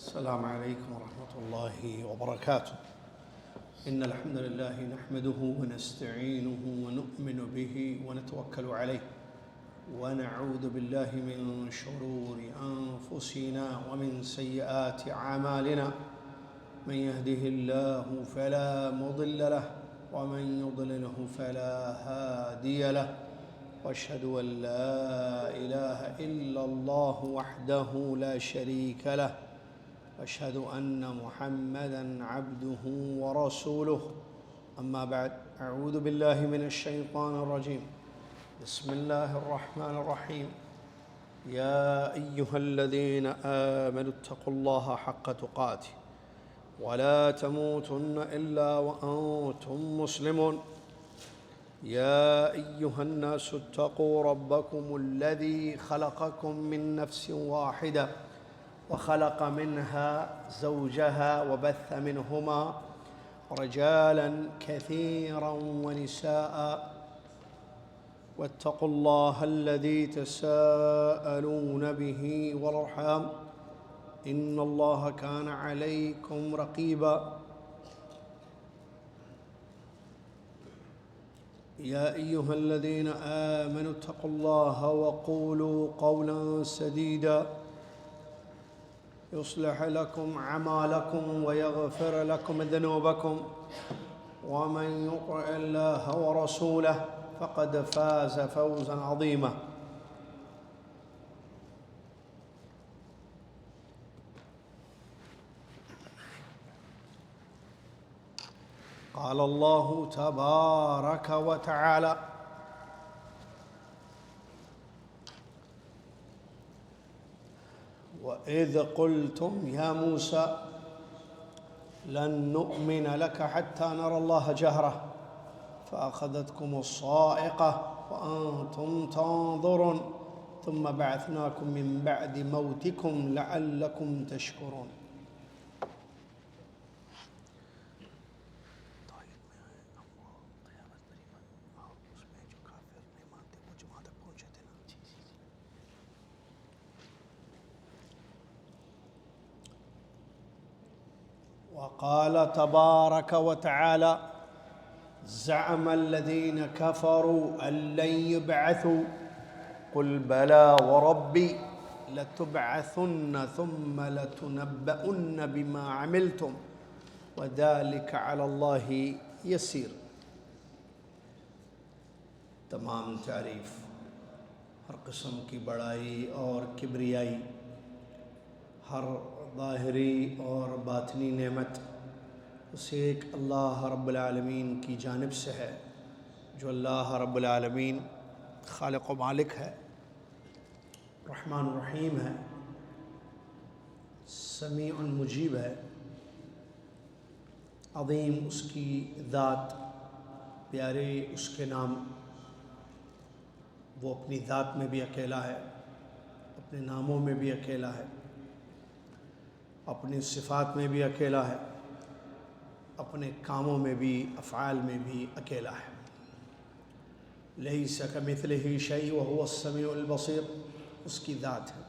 السلام عليكم ورحمة الله وبركاته. إن الحمد لله نحمده ونستعينه ونؤمن به ونتوكل عليه ونعوذ بالله من شرور أنفسنا ومن سيئات أعمالنا. من يهده الله فلا مضل له ومن يضلله فلا هادي له، وأشهد أن لا إله إلا الله وحده لا شريك له، وأشهد أن محمدًا عبده ورسوله. أما بعد، أعوذ بالله من الشيطان الرجيم. بسم الله الرحمن الرحيم. يا أيها الذين آمنوا اتقوا الله حق تقاته ولا تموتن إلا وأنتم مسلمون. يا أيها الناس اتقوا ربكم الذي خلقكم من نفس واحدة وخلق منها زوجها وبث منهما رجالا كثيرا ونساء، واتقوا الله الذي تساءلون به والأرحام إن الله كان عليكم رقيبا. يا أيها الذين آمنوا اتقوا الله وقولوا قولا سديدا يصلح لكم أعمالكم ويغفر لكم ذنوبكم، ومن يطع الله ورسوله فقد فاز فوزا عظيما. قال الله تبارك وتعالى: وإذ قلتم يا موسى لن نؤمن لك حتى نرى الله جهرة فأخذتكم الصاعقة وأنتم تنظرون ثم بعثناكم من بعد موتكم لعلكم تشكرون. وقال تبارك وتعالى: زعم الذين كفروا أن لن يبعثوا قل بلى وربي لتبعثن ثم لتنبؤن بما عملتم وذلك على الله يسير. تمام تعریف، ہر قسم کی بڑائی اور کبریائی، ہر ظاہری اور باطنی نعمت اس ایک اللہ رب العالمین کی جانب سے ہے، جو اللہ رب العالمین خالق و مالک ہے، رحمان الرحیم ہے، سمیع مجیب ہے، عظیم اس کی ذات، پیارے اس کے نام. وہ اپنی ذات میں بھی اکیلا ہے، اپنے ناموں میں بھی اکیلا ہے، اپنی صفات میں بھی اکیلا ہے، اپنے کاموں میں بھی، افعال میں بھی اکیلا ہے. لیس کمثلہ شیء وہو السمیع البصیر، اس کی ذات ہے.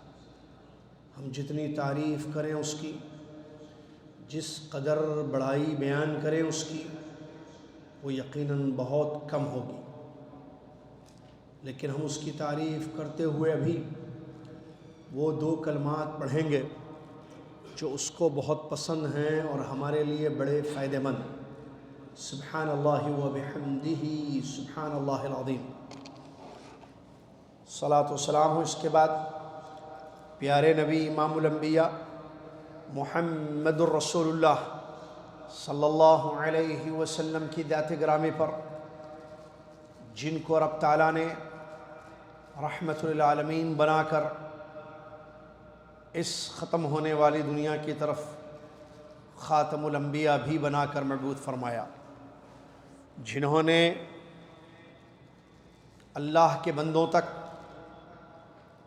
ہم جتنی تعریف کریں اس کی، جس قدر بڑائی بیان کریں اس کی، وہ یقیناً بہت کم ہوگی. لیکن ہم اس کی تعریف کرتے ہوئے ابھی وہ دو کلمات پڑھیں گے جو اس کو بہت پسند ہیں اور ہمارے لیے بڑے فائدہ مند. سبحان اللہ و بحمدہ سبحان اللہ العظیم. صلاۃ و سلام ہو اس کے بعد پیارے نبی امام الانبیاء محمد الرسول اللہ صلی اللہ علیہ وسلم کی ذات گرامی پر، جن کو رب تعالیٰ نے رحمت للعالمین بنا کر اس ختم ہونے والی دنیا کی طرف خاتم الانبیاء بھی بنا کر مبعوث فرمایا، جنہوں نے اللہ کے بندوں تک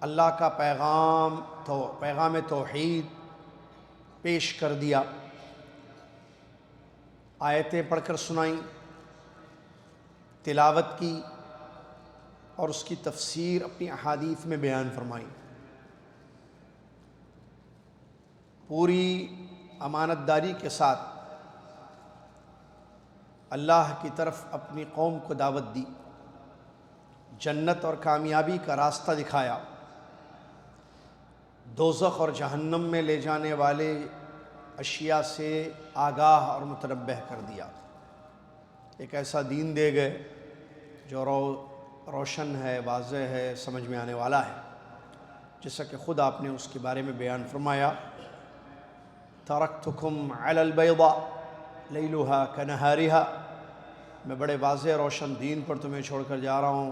اللہ کا پیغام توحید پیش کر دیا، آیتیں پڑھ کر سنائیں، تلاوت کی اور اس کی تفسیر اپنی احادیث میں بیان فرمائیں. پوری امانت داری کے ساتھ اللہ کی طرف اپنی قوم کو دعوت دی، جنت اور کامیابی کا راستہ دکھایا، دوزخ اور جہنم میں لے جانے والے اشیاء سے آگاہ اور متنبہ کر دیا۔ ایک ایسا دین دے گئے جو روشن ہے، واضح ہے، سمجھ میں آنے والا ہے، جیسا کہ خود آپ نے اس کے بارے میں بیان فرمایا، ترکتکم علی البیضاء لیلها کنہارها، میں بڑے واضح روشن دین پر تمہیں چھوڑ کر جا رہا ہوں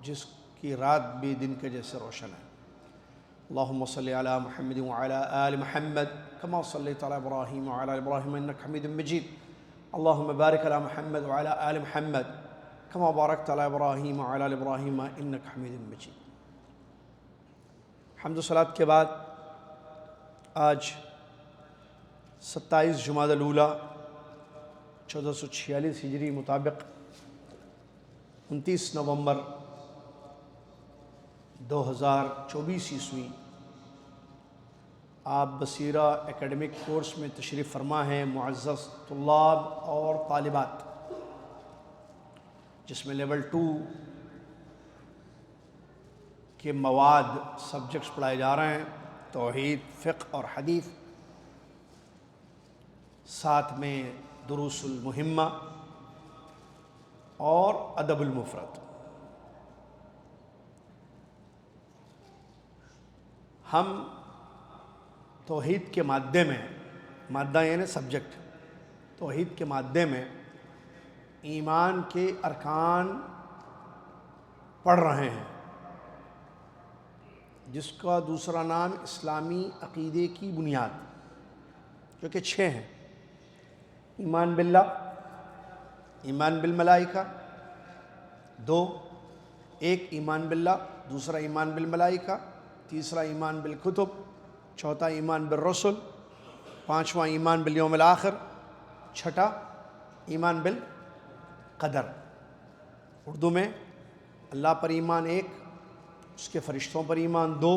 جس کی رات بھی دن کے جیسے روشن ہے۔ اللہم صلی علی محمد وعلی آل محمد کما صلیت علی ابراہیم وعلی آل ابراہیم انک حمید مجید، اللہم بارک علی محمد وعلی آل محمد کما بارکت علی ابراہیم وعلی آل ابراہیم انک حمید مجید۔ حمد و صلاۃ کے بعد آج 27 جمادی الاولیٰ 1446 ہجری مطابق 29 نومبر 2024 عیسوی آپ بصیرہ اکیڈمک کورس میں تشریف فرما ہیں معزز طلاب اور طالبات، جس میں لیول 2 کے مواد سبجیکٹس پڑھائے جا رہے ہیں، توحید، فقہ اور حدیث، ساتھ میں دروس المہمہ اور ادب المفرد۔ ہم توحید کے مادے میں، مادہ یعنی سبجیکٹ، توحید کے مادے میں ایمان کے ارکان پڑھ رہے ہیں، جس کا دوسرا نام اسلامی عقیدے کی بنیاد، جو کہ 6 ہیں: ایمان باللہ، ایمان بالملائکہ، 2، ایک ایمان باللہ، دوسرا ایمان بالملائکہ، تیسرا ایمان بالکتب، چوتھا ایمان بالرسل، 5واں ایمان بالیوم الآخر، 6 ایمان بالقدر۔ اردو میں اللہ پر ایمان 1، اس کے فرشتوں پر ایمان 2،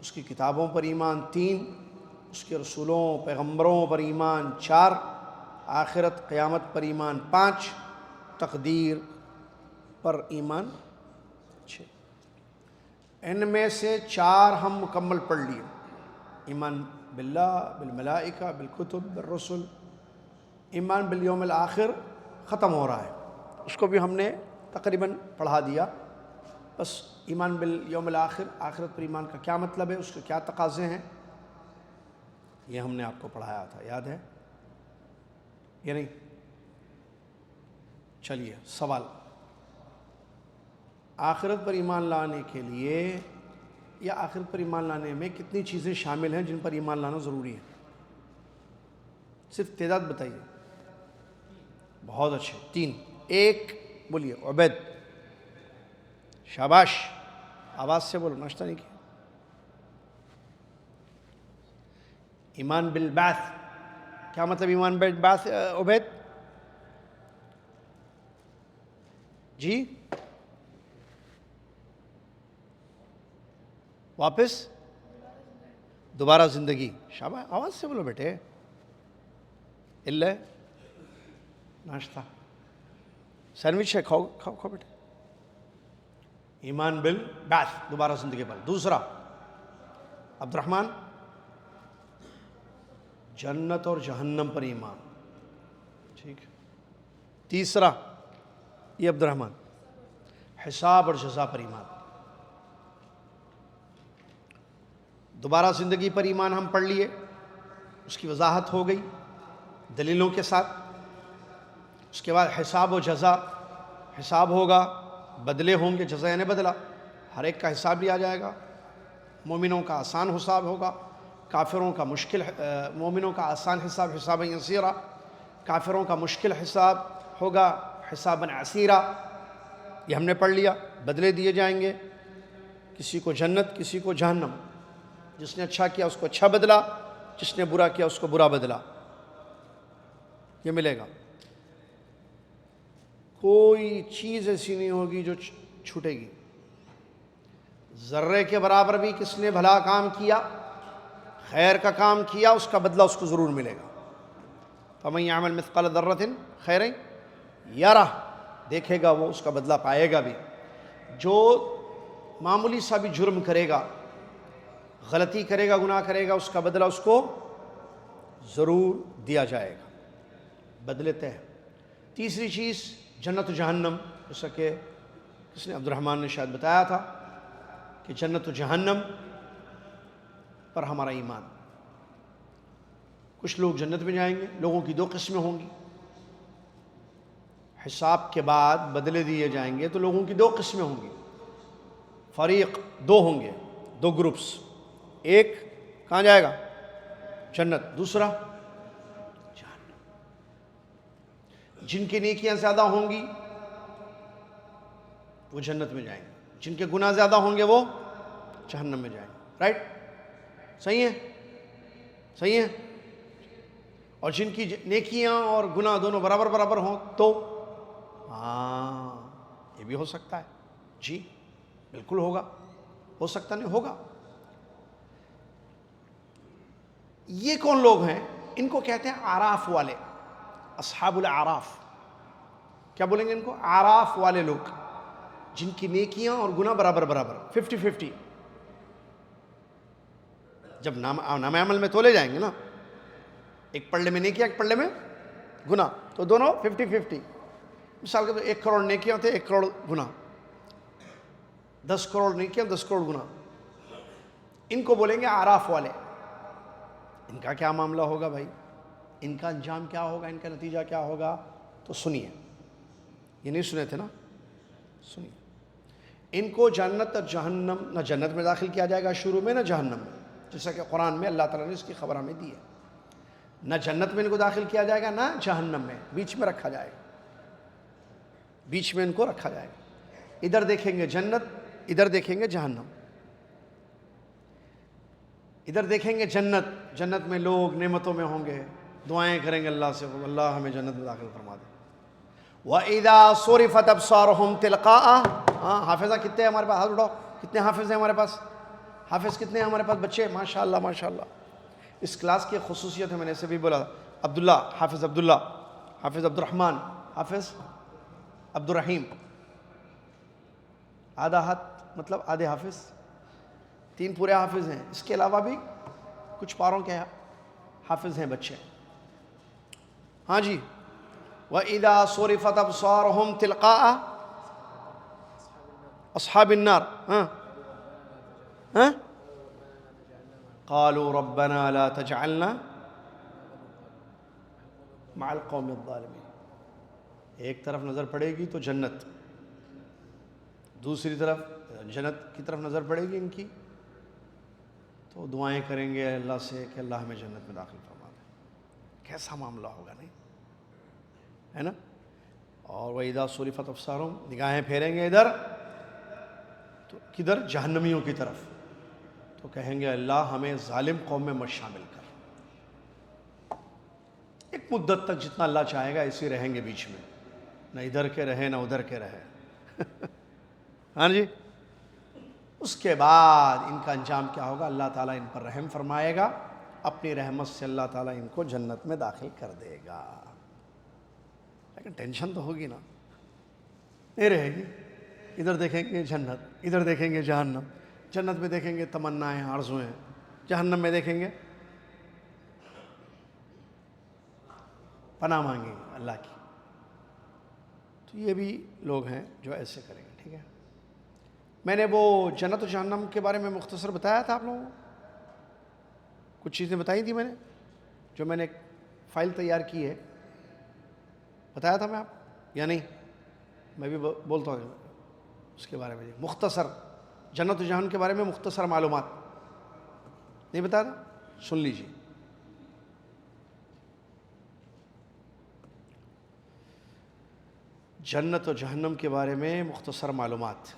اس کی کتابوں پر ایمان 3، اس کے رسولوں پیغمبروں پر ایمان 4، آخرت قیامت پر ایمان 5، تقدیر پر ایمان 6۔ ان میں سے 4 ہم مکمل پڑھ لیے: ایمان باللہ، بالملائکہ، بالکتب، بالرسل۔ ایمان بالیوم الآخر ختم ہو رہا ہے، اس کو بھی ہم نے تقریباً پڑھا دیا۔ بس ایمان بالیوم الآخر، آخرت پر ایمان کا کیا مطلب ہے، اس کے کیا تقاضے ہیں، یہ ہم نے آپ کو پڑھایا تھا، یاد ہے یا نہیں؟ چلیے، سوال: آخرت پر ایمان لانے کے لیے یا آخرت پر ایمان لانے میں کتنی چیزیں شامل ہیں جن پر ایمان لانا ضروری ہے؟ صرف تعداد بتائیے۔ بہت اچھے، 3۔ 1 بولیے، عبید، شاباش، آواز سے بولو، ناشتہ نہیں کیا۔ ایمان بالبعث، کیا مطلب ایمان بالبعث عبید؟ جی واپس دوبارہ زندگی، شاباش، آواز سے بولو بیٹے۔ اللہ ناشتہ، سینڈوچ ہے، کھاؤ کھاؤ کھاؤ بیٹے۔ ایمان بالبعث، دوبارہ زندگی پر۔ دوسرا، عبد الرحمن، جنت اور جہنم پر ایمان، ٹھیک ہے۔ تیسرا، یہ عبد الرحمن، حساب اور جزا پر ایمان۔ دوبارہ زندگی پر ایمان ہم پڑھ لیے، اس کی وضاحت ہو گئی دلیلوں کے ساتھ۔ اس کے بعد حساب و جزا، حساب ہوگا، بدلے ہوں گے، جزا یعنی بدلہ، ہر ایک کا حساب لیا جائے گا۔ مومنوں کا آسان حساب ہوگا، کافروں کا مشکل، مومنوں کا آسان حساب حسابًا یسیرا، کافروں کا مشکل حساب ہوگا حسابًا عسیرا۔ یہ ہم نے پڑھ لیا۔ بدلے دیے جائیں گے، کسی کو جنت، کسی کو جہنم، جس نے اچھا کیا اس کو اچھا بدلا، جس نے برا کیا اس کو برا بدلا، یہ ملے گا۔ کوئی چیز ایسی نہیں ہوگی جو چھوٹے گی۔ ذرے کے برابر بھی کس نے بھلا کام کیا خیر کا کام کیا اس کا بدلہ اس کو ضرور ملے گا. فَمَن يَعْمَلْ مِثْقَالَ ذَرَّةٍ خَيْرًا يَرَهُ، دیکھے گا وہ، اس کا بدلہ پائے گا بھی. جو معمولی سا بھی جرم کرے گا، غلطی کرے گا، گناہ کرے گا، اس کا بدلہ اس کو ضرور دیا جائے گا، بدلے طے. تیسری چیز جنت و جہنم، جیسا کہ کس نے، عبد الرحمن نے شاید بتایا تھا کہ جنت و جہنم پر ہمارا ایمان. کچھ لوگ جنت میں جائیں گے، لوگوں کی دو قسمیں ہوں گی. حساب کے بعد بدلے دیے جائیں گے تو لوگوں کی دو قسمیں ہوں گی. فریق دو ہوں گے، دو گروپس. ایک کہاں جائے گا؟ جنت. دوسرا جہنم. جن کی نیکیاں زیادہ ہوں گی وہ جنت میں جائیں گے، جن کے گناہ زیادہ ہوں گے وہ جہنم میں جائیں گے. رائٹ؟ صحیح ہے؟ صحیح ہے. اور جن کی نیکیاں اور گناہ دونوں برابر برابر ہوں تو ہاں، یہ بھی ہو سکتا ہے. جی بالکل ہوگا، ہو سکتا نہیں ہوگا. یہ کون لوگ ہیں؟ ان کو کہتے ہیں اعراف والے، اصحاب الاعراف. کیا بولیں گے ان کو؟ اعراف والے لوگ، جن کی نیکیاں اور گناہ برابر برابر، 50-50. جب نام عمل میں تولے جائیں گے نا، ایک پلڑے میں نیکیاں، ایک پلڑے میں گناہ، تو دونوں 50-50. مثال کے طور 1 کروڑ نیکیاں ہوتے، 1 کروڑ گناہ. 10 کروڑ نیکیاں، 10 کروڑ گناہ. ان کو بولیں گے اعراف والے. ان کا کیا معاملہ ہوگا بھائی؟ ان کا انجام کیا ہوگا؟ ان کا نتیجہ کیا ہوگا؟ تو سنیے. یہ نہیں سنے تھے نا؟ سنیے. ان کو جنت اور جہنم، نہ جنت میں داخل کیا جائے گا شروع میں، نہ جہنم میں، جیسا کہ قرآن میں اللہ تعالیٰ نے اس کی خبر ہمیں دی ہے. نہ جنت میں ان کو داخل کیا جائے گا، نہ جہنم میں، بیچ میں رکھا جائے گا. بیچ میں ان کو رکھا جائے گا. ادھر دیکھیں گے جنت، ادھر دیکھیں گے جہنم. ادھر دیکھیں گے جنت، جنت میں لوگ نعمتوں میں ہوں گے، دعائیں کریں گے اللہ سے، اللہ ہمیں جنت میں داخل فرما دے. وَإِذَا صُرِفَتْ أَبْصَارُهُمْ تِلْقَاءَ. ہاں حافظہ کتنے ہیں ہمارے پاس؟ ہاتھ اٹھاؤ. کتنے حافظ ہیں ہمارے پاس؟ حافظ کتنے ہیں ہمارے پاس بچے؟ ماشاءاللہ ماشاءاللہ. اس کلاس کی خصوصیت ہے، میں نے اسے بھی بولا، عبداللہ، حافظ عبداللہ، حافظ عبد الرحمن، حافظ عبد الرحیم. آدھا ہاتھ مطلب آدھے حافظ، 3 پورے حافظ ہیں. اس کے علاوہ بھی کچھ پاروں کے حافظ ہیں بچے. ہاں جی. وَإِذَا صُرِفَتْ أَبْصَارُهُمْ تِلْقَاءَ أَصْحَابِ النَّارِ. ہاں قَالُوا رَبَّنَا لَا تَجْعَلْنَا مَعَ الْقَوْمِ الظَّالِمِينَ. ایک طرف نظر پڑے گی تو جنت، دوسری طرف جنت کی طرف نظر پڑے گی ان کی تو دعائیں کریں گے اللہ سے کہ اللہ ہمیں جنت میں داخل فرما دے. کیسا معاملہ ہوگا نہیں ہے نا؟ اور وَإِذَا صُرِفَتْ أَبْصَارُهُمْ، نگاہیں پھیریں گے ادھر تو کدھر؟ جہنمیوں کی طرف. تو کہیں گے اللہ ہمیں ظالم قوم میں مت شامل کر. ایک مدت تک جتنا اللہ چاہے گا اسی رہیں گے بیچ میں، نہ ادھر کے رہے نہ ادھر کے رہے. ہاں جی. اس کے بعد ان کا انجام کیا ہوگا؟ اللہ تعالیٰ ان پر رحم فرمائے گا، اپنی رحمت سے اللہ تعالیٰ ان کو جنت میں داخل کر دے گا. لیکن ٹینشن تو ہوگی نا، نہیں رہے گی. ادھر دیکھیں گے جنت، ادھر دیکھیں گے جہنم. جنت میں دیکھیں گے تمنائیں، آرزویں، جہنم میں دیکھیں گے پناہ مانگیں گے اللہ کی. تو یہ بھی لوگ ہیں جو ایسے کریں گے. ٹھیک ہے، میں نے وہ جنت و جہنم کے بارے میں مختصر بتایا تھا آپ لوگوں کو. کچھ چیزیں بتائی تھی میں نے، جو میں نے ایک فائل تیار کی ہے، بتایا تھا میں آپ یا نہیں؟ میں بھی بولتا ہوں اس کے بارے میں مختصر، جنت و جہنم کے بارے میں مختصر معلومات نہیں بتایا تھا؟ سن لیجیے. جنت و جہنم کے بارے میں مختصر معلومات.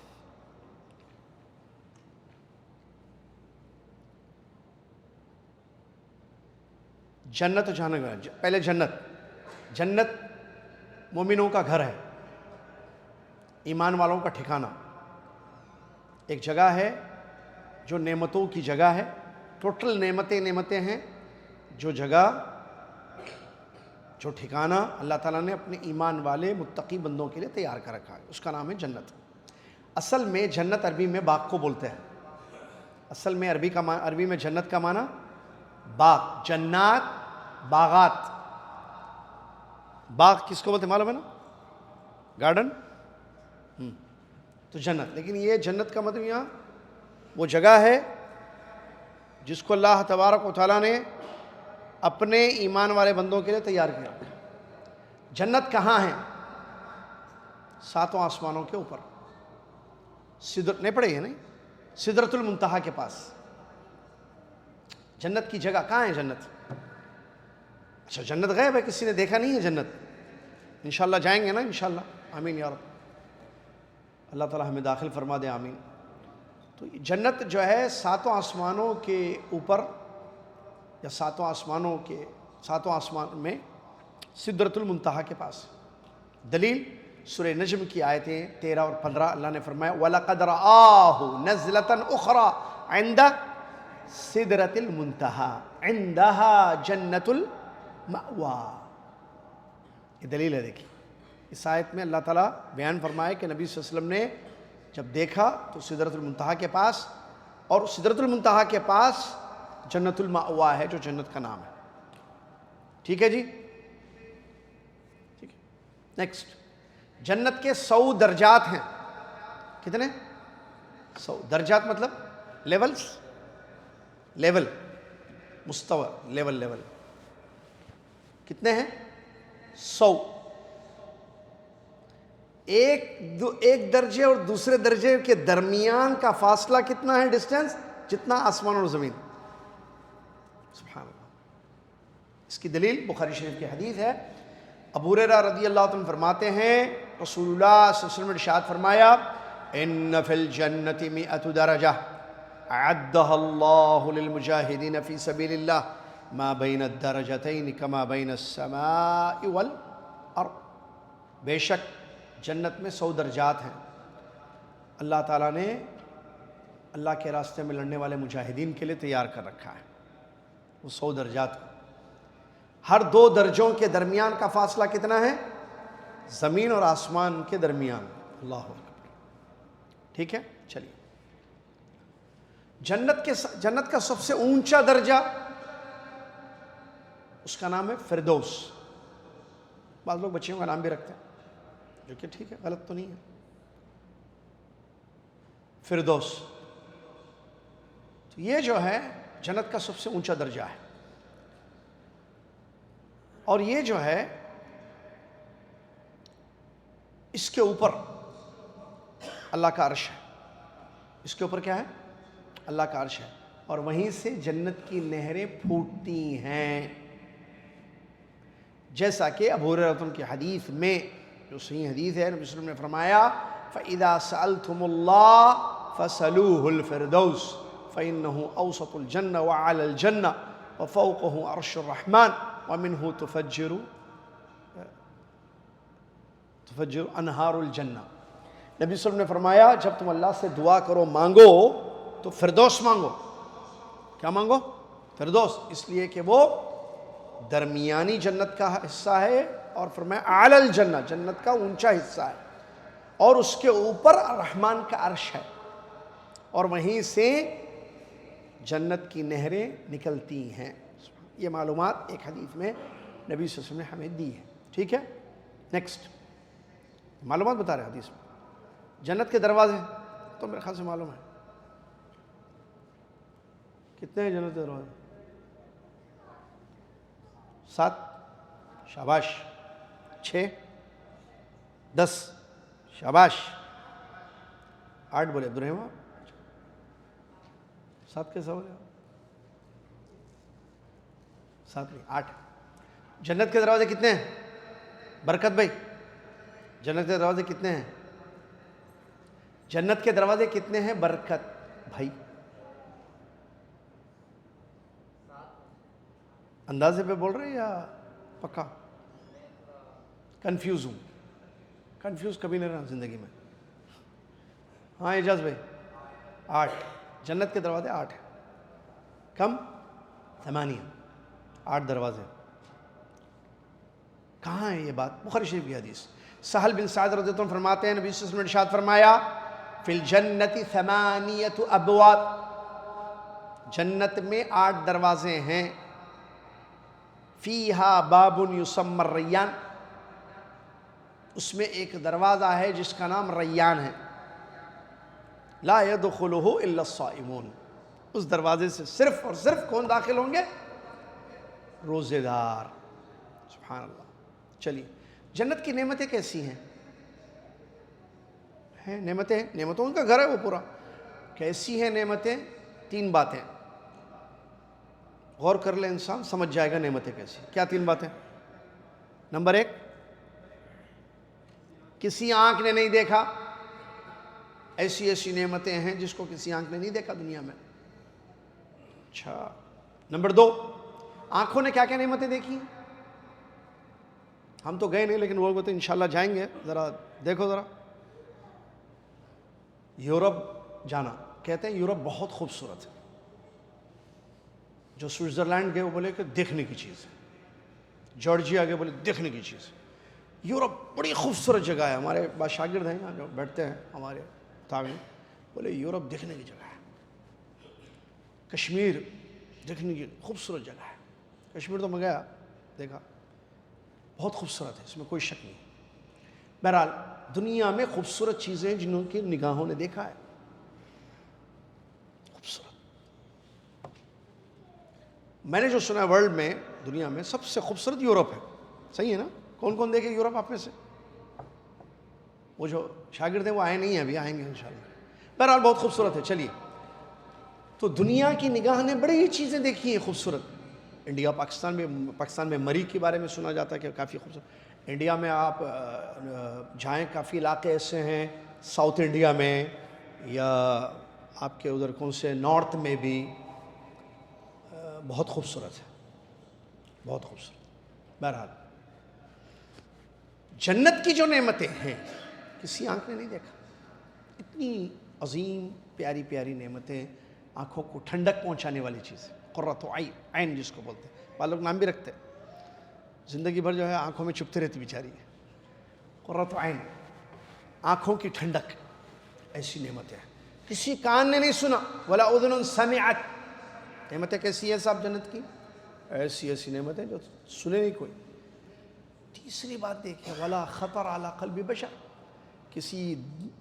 جنت و جہنم. پہلے جنت مومنوں کا گھر ہے، ایمان والوں کا ٹھکانہ. ایک جگہ ہے جو نعمتوں کی جگہ ہے، ٹوٹل نعمتیں ہیں، جو جگہ، جو ٹھکانہ اللہ تعالیٰ نے اپنے ایمان والے متقی بندوں کے لیے تیار کر رکھا ہے، اس کا نام ہے جنت۔ اصل میں جنت عربی میں باغ کو بولتے ہیں۔ اصل میں عربی میں جنت کا معنی باغ، جنات، باغات۔ باغ کس کو بولتے ہیں معلوم ہے نا؟ گارڈن، تو جنت۔ لیکن یہ جنت کا مطلب یہاں وہ جگہ ہے جس کو اللہ تبارک و تعالیٰ نے اپنے ایمان والے بندوں کے لیے تیار کیا۔ جنت کہاں ہے؟ 7 آسمانوں کے اوپر، نہیں پڑے نہیں، سدرۃ المنتہا کے پاس۔ جنت کی جگہ کہاں ہے؟ جنت، اچھا جنت غیب ہے، کسی نے دیکھا نہیں ہے جنت؟ انشاءاللہ جائیں گے نا انشاءاللہ، آمین یا رب، اللہ تعالیٰ ہمیں داخل فرما دے، آمین۔ تو جنت جو ہے 7 آسمانوں کے اوپر، یا 7 آسمان میں سدرۃ المنتہا کے پاس۔ دلیل سورہ نجم کی آیتیں 13 اور 15، اللہ نے فرمایا وَلَقَدْ رَآهُ نَزْلَةً أُخْرَى عِنْدَ سِدْرَةِ الْمُنْتَهَا عِنْدَهَا جَنَّةُ الْمَأْوَىٰ۔ یہ دلیل ہے، دیکھیں اس آیت میں اللہ تعالیٰ بیان فرمائے کہ نبی صلی اللہ علیہ وسلم نے جب دیکھا تو سدرۃ المنتہا کے پاس، اور سدرۃ المنتہا کے پاس جنت المأویٰ ہے جو جنت کا نام ہے۔ ٹھیک ہے جی، ٹھیک ہے۔ نیکسٹ، جنت کے 100 درجات ہیں۔ کتنے؟ 100 درجات، مطلب لیولز، لیول، مستوى، لیول۔ کتنے ہیں؟ 100۔ ایک درجے اور دوسرے درجے کے درمیان کا فاصلہ کتنا ہے؟ ڈسٹینس جتنا آسمان اور زمین۔ سبحان اللہ۔ اس کی دلیل بخاری شریف کی حدیث ہے، ابو ہریرہ رضی اللہ عنہ فرماتے ہیں رسول اللہ صلی اللہ علیہ وسلم نے ارشاد فرمایا ان فی الجنۃ 100 درجہ اعدها اللہ للمجاہدین فی سبیل اللہ ما بین الدرجتین کما بین السماء والارض۔ بے شک جنت میں 100 درجات ہیں، اللہ تعالیٰ نے اللہ کے راستے میں لڑنے والے مجاہدین کے لیے تیار کر رکھا ہے وہ 100 درجات۔ ہر 2 درجوں کے درمیان کا فاصلہ کتنا ہے؟ زمین اور آسمان کے درمیان۔ اللہ اکبر۔ ٹھیک ہے، چلیے۔ جنت کا سب سے اونچا درجہ، اس کا نام ہے فردوس۔ بعض لوگ بچیوں کا نام بھی رکھتے ہیں، جو کہ ٹھیک ہے، غلط تو نہیں ہے۔ فردوس، تو یہ جو ہے جنت کا سب سے اونچا درجہ ہے، اور یہ جو ہے اس کے اوپر اللہ کا عرش ہے۔ اس کے اوپر کیا ہے؟ اللہ کا عرش ہے، اور وہیں سے جنت کی نہریں پھوٹتی ہیں، جیسا کہ ابو ہریرہ کی حدیث میں، جو صحیح حدیث ہے، نبی صلی اللہ علیہ وسلم نے فرمایا فَإِذَا سَأَلْتُمُ اللَّهَ فَسَأَلُوهُ الْفِرْدَوْسَ فَإِنَّهُ أَوْسَطُ الْجَنَّةِ وَأَعْلَى الْجَنَّةِ وَفَوْقَهُ عَرْشُ الرَّحْمَنِ وَمِنْهُ تُفَجِّرُ أَنْهَارُ الْجَنَّةِ۔ نبی صلی اللہ علیہ وسلم نے فرمایا جب تم اللہ سے دعا کرو، مانگو تو فردوس مانگو۔ کیا مانگو؟ فردوس، اس لیے کہ وہ درمیانی جنت کا حصہ ہے، اور فرمایا اعلی الجنہ، جنت کا اونچا حصہ ہے، اور اس کے اوپر رحمان کا عرش ہے، اور وہیں سے جنت کی نہریں نکلتی ہیں۔ یہ معلومات ایک حدیث میں نبی صلی اللہ علیہ وسلم نے ہمیں دی ہے۔ ٹھیک ہے، نیکسٹ، معلومات بتا رہے ہیں حدیث میں۔ جنت کے دروازے تو میرے خیال سے معلوم ہے، کتنے ہیں جنت کے دروازے؟ 7، شاباش۔ 6، 10، شاباش۔ 8 بولے عبدالرحیم، 7 کیسا ہو گیا؟ 7 نہیں، 8۔ جنت کے دروازے کتنے ہیں برکت بھائی؟ جنت کے دروازے کتنے ہیں؟ جنت کے دروازے کتنے ہیں برکت بھائی؟ اندازے پہ بول رہے ہیں یا پکا؟ کنفیوز ہوں، کنفیوز کبھی نہیں رہا زندگی میں۔ ہاں اعجاز بھائی، 8 جنت کے دروازے 8 ہیں۔ کم 8 8 دروازے. کہاں ہے یہ بات؟ بخاری شریف کی حدیث. سہل بن سعد رضی اللہ عنہ فرماتے ہیں نبی صلی اللہ علیہ وسلم نے ارشاد فرمایا فی الجنت 8 ابواب، جنت میں 8 دروازے ہیں. فیہا باب یسمى الریان، اس میں ایک دروازہ ہے جس کا نام ریان ہے. لا يدخلہ الا الصائمون، اس دروازے سے صرف اور صرف کون داخل ہوں گے؟ روزے دار. سبحان اللہ. چلیے جنت کی نعمتیں کیسی ہیں؟ نعمتیں، نعمتوں کا گھر ہے وہ پورا. کیسی ہیں نعمتیں؟ 3 باتیں غور کر لے انسان سمجھ جائے گا نعمتیں کیسی. کیا 3 باتیں؟ نمبر 1، کسی آنکھ نے نہیں دیکھا. ایسی ایسی نعمتیں ہیں جس کو کسی آنکھ نے نہیں دیکھا دنیا میں. اچھا. نمبر 2، آنکھوں نے کیا کیا نعمتیں دیکھی؟ ہم تو گئے نہیں لیکن وہ بولتے انشاءاللہ جائیں گے. ذرا دیکھو ذرا یورپ جانا. کہتے ہیں یورپ بہت خوبصورت ہے. جو سوئٹزرلینڈ گئے وہ بولے کہ دیکھنے کی چیز ہے. جارجیا گئے بولے دیکھنے کی چیز ہے. یورپ بڑی خوبصورت جگہ ہے. ہمارے بعض شاگرد ہیں جو بیٹھتے ہیں ہمارے تعاون، بولے یورپ دیکھنے کی جگہ ہے. کشمیر دیکھنے کی خوبصورت جگہ ہے. کشمیر تو میں گیا دیکھا، بہت خوبصورت ہے، اس میں کوئی شک نہیں. بہرحال دنیا میں خوبصورت چیزیں جنہوں کی نگاہوں نے دیکھا ہے. خوبصورت. میں نے جو سنا ہے ورلڈ میں، دنیا میں سب سے خوبصورت یورپ ہے. صحیح ہے نا؟ کون کون دیکھے یورپ آپ میں سے؟ وہ جو شاگرد ہیں وہ آئے نہیں ہیں، ابھی آئیں گے انشاءاللہ. بہرحال بہت خوبصورت ہے. چلیے تو دنیا کی نگاہ نے بڑی چیزیں دیکھی ہیں خوبصورت. انڈیا پاکستان میں مری کے بارے میں سنا جاتا ہے کہ کافی خوبصورت. انڈیا میں آپ جائیں، کافی علاقے ایسے ہیں ساؤتھ انڈیا میں یا آپ کے ادھر کون سے نارتھ میں بھی بہت خوبصورت ہے، بہت خوبصورت. بہرحال جنت کی جو نعمتیں ہیں کسی آنکھ نے نہیں دیکھا. اتنی عظیم پیاری پیاری نعمتیں، آنکھوں کو ٹھنڈک پہنچانے والی چیز. قرۃ عین جس کو بولتے ہیں، بعض لوگ نام بھی رکھتے ہیں. زندگی بھر جو ہے آنکھوں میں چپتے رہتی بیچاری ہے. قرۃ عین، آنکھوں کی ٹھنڈک. ایسی نعمتیں ہیں کسی کان نے نہیں سنا. ولا اذن سمعت. نعمتیں کیسی ہیں صاحب جنت کی؟ ایسی ایسی نعمتیں جو سنے نہیں کوئی. تیسری بات دیکھیں، ولا خطر علی قلب بشر، کسی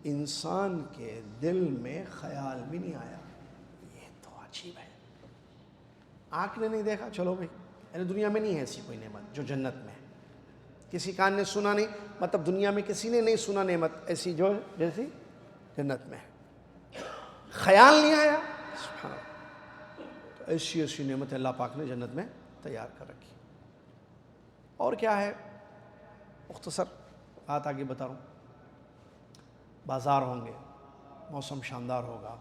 انسان کے دل میں خیال بھی نہیں آیا. یہ تو عجیب ہے. آنکھ نے نہیں دیکھا، چلو بھائی، یعنی دنیا میں نہیں ہے ایسی کوئی نعمت جو جنت میں ہے. کسی کان نے سنا نہیں، مطلب دنیا میں کسی نے نہیں سنا نعمت ایسی جو جیسی جنت میں ہے. خیال نہیں آیا. سبحان اللہ. تو ایسی ایسی نعمت اللہ پاک نے جنت میں تیار کر رکھی. اور کیا ہے؟ مختصر بات آگے بتا رہا ہوں. بازار ہوں گے، موسم شاندار ہوگا،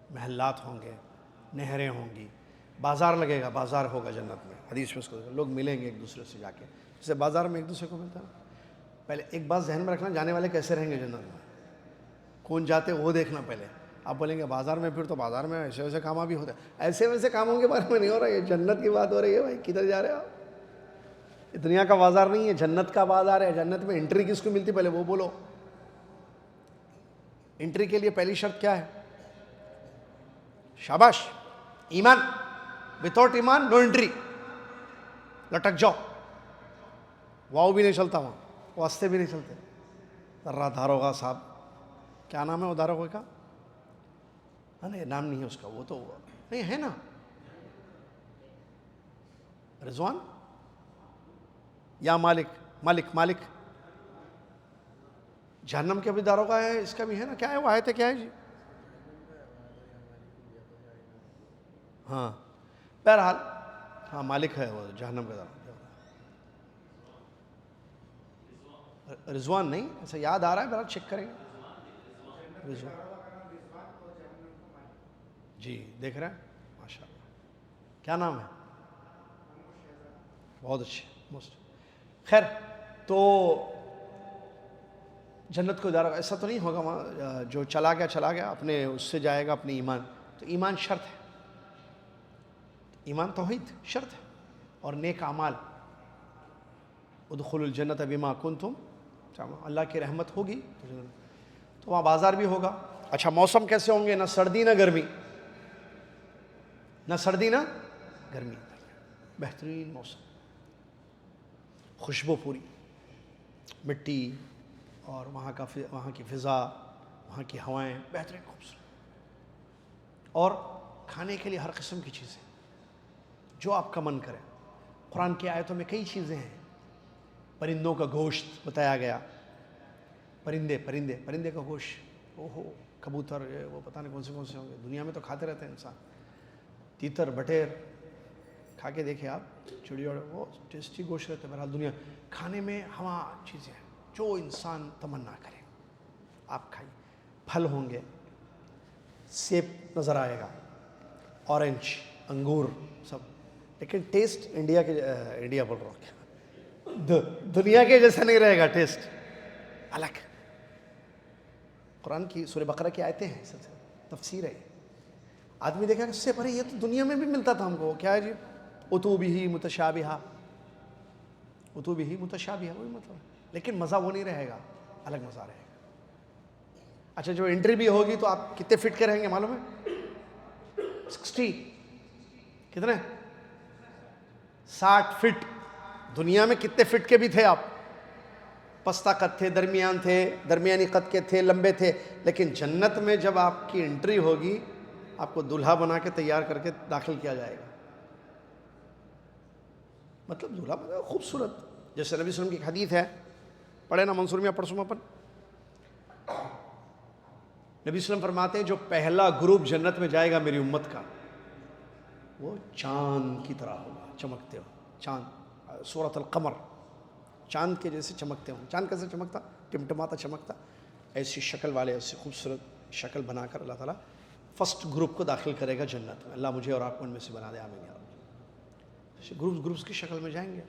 محلات ہوں گے، نہریں ہوں گی، بازار لگے گا. بازار ہوگا جنت میں. حدیث میں اس کو لوگ ملیں گے ایک دوسرے سے جا کے، جیسے بازار میں ایک دوسرے کو ملتا ہے. پہلے ایک بات ذہن میں رکھنا، جانے والے کیسے رہیں گے جنت میں، کون جاتے وہ دیکھنا. پہلے آپ بولیں گے بازار میں، پھر تو بازار میں ایسے ویسے کام بھی ہوتے ہیں. ایسے ویسے کاموں کے بارے میں نہیں ہو رہا ہے، یہ جنت کی بات ہو رہی ہے. بھائی کدھر جا رہے ہو آپ؟ دنیا کا بازار نہیں ہے، جنت کا بازار ہے. جنت میں انٹری کس کو ملتی پہلے وہ بولو. انٹری کے لیے پہلی شرط کیا ہے؟ شاباش، ایمان. وداؤٹ ایمان نو انٹری. لٹک جاؤ. واؤ بھی نہیں چلتا وہاں، واسطے بھی نہیں چلتے. ذرا داروغہ صاحب، کیا نام ہے وہ داروغہ کا؟ نہیں نام نہیں ہے اس کا، وہ تو نہیں ہے نا، رضوان یا مالک. مالک جہنم کے بھی داروغہ ہے، اس کا بھی ہے نا. کیا ہے وہ آیت ہے؟ کیا ہے جی؟ ہاں بہرحال ہاں مالک ہے وہ جہنم کا داروغہ. رضوان نہیں، ایسا یاد آ رہا ہے، بہرحال چیک کریں گے. رضوان جی دیکھ رہے ہیں ماشاء اللہ. کیا نام ہے؟ بہت اچھے موسٹ. خیر تو جنت کو داروغہ ایسا تو نہیں ہوگا وہاں جو چلا گیا اپنے اس سے جائے گا اپنے ایمان. تو ایمان شرط ہے. ایمان توحید شرط ہے، اور نیک اعمال، ادخلوا الجنت بما کنتم تعملون، اللہ کی رحمت ہوگی تو وہاں بازار بھی ہوگا۔ اچھا موسم کیسے ہوں گے؟ نہ سردی نہ گرمی، نہ سردی نہ گرمی، بہترین موسم، خوشبو پوری، مٹی اور وہاں کی فضا، وہاں کی ہوائیں بہترین خوبصورت، اور کھانے کے لیے ہر قسم کی چیزیں جو آپ کا من کرے۔ قرآن کی آیتوں میں کئی چیزیں ہیں، پرندوں کا گوشت بتایا گیا، پرندے کا گوشت، کبوتر، وہ پتہ نہیں کون سے ہوں گے، دنیا میں تو کھاتے رہتے ہیں انسان، تیتر، بٹیر، کھا کے دیکھیں آپ، چڑیا، وہ ٹیسٹی گوشت رہتے ہیں۔ بہرحال دنیا کھانے میں ہوا چیزیں ہیں جو انسان تمنا کرے آپ کھائیے۔ پھل ہوں گے، سیب نظر آئے گا، اورنج، انگور، سب، لیکن ٹیسٹ انڈیا بول رہا ہوں، دنیا کے جیسا نہیں رہے گا، ٹیسٹ الگ۔ قرآن کی سورہ بقرہ کی آیتیں ہیں، تفسیر ہے۔ آدمی دیکھا کہ اس سے پرے یہ تو دنیا میں بھی ملتا تھا ہم کو، کیا ہے جی؟ اتوبہ متشابہہ، وہی مطلب، لیکن مزہ وہ نہیں رہے گا، الگ مزہ رہے گا۔ اچھا جو انٹری بھی ہوگی تو آپ کتنے فٹ کے رہیں گے معلوم ہے؟ 60، کتنے؟ 60 فٹ۔ دنیا میں کتنے فٹ کے بھی تھے آپ؟ پستہ قد تھے، درمیانی قد کے تھے، لمبے تھے، لیکن جنت میں جب آپ کی انٹری ہوگی آپ کو دلہا بنا کے تیار کر کے داخل کیا جائے گا، مطلب دلہا بنا خوبصورت، جیسے نبی صلی اللہ علیہ وسلم کی حدیث ہے، پڑھے نا منصور میں پڑھ سوں اپن۔ نبی صلی اللہ علیہ وسلم فرماتے ہیں جو پہلا گروپ جنت میں جائے گا میری امت کا، وہ چاند کی طرح ہوگا، چمکتے ہو، چاند، سورۃ القمر، چاند کے جیسے چمکتے ہوں۔ چاند کیسے چمکتا؟ ٹمٹماتا چمکتا، ایسی شکل والے، ایسی خوبصورت شکل بنا کر اللہ تعالیٰ فرسٹ گروپ کو داخل کرے گا جنت میں۔ اللہ مجھے اور آپ کو ان میں سے بنا دے، آمین یا رب۔ گروپس کی شکل میں جائیں گے،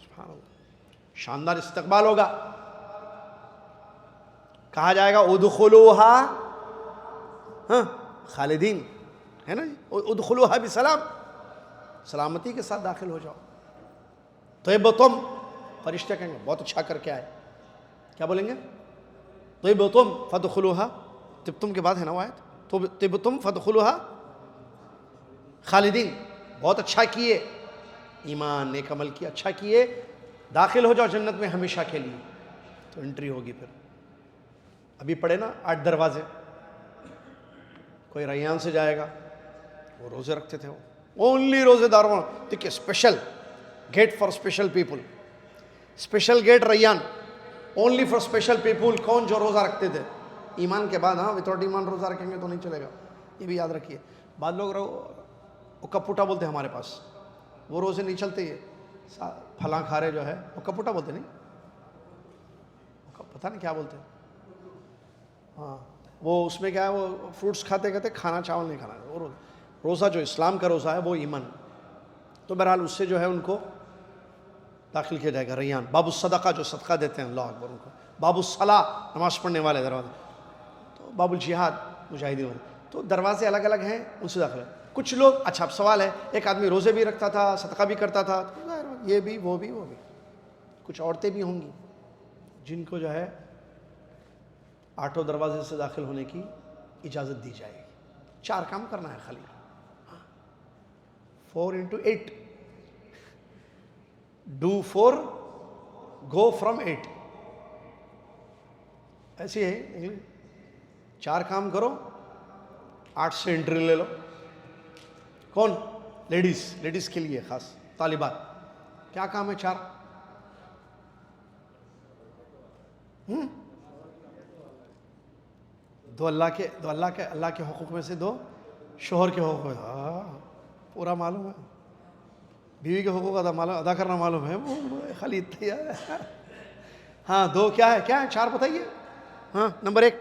سبحان اللہ، شاندار استقبال ہوگا۔ کہا جائے گا ادخلوہا خالدین، ہے نا جی، ادخلوہا بسلام، سلامتی کے ساتھ داخل ہو جاؤ۔ طیبتم، فرشتے کہیں گے بہت اچھا کر کے آئے، کیا بولیں گے؟ طیبتم فادخلوہا، طبتم کے بعد ہے نا وہ آیت، طیبتم فادخلوہا خالدین، بہت اچھا کیے، ایمان نیک عمل کی اچھا کیے، داخل ہو جاؤ جنت میں ہمیشہ کے لیے۔ تو انٹری ہوگی پھر، ابھی پڑھے نا 8 دروازے، کوئی ریان سے جائے گا، وہ روزے رکھتے تھے، وہ اونلی روزے داروں، دیکھیے special gate for special people, special gate ریان، اونلی فار اسپیشل پیپل، کون؟ جو روزہ رکھتے تھے ایمان کے بعد، ہاں وتاؤٹ ایمان روزہ رکھیں گے تو نہیں چلے گا، یہ بھی یاد رکھیے۔ بعض لوگ اکا پوٹا بولتے ہیں ہمارے پاس، وہ روزے نہیں چلتے، یہ پھلاں کھارے جو ہے اکا پوٹا بولتے نہیں، پتہ نہیں کیا بولتے ہیں، ہاں وہ اس میں کیا ہے، وہ فروٹس کھاتے کہتے کھانا چاول نہیں کھانا، وہ روزہ جو اسلام کا روزہ ہے وہ ایمان، تو بہرحال اس سے جو ہے ان کو داخل کیا جائے گا ریان۔ باب الصدقہ، جو صدقہ دیتے ہیں، اللہ اکبر، ان کو۔ باب الصلاۃ، نماز پڑھنے والے دروازے، تو باب الجہاد، مجاہدین والے، تو دروازے الگ الگ ہیں، ان سے داخل ہے۔ کچھ لوگ، اچھا اب سوال ہے، ایک آدمی روزے بھی رکھتا تھا، صدقہ بھی کرتا تھا، یہ بھی وہ بھی وہ بھی، کچھ عورتیں بھی ہوں گی جن کو جو ہے 8 دروازے سے داخل ہونے کی اجازت دی جائے گی۔ 4 کام کرنا ہے خالی، 4 into 8، do 4 go from 8، ایسی ہے، 4 کام کرو، 8 سے انٹری لے لو۔ کون؟ لیڈیز کے لیے خاص، طالبات، کیا کام ہے 4؟ دو اللہ کے حقوق میں سے 2 شوہر کے حقوق میں، پورا معلوم ہے، بیوی کے حقوق ادا کرنا معلوم ہے، وہ خالی اتنا ہے۔ ہاں 2 کیا ہے 4 بتائیے۔ ہاں نمبر 1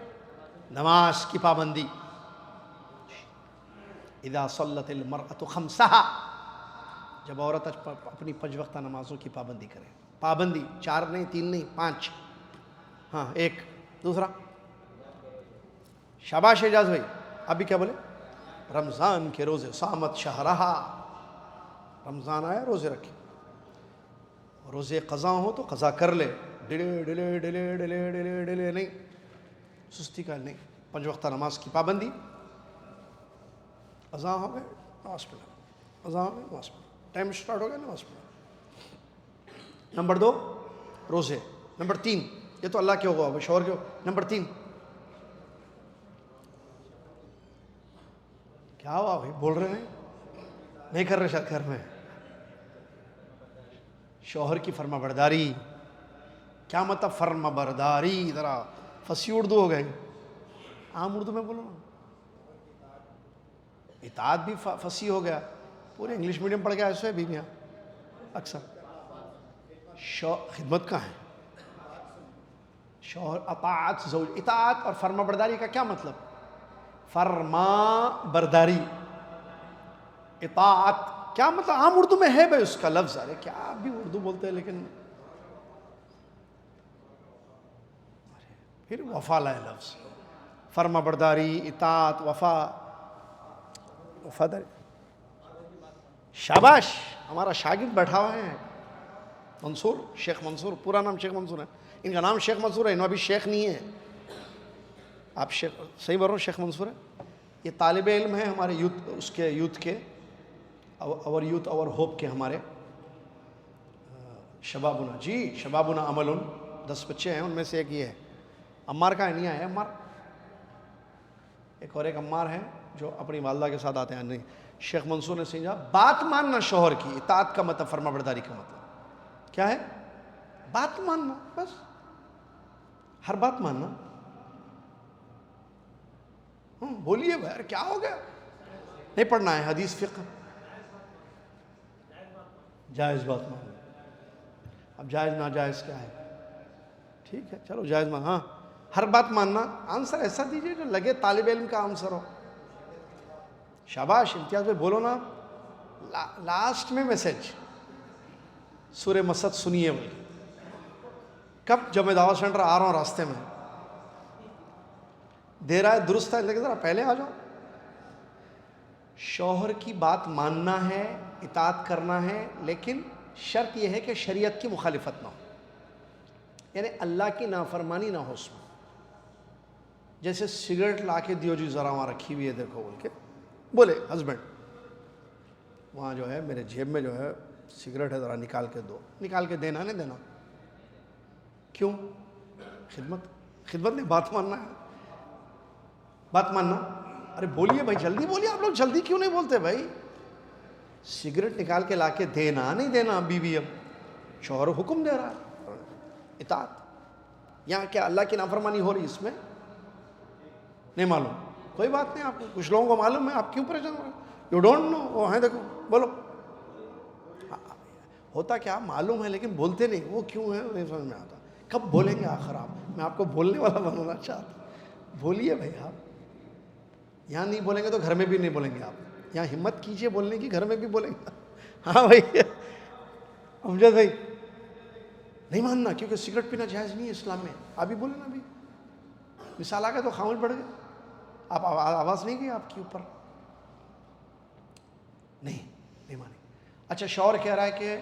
نماز کی پابندی، اذا صلت المرأة خمسہا، جب عورت اپنی 5 وقتہ نمازوں کی پابندی کرے، پابندی 4 نہیں، 3 نہیں، 5، ہاں 1۔ دوسرا، شاباش اعجاز بھائی، ابھی کیا بولے؟ رمضان کے روزے، صامت شہرہا، رمضان آیا روزے رکھے، روزے قضا ہو تو قضا کر لے، ڈلے ڈلے ڈلے ڈلے ڈلے ڈلے نہیں، سستی کا نہیں، 5 وقتہ نماز کی پابندی، قضا ہو گئے نماز پڑھنا، قضا ہو گئے نماز پڑھنا، ٹائم اسٹارٹ ہو گیا نماز پڑھنا۔ نمبر 2 روزے۔ نمبر 3 یہ تو اللہ کے ہوگا، شوہر کے ہو۔ نمبر 3 کیا ہوا بھائی، بول رہے ہیں نہیں کر رہے شاید گھر میں؟ شوہر کی فرما برداری۔ کیا مطلب فرما برداری؟ ذرا فصیح اردو ہو گئی، عام اردو میں بولو نا۔ اطاعت بھی فصیح ہو گیا، پورے انگلش میڈیم پڑھ گیا ایسے بیویاں اکثر۔ خدمت کہاں ہے؟ شوہر اطاعت زوج، اطاعت اور فرما برداری کا کیا مطلب؟ فرما برداری، اطاعت کیا مطلب؟ عام اردو میں ہے بھائی اس کا لفظ۔ ارے کیا آپ بھی اردو بولتے ہیں لیکن پھر وفا لائے لفظ، فرما برداری، اطاعت، وفاداری۔ شاباش، ہمارا شاگرد بیٹھا ہوا ہے منصور، شیخ منصور، پورا نام شیخ منصور ہے، ان کا نام شیخ منصور ہے، انہوں ابھی شیخ نہیں ہے۔ آپ شیخ صحیح بول رہے ہو، شیخ منصور ہے۔ یہ طالب علم ہے ہمارے یوتھ، اس کے یوتھ کے، اور یوتھ اور ہوپ کے، ہمارے شبابنا، جی شبابنا عمل، 10 بچے ہیں، ان میں سے ایک یہ ہے۔ عمار کا نہیں آیا عمار، ایک اور ایک عمار ہے جو اپنی والدہ کے ساتھ آتے ہیں۔ نہیں، شیخ منصور نے سمجھا بات ماننا شوہر کی، اطاعت کا مطلب فرما برداری کا مطلب کیا ہے؟ بات ماننا، بس ہر بات ماننا۔ بولیے بھائی کیا ہو گیا؟ نہیں پڑھنا ہے حدیث فقہ، جائز بات ماننا۔ اب جائز ناجائز کیا ہے؟ ٹھیک ہے چلو جائز مان، ہاں ہر بات ماننا۔ آنسر ایسا دیجئے جو لگے طالب علم کا آنسر ہو۔ شاباش، امتیاز میں بولو نا۔ لاسٹ میں میسج سورہ مسد سنیے بھائی، کب؟ جب میں دعوت سینٹر آ رہا ہوں راستے میں، دے رہا ہے درست ہے لیکن ذرا پہلے آ جاؤ۔ شوہر کی بات ماننا ہے، اطاعت کرنا ہے، لیکن شرط یہ ہے کہ شریعت کی مخالفت نہ ہو، یعنی اللہ کی نافرمانی نہ ہو اس میں۔ جیسے سگریٹ لا کے دیو جی ذرا وہاں رکھی ہوئی ہے دیکھو، بول کے بولے ہسبینڈ وہاں جو ہے میرے جیب میں جو ہے سگریٹ ہے، ذرا نکال کے دو، نکال کے دینا نہیں دینا؟ کیوں؟ خدمت نہیں، بات ماننا ہے، بات ماننا۔ ارے بولیے بھائی، جلدی بولیے، آپ لوگ جلدی کیوں نہیں بولتے بھائی؟ سگریٹ نکال کے لا کے دینا نہیں دینا بیوی، اب شوہر حکم دے رہا ہے، اطاعت۔ یہاں کیا اللہ کی نافرمانی ہو رہی اس میں؟ نہیں معلوم، کوئی بات نہیں، آپ کو کچھ لوگوں کو معلوم ہے، آپ کیوں پریشان ہو رہے ہیں؟ یو ڈونٹ نو، وہ ہیں دیکھو، بولو۔ ہوتا کیا معلوم ہے لیکن بولتے نہیں، وہ کیوں ہے نہیں سمجھ میں آتا۔ کب بولیں گے آخر آپ؟ میں آپ کو بولنے والا بنانا چاہتا ہوں، بولیے بھائی۔ آپ یہاں نہیں بولیں گے تو گھر میں بھی نہیں بولیں گے، آپ یہاں ہمت کیجئے بولنے کی، گھر میں بھی بولیں گے۔ ہاں بھائی امجد بھائی، نہیں ماننا کیونکہ سگریٹ پینا جائز نہیں ہے اسلام میں۔ آپ بھی بولیں نا، ابھی مثال آ گیا تو خاموش پڑ گئے، آپ آواز نہیں گئی آپ کے اوپر، نہیں مانے۔ اچھا شوہر کہہ رہا ہے کہ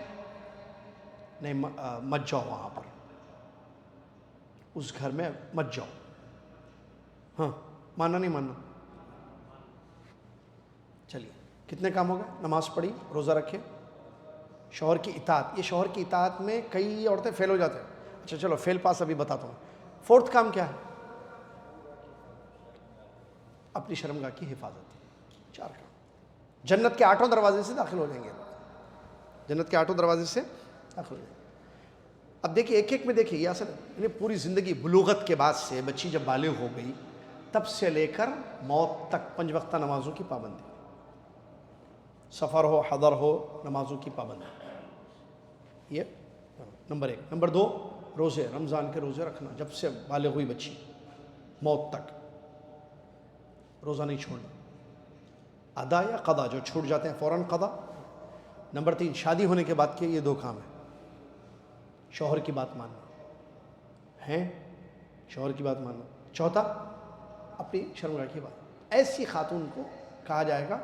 نہیں مت جاؤ وہاں پر، اس گھر میں مت جاؤ، ہاں ماننا نہیں ماننا؟ چلیے کتنے کام ہو گئے؟ نماز پڑھی، روزہ رکھے، شوہر کی اطاعت۔ یہ شوہر کی اطاعت میں کئی عورتیں فیل ہو جاتے ہیں۔ اچھا چلو فیل پاس ابھی بتاتا ہوں۔ 4تھ کام کیا ہے؟ اپنی شرمگاہ کی حفاظت۔ 4 کام، جنت کے 8 دروازے سے داخل ہو جائیں گے، جنت کے 8 دروازے سے داخل ہو جائیں گے۔ اب دیکھیے ایک ایک میں دیکھیے، یہ اصل یعنی پوری زندگی بلوغت کے بعد سے بچی جب بالغ ہو گئی تب سے لے کر موت تک 5 وقتہ نمازوں کی پابندی، سفر ہو حضر ہو، نمازوں کی پابندی، یہ نمبر 1۔ نمبر 2 روزے، رمضان کے روزے رکھنا، جب سے بالغ ہوئی بچی موت تک روزہ نہیں چھوڑنا، ادا یا قضا، جو چھوٹ جاتے ہیں فوراً قضا۔ نمبر 3 شادی ہونے کے بعد کے یہ 2 کام ہیں، شوہر کی بات ماننا ہے، شوہر کی بات ماننا۔ 4تھا اپنی شرمگاہ کی بات۔ ایسی خاتون کو کہا جائے گا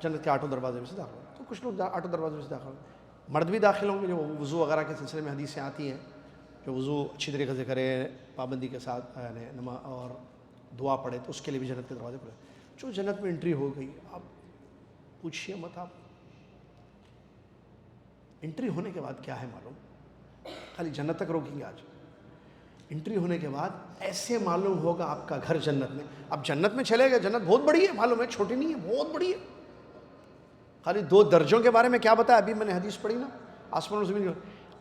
جنت کے 8 دروازے میں سے داخل ہو۔ تو کچھ لوگ آٹو دروازے سے داخل ہوں، مرد بھی داخل ہوں گے جو وضو وغیرہ کے سلسلے میں حدیثیں آتی ہیں، جو وضو اچھی طریقے سے کرے، پابندی کے ساتھ نماز اور دعا پڑھے تو اس کے لیے بھی جنت کے دروازے کھلے۔ جو جنت میں انٹری ہو گئی، اب پوچھیے مت آپ انٹری ہونے کے بعد کیا ہے معلوم، خالی جنت تک روکیں گے آج۔ انٹری ہونے کے بعد ایسے معلوم ہوگا آپ کا گھر جنت میں۔ اب جنت میں چلے گئے، جنت بہت بڑی ہے، معلوم ہے چھوٹی نہیں ہے، بہت بڑی ہے۔ خالی 2 درجوں کے بارے میں کیا بتایا، ابھی میں نے حدیث پڑھی نا، آسمان اور زمین۔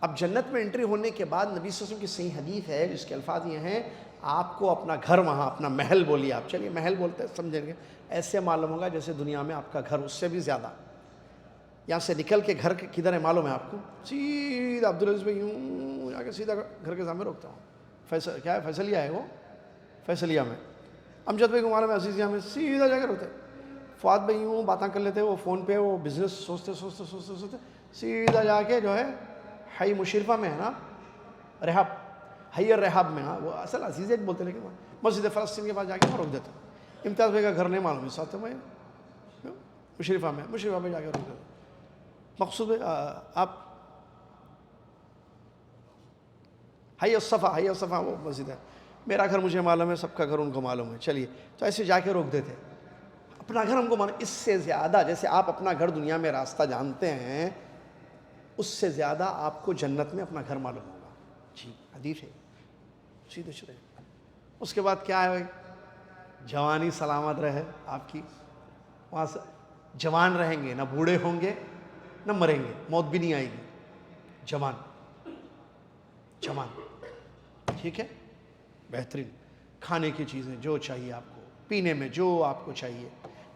اب جنت میں انٹری ہونے کے بعد نبی صلی اللہ علیہ وسلم کی صحیح حدیث ہے جس کے الفاظ یہ ہیں، آپ کو اپنا گھر وہاں، اپنا محل بولیے آپ، چلیے محل بولتے ہیں سمجھیں گے، ایسے معلوم ہوگا جیسے دنیا میں آپ کا گھر، اس سے بھی زیادہ۔ یہاں سے نکل کے گھر کدھر ہے معلوم ہے آپ کو، سیدھا عبدالعزیز بھائی یوں جا کے سیدھا گھر کے سامنے روکتا ہوں، کیا ہے فیصلیہ ہے وہ، فیصلیہ میں۔ امجد بھائی کو معلوم ہے عزیزیہ میں، سیدھا جا کے روکتے۔ فؤاد بھائی یوں باتاں کر لیتے، وہ فون پہ وہ بزنس سوچتے سیدھا جا کے جو ہے حی مشرفہ میں ہے نا، رحاب، حی الرحاب میں، ہاں وہ اصل عزیزیت بولتے ہیں، لیکن مسجد فلسطین کے پاس جا کے وہ روک دیتے۔ امتیاز بھائی کا گھر نہیں معلوم ہے، ساتھ میں مشرفہ میں، مشرفہ میں جا کے روک دیتے۔ مقصود ہے آپ حی الصفا وہ مسجد ہے، میرا گھر مجھے معلوم ہے، سب کا گھر ان کو معلوم ہے، چلیے تو ایسے جا کے روک دیتے۔ اپنا گھر ہم کو معلوم، اس سے زیادہ جیسے آپ اپنا گھر دنیا میں راستہ جانتے ہیں، اس سے زیادہ آپ کو جنت میں اپنا گھر معلوم ہوگا۔ جی حدیث ہے، سیدھے چلے۔ اس کے بعد کیا ہے بھائی، جوانی سلامت رہے آپ کی، وہاں سے جوان رہیں گے، نہ بوڑھے ہوں گے نہ مریں گے، موت بھی نہیں آئے گی، جوان ٹھیک ہے، بہترین کھانے کی چیزیں جو چاہیے آپ کو، پینے میں جو آپ کو چاہیے،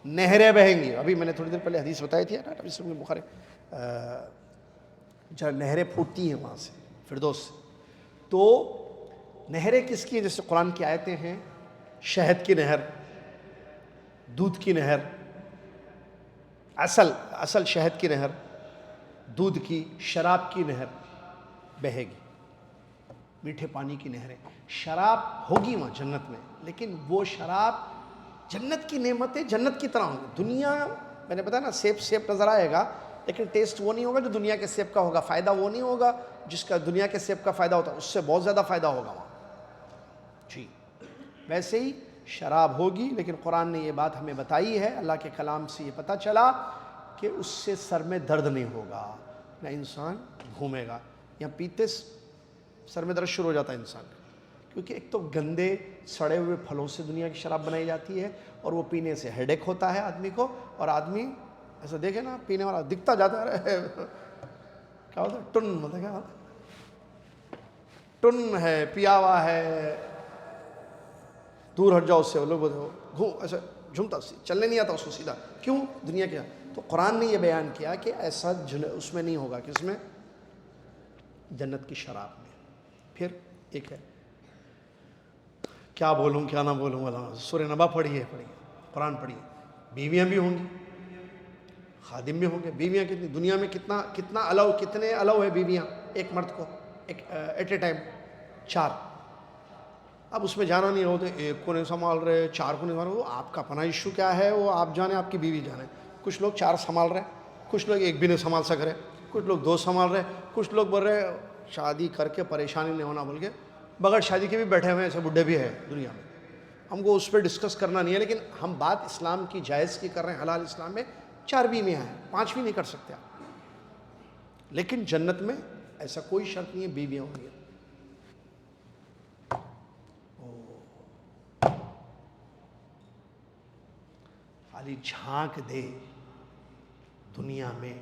نہریں بہیں گی۔ ابھی میں نے تھوڑی دیر پہلے حدیث بتائی تھی نا، نبی صلی اللہ علیہ وسلم جہاں نہریں پھوٹتی ہیں وہاں سے فردوس سے، تو نہریں کس کی ہیں؟ جیسے قرآن کی آیتیں ہیں، شہد کی نہر، دودھ کی نہر، اصل شہد کی نہر، دودھ کی، شراب کی نہر بہے گی، میٹھے پانی کی نہریں۔ شراب ہوگی وہاں جنت میں، لیکن وہ شراب جنت کی نعمتیں جنت کی طرح ہوں گی۔ دنیا میں نے بتایا نا، سیب نظر آئے گا، لیکن ٹیسٹ وہ نہیں ہوگا جو دنیا کے سیب کا ہوگا، فائدہ وہ نہیں ہوگا جس کا دنیا کے سیب کا فائدہ ہوتا ہے، اس سے بہت زیادہ فائدہ ہوگا وہاں۔ جی ویسے ہی شراب ہوگی، لیکن قرآن نے یہ بات ہمیں بتائی ہے، اللہ کے کلام سے یہ پتہ چلا کہ اس سے سر میں درد نہیں ہوگا، نہ انسان گھومے گا۔ یہاں پیتے سر میں درد شروع ہو جاتا ہے انسان کا، کیونکہ ایک تو گندے سڑے ہوئے پھلوں سے دنیا کی شراب بنائی جاتی ہے، اور وہ پینے سے ہیڈیک ہوتا ہے آدمی کو، اور آدمی ایسا دیکھے نا پینے والا دکھتا جاتا ہے، کیا ہوتا ہے ٹن، مطلب کیا ٹن ہے، پیا ہوا ہے، دور ہٹ جاؤ اس سے، وہ لوگ ایسا جھومتا، چلنے نہیں آتا اس کو سیدھا، کیوں؟ دنیا کیا۔ تو قرآن نے یہ بیان کیا کہ ایسا اس میں نہیں ہوگا، کس میں؟ جنت کی شراب میں۔ پھر ایک ہے، کیا بولوں کیا نہ بولوں والا، سورہ نبا پڑھیے قرآن پڑھیے، بیویاں بھی ہوں گی، خادم بھی ہوں گے۔ بیویاں کتنی دنیا میں، کتنے الاؤ ہے بیویاں ایک مرد کو ایٹ اے ٹائم؟ 4۔ اب اس میں جانا نہیں ہوتے، ایک کو نہیں سنبھال رہے، 4 کو نہیں سنبھال رہے، وہ آپ کا اپنا ایشو کیا ہے، وہ آپ جانے، آپ کی بیوی جانے۔ کچھ لوگ 4 سنبھال رہے، کچھ لوگ ایک بھی نہیں سنبھال سک رہے، کچھ لوگ 2 سنبھال رہے، کچھ لوگ بول رہے شادی کر کے پریشانی نہیں ہونا بول کے بغیر شادی کے بھی بیٹھے ہوئے، ایسے بڈھے بھی ہیں دنیا میں۔ ہم کو اس پہ ڈسکس کرنا نہیں ہے، لیکن ہم بات اسلام کی جائز کی کر رہے ہیں۔ حلال اسلام میں 4 بیویاں ہیں، 5 بھی نہیں کر سکتے آپ، لیکن جنت میں ایسا کوئی شرط نہیں ہے، بیویاں ہوں گی۔ خالی جھانک دے دنیا میں،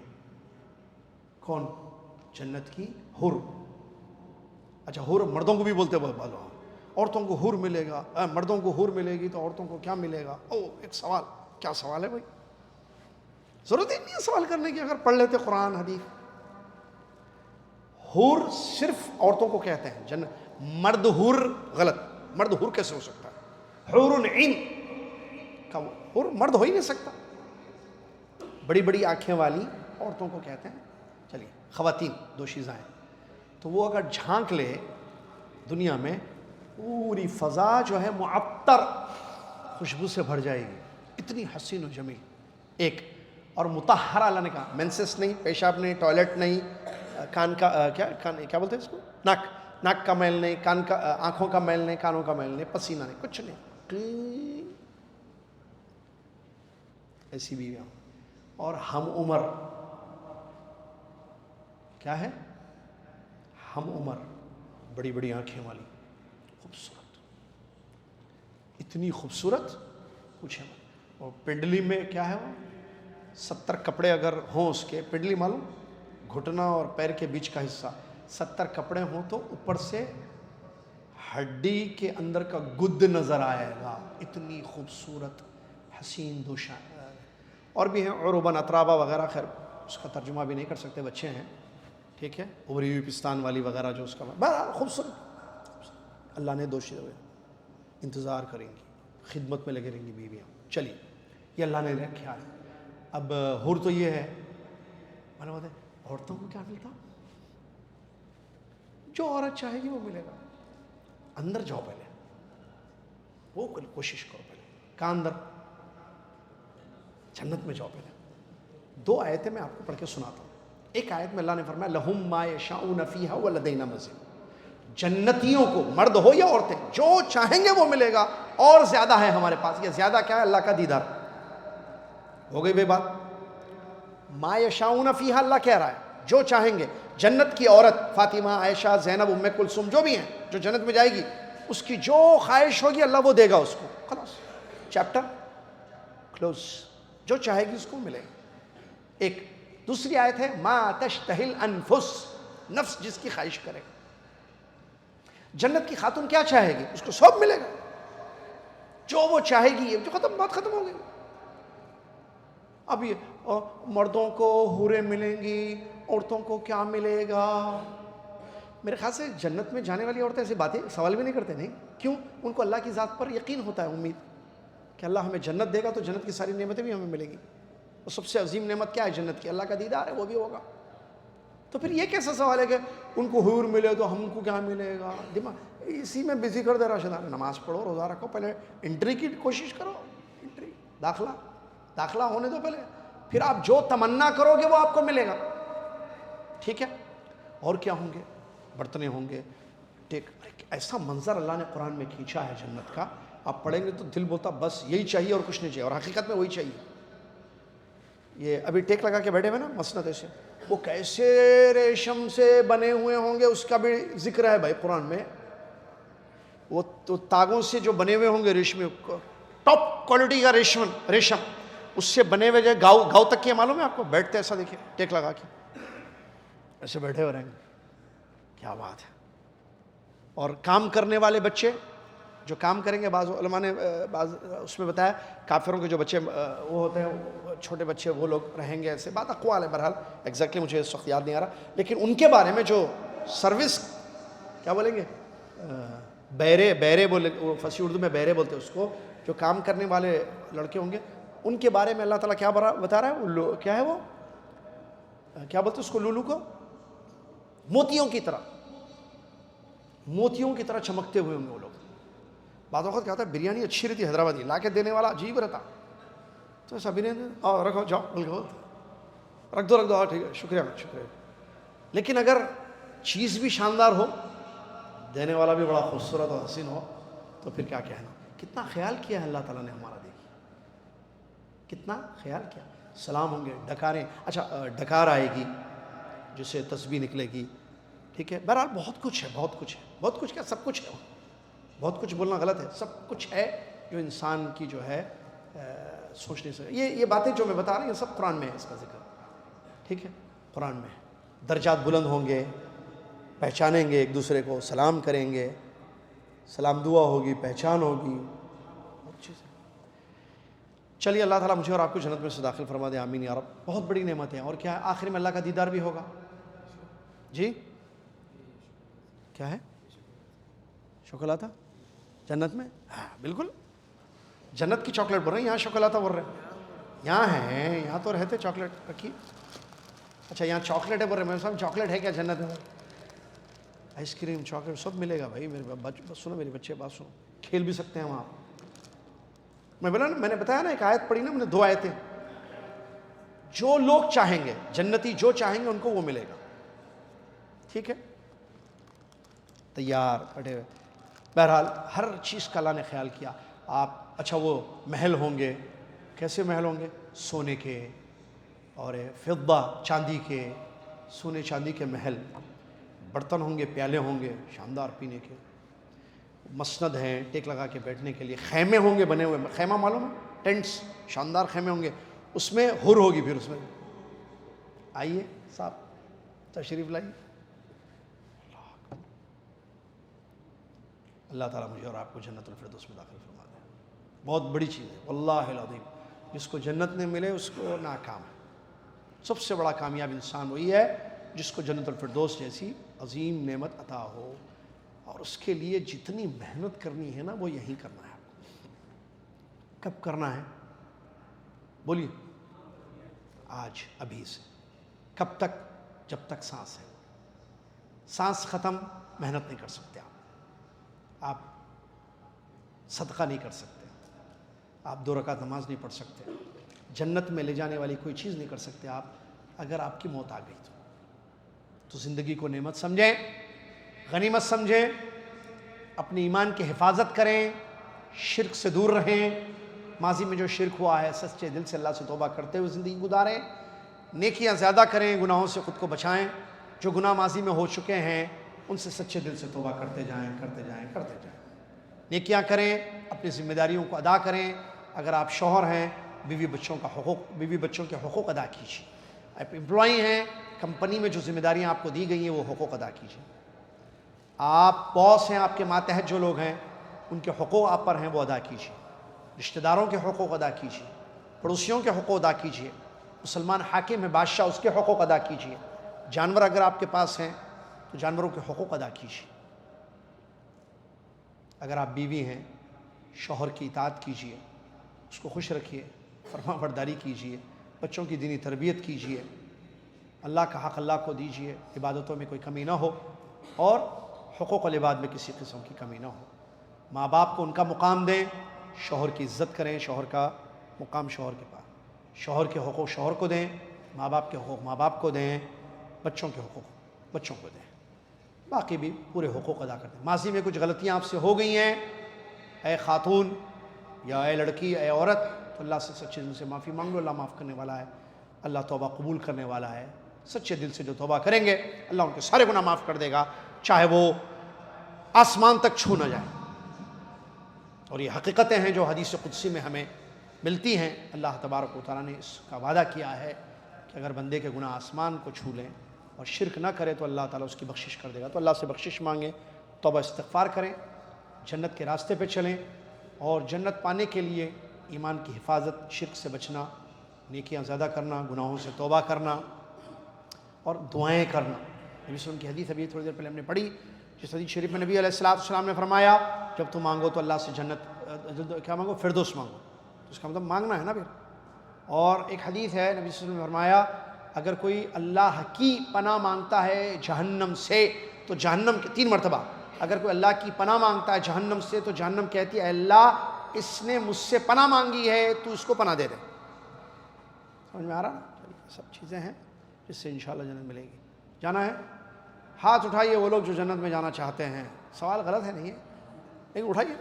کون؟ جنت کی حور۔ اچھا حور مردوں کو بھی بولتے ہیں، عورتوں کو حور ملے گا، مردوں کو حور ملے گی تو عورتوں کو کیا ملے گا؟ ایک سوال، کیا سوال ہے بھائی؟ ضرورت ہی نہیں ہے سوال کرنے کی، اگر پڑھ لیتے قرآن حدیث۔ حور صرف عورتوں کو کہتے ہیں جنت، مرد حور غلط، مرد حور کیسے ہو سکتا ہے؟ حور عین کا حور مرد ہو ہی نہیں سکتا، بڑی بڑی آنکھیں والی عورتوں کو کہتے ہیں۔ چلیے خواتین 2 چیزیں ہیں، تو وہ اگر جھانک لے دنیا میں، پوری فضا جو ہے معطر خوشبو سے بھر جائے گی، اتنی حسین و جمیل۔ ایک اور مطہرہ اللہ نے کہا، مینسس نہیں، پیشاب نہیں، ٹوائلٹ نہیں، کان کا کیا بولتے ہیں اس کو، ناک کا میل نہیں، کان کا آنکھوں کا میل نہیں، کانوں کا میل نہیں، پسینہ نہیں، کچھ نہیں، کلین. ایسی بیویاں. اور ہم عمر، کیا ہے، ہم عمر، بڑی بڑی آنکھیں والی، خوبصورت، اتنی خوبصورت پوچھے. اور پنڈلی میں کیا ہے وہ 70 کپڑے اگر ہوں اس کے، پنڈلی معلوم، گھٹنا اور پیر کے بیچ کا حصہ، 70 کپڑے ہوں تو اوپر سے ہڈی کے اندر کا گد نظر آئے گا، اتنی خوبصورت حسین دوشاں. اور بھی ہیں عروباً اترابا وغیرہ، خیر اس کا ترجمہ بھی نہیں کر سکتے، بچے ہیں، ٹھیک ہے، ابری ہوئی پستان والی وغیرہ جو اس کا بہرحال خوبصورت. اللہ نے دوشی ہوئے انتظار کریں گی، خدمت میں لگے رہیں گی بیویاں. چلیے یہ اللہ نے رکھا ہے. اب حور تو یہ ہے، معلوم ہوتا ہے عورتوں کو کیا ملتا، جو عورت چاہے گی وہ ملے گا. اندر جاؤ پہلے، وہ کوشش کرو پہلے، کہاں اندر، جنت میں جاؤ پہلے. 2 آیتیں میں آپ کو پڑھ کے سناتا ہوں. ایک آیت میں اللہ نے فرمایا لہم ما یشاؤون فیہا ولدینا مزید، جنتیوں کو، مرد ہو یا عورتیں، جو چاہیں گے وہ ملے گا، اور زیادہ ہے ہمارے پاس. یہ زیادہ کیا ہے، اللہ کا دیدار. ہو گئی بے بات. ما یشاؤون فیہا، اللہ کہہ رہا ہے جو چاہیں گے. جنت کی عورت فاطمہ، عائشہ، زینب، ام کلثوم جو بھی ہیں جو جنت میں جائے گی، اس کی جو خواہش ہوگی اللہ وہ دے گا اس کو. خلاص چیپٹر کلوز. جو چاہے گی اس کو ملے گا. ایک دوسری آیت ہے ما تشتہی الانفس، نفس جس کی خواہش کرے. جنت کی خاتون کیا چاہے گی اس کو سب ملے گا، جو وہ چاہے گی. جو ختم، بات ختم ہو گئی. اب یہ مردوں کو حوریں ملیں گی، عورتوں کو کیا ملے گا. میرے خیال سے جنت میں جانے والی عورتیں ایسی باتیں سوال بھی نہیں کرتے. نہیں کیوں، ان کو اللہ کی ذات پر یقین ہوتا ہے، امید کہ اللہ ہمیں جنت دے گا تو جنت کی ساری نعمتیں بھی ہمیں ملیں گی. اور سب سے عظیم نعمت کیا ہے جنت کی، اللہ کا دیدار ہے، وہ بھی ہوگا. تو پھر یہ کیسا سوال ہے کہ ان کو حور ملے تو ہم کو کیا ملے گا. دماغ اسی میں بزی کر دے راشد. نماز پڑھو، روزہ رکھو، پہلے انٹری کی کوشش کرو، انٹری، داخلہ ہونے دو پہلے، پھر آپ جو تمنا کرو گے وہ آپ کو ملے گا. ٹھیک ہے. اور کیا ہوں گے، برتنیں ہوں گے. ایسا منظر اللہ نے قرآن میں کھینچا ہے جنت کا، آپ پڑھیں گے تو دل بولتا بس یہی چاہیے اور کچھ نہیں چاہیے. اور حقیقت میں وہی چاہیے. یہ ابھی ٹیک لگا کے بیٹھے ہوئے نا مسند ایسے، وہ کیسے ریشم سے بنے ہوئے ہوں گے اس کا بھی ذکر ہے بھائی قرآن میں. وہ تو تاگوں سے جو بنے ہوئے ہوں گے، ریشمی ٹاپ کوالٹی کا ریشم، اس سے بنے ہوئے جو گاؤ تک کے، معلوم ہے آپ کو، بیٹھتے ایسا دیکھیں ٹیک لگا کے ایسے بیٹھے ہوئے رہیں گے. کیا بات ہے. اور کام کرنے والے بچے جو کام کریں گے، بعض علماء نے بعض اس میں بتایا کافروں کے جو بچے وہ ہوتے ہیں چھوٹے بچے، وہ لوگ رہیں گے. ایسے بات اقوال ہے، بہرحال ایگزیکٹلی مجھے اس وقت یاد نہیں آ رہا. لیکن ان کے بارے میں جو سروس، کیا بولیں گے، بیرے بولے، فصیح اردو میں بیرے بولتے ہیں اس کو، جو کام کرنے والے لڑکے ہوں گے، ان کے بارے میں اللہ تعالیٰ کیا بتا رہا ہے. کیا ہے وہ، کیا بولتے ہیں اس کو، لولو کو، موتیوں کی طرح چمکتے ہوئے ہوں گے وہ لوگ. بعض وقت کیا ہوتا ہے بریانی اچھی رہتی، حیدرآبادی لا کے دینے والا عجیب رہتا، تو ایسا بھی نہیں، اور رکھو جاؤ، رکھ دو، ٹھیک ہے، شکریہ. لیکن اگر چیز بھی شاندار ہو، دینے والا بھی بڑا خوبصورت اور حسین ہو، تو پھر کیا کہنا. کتنا خیال کیا ہے اللہ تعالیٰ نے ہمارا، دیکھیے کتنا خیال کیا. سلام ہوں گے، ڈکاریں، اچھا ڈکار آئے گی جس سے تسبیح نکلے گی. ٹھیک ہے. بہرحال بہت کچھ کیا، سب کچھ ہے. بہت کچھ بولنا غلط ہے، سب کچھ ہے جو انسان کی جو ہے سوچ نہیں سکے. یہ باتیں جو میں بتا رہا ہوں یہ سب قرآن میں ہے، اس کا ذکر. ٹھیک ہے، قرآن میں. درجات بلند ہوں گے، پہچانیں گے ایک دوسرے کو، سلام کریں گے، سلام دعا ہوگی، پہچان ہوگی، بہت چیزیں. چلیے اللہ تعالیٰ مجھے اور آپ کو جنت میں سے داخل فرما دے، آمین یا رب. بہت بڑی نعمت ہے. اور کیا ہے، آخر میں اللہ کا دیدار بھی ہوگا. جی کیا ہے، شوکولاتا جنت میں؟ ہاں بالکل، جنت کی چاکلیٹ بول رہے ہیں، یہاں شوکولاتا بول رہے ہیں. یہاں ہے، یہاں تو رہتے چاکلیٹ رکھی. اچھا یہاں چاکلیٹ ہے بول رہے ہیں. میرے صاحب چاکلیٹ ہے کیا جنت میں؟ آئس کریم، چاکلیٹ سب ملے گا بھائی. میرے سنو، میرے بچے بات سنو، کھیل بھی سکتے ہیں وہاں. میں نے بتایا نا، ایک آیت پڑھی نا میں نے، 2 آیتیں. جو لوگ چاہیں گے، جنتی جو چاہیں گے ان کو وہ ملے گا. ٹھیک ہے، تیار کھڑے ہوئے. بہرحال ہر چیز کا اللہ نے خیال کیا. آپ اچھا وہ محل ہوں گے، کیسے محل ہوں گے؟ سونے کے اور فضہ چاندی کے، سونے چاندی کے محل. برتن ہوں گے، پیالے ہوں گے شاندار پینے کے. مسند ہیں ٹیک لگا کے بیٹھنے کے لیے. خیمے ہوں گے بنے ہوئے، خیمہ معلوم ہے؟ ٹینٹس، شاندار خیمے ہوں گے. اس میں حر ہوگی. پھر اس میں آئیے صاحب تشریف لائیے. اللہ تعالیٰ مجھے اور آپ کو جنت الفردوس میں داخل فرما دے. بہت بڑی چیز ہے واللہ العظیم. جس کو جنت نہیں ملے اس کو ناکام ہے. سب سے بڑا کامیاب انسان وہی ہے جس کو جنت الفردوس جیسی عظیم نعمت عطا ہو. اور اس کے لیے جتنی محنت کرنی ہے نا وہ یہی کرنا ہے. کب کرنا ہے بولیے؟ آج، ابھی سے. کب تک؟ جب تک سانس ہے. سانس ختم محنت نہیں کر سکتے آپ صدقہ نہیں کر سکتے، آپ 2 رکعت نماز نہیں پڑھ سکتے، جنت میں لے جانے والی کوئی چیز نہیں کر سکتے آپ اگر آپ کی موت آ گئی تو زندگی کو نعمت سمجھیں، غنیمت سمجھیں، اپنے ایمان کی حفاظت کریں، شرک سے دور رہیں. ماضی میں جو شرک ہوا ہے سچے دل سے اللہ سے توبہ کرتے ہوئے زندگی گزاریں. نیکیاں زیادہ کریں، گناہوں سے خود کو بچائیں. جو گناہ ماضی میں ہو چکے ہیں ان سے سچے دل سے توبہ کرتے جائیں کرتے جائیں کرتے جائیں. نیکیاں کریں، اپنی ذمہ داریوں کو ادا کریں. اگر آپ شوہر ہیں، بیوی بچوں کے حقوق ادا کیجیے. آپ امپلائی ہیں، کمپنی میں جو ذمہ داریاں آپ کو دی گئی ہیں وہ حقوق ادا کیجیے. آپ باس ہیں، آپ کے ماتحت جو لوگ ہیں ان کے حقوق آپ پر ہیں وہ ادا کیجیے. رشتہ داروں کے حقوق ادا کیجیے، پڑوسیوں کے حقوق ادا کیجیے. مسلمان حاکم ہے، بادشاہ، اس کے حقوق ادا کیجیے. جانور اگر آپ کے پاس ہیں تو جانوروں کے حقوق ادا کیجیے. اگر آپ بیوی ہیں، شوہر کی اطاعت کیجیے، اس کو خوش رکھیے، فرما برداری کیجیے، بچوں کی دینی تربیت کیجیے، اللہ کا حق اللہ کو دیجیے، عبادتوں میں کوئی کمی نہ ہو اور حقوق العباد میں کسی قسم کی کمی نہ ہو. ماں باپ کو ان کا مقام دیں، شوہر کی عزت کریں، شوہر کا مقام شوہر کے پاس. شوہر کے حقوق شوہر کو دیں، ماں باپ کے حقوق ماں باپ کو دیں، بچوں کے حقوق بچوں کو دیں. باقی بھی پورے حقوق ادا کرتے ہیں. ماضی میں کچھ غلطیاں آپ سے ہو گئی ہیں اے خاتون یا اے لڑکی، اے عورت، تو اللہ سے سچے دل سے معافی مانگ لو. اللہ معاف کرنے والا ہے، اللہ توبہ قبول کرنے والا ہے. سچے دل سے جو توبہ کریں گے اللہ ان کے سارے گناہ معاف کر دے گا، چاہے وہ آسمان تک چھو نہ جائے. اور یہ حقیقتیں ہیں جو حدیث قدسی میں ہمیں ملتی ہیں. اللہ تبارک و تعالیٰ نے اس کا وعدہ کیا ہے کہ اگر بندے کے گناہ آسمان کو چھو لیں اور شرک نہ کرے تو اللہ تعالیٰ اس کی بخشش کر دے گا. تو اللہ سے بخشش مانگیں، توبہ استغفار کریں، جنت کے راستے پہ چلیں. اور جنت پانے کے لیے ایمان کی حفاظت، شرک سے بچنا، نیکیاں زیادہ کرنا، گناہوں سے توبہ کرنا اور دعائیں کرنا. نبی صلی اللہ علیہ وسلم کی حدیث ابھی تھوڑی دیر پہلے ہم نے پڑھی، جس حدیث شریف میں نبی علیہ السلام نے فرمایا جب تم مانگو تو اللہ سے جنت کیا مانگو؟ فردوس مانگو. تو اس کا مطلب مانگنا ہے نا پھر. اور ایک حدیث ہے نبی صلی اللہ علیہ وسلم نے فرمایا اگر کوئی اللہ کی پناہ مانگتا ہے جہنم سے تو جہنم کے 3 مرتبہ اگر کوئی اللہ کی پناہ مانگتا ہے جہنم سے تو جہنم کہتی ہے اے اللہ اس نے مجھ سے پناہ مانگی ہے تو اس کو پناہ دے دے. سمجھ میں آ رہا؟ سب چیزیں ہیں جس سے انشاءاللہ جنت ملے گی. جانا ہے؟ ہاتھ اٹھائیے وہ لوگ جو جنت میں جانا چاہتے ہیں. سوال غلط ہے نہیں ہے لیکن اٹھائیے.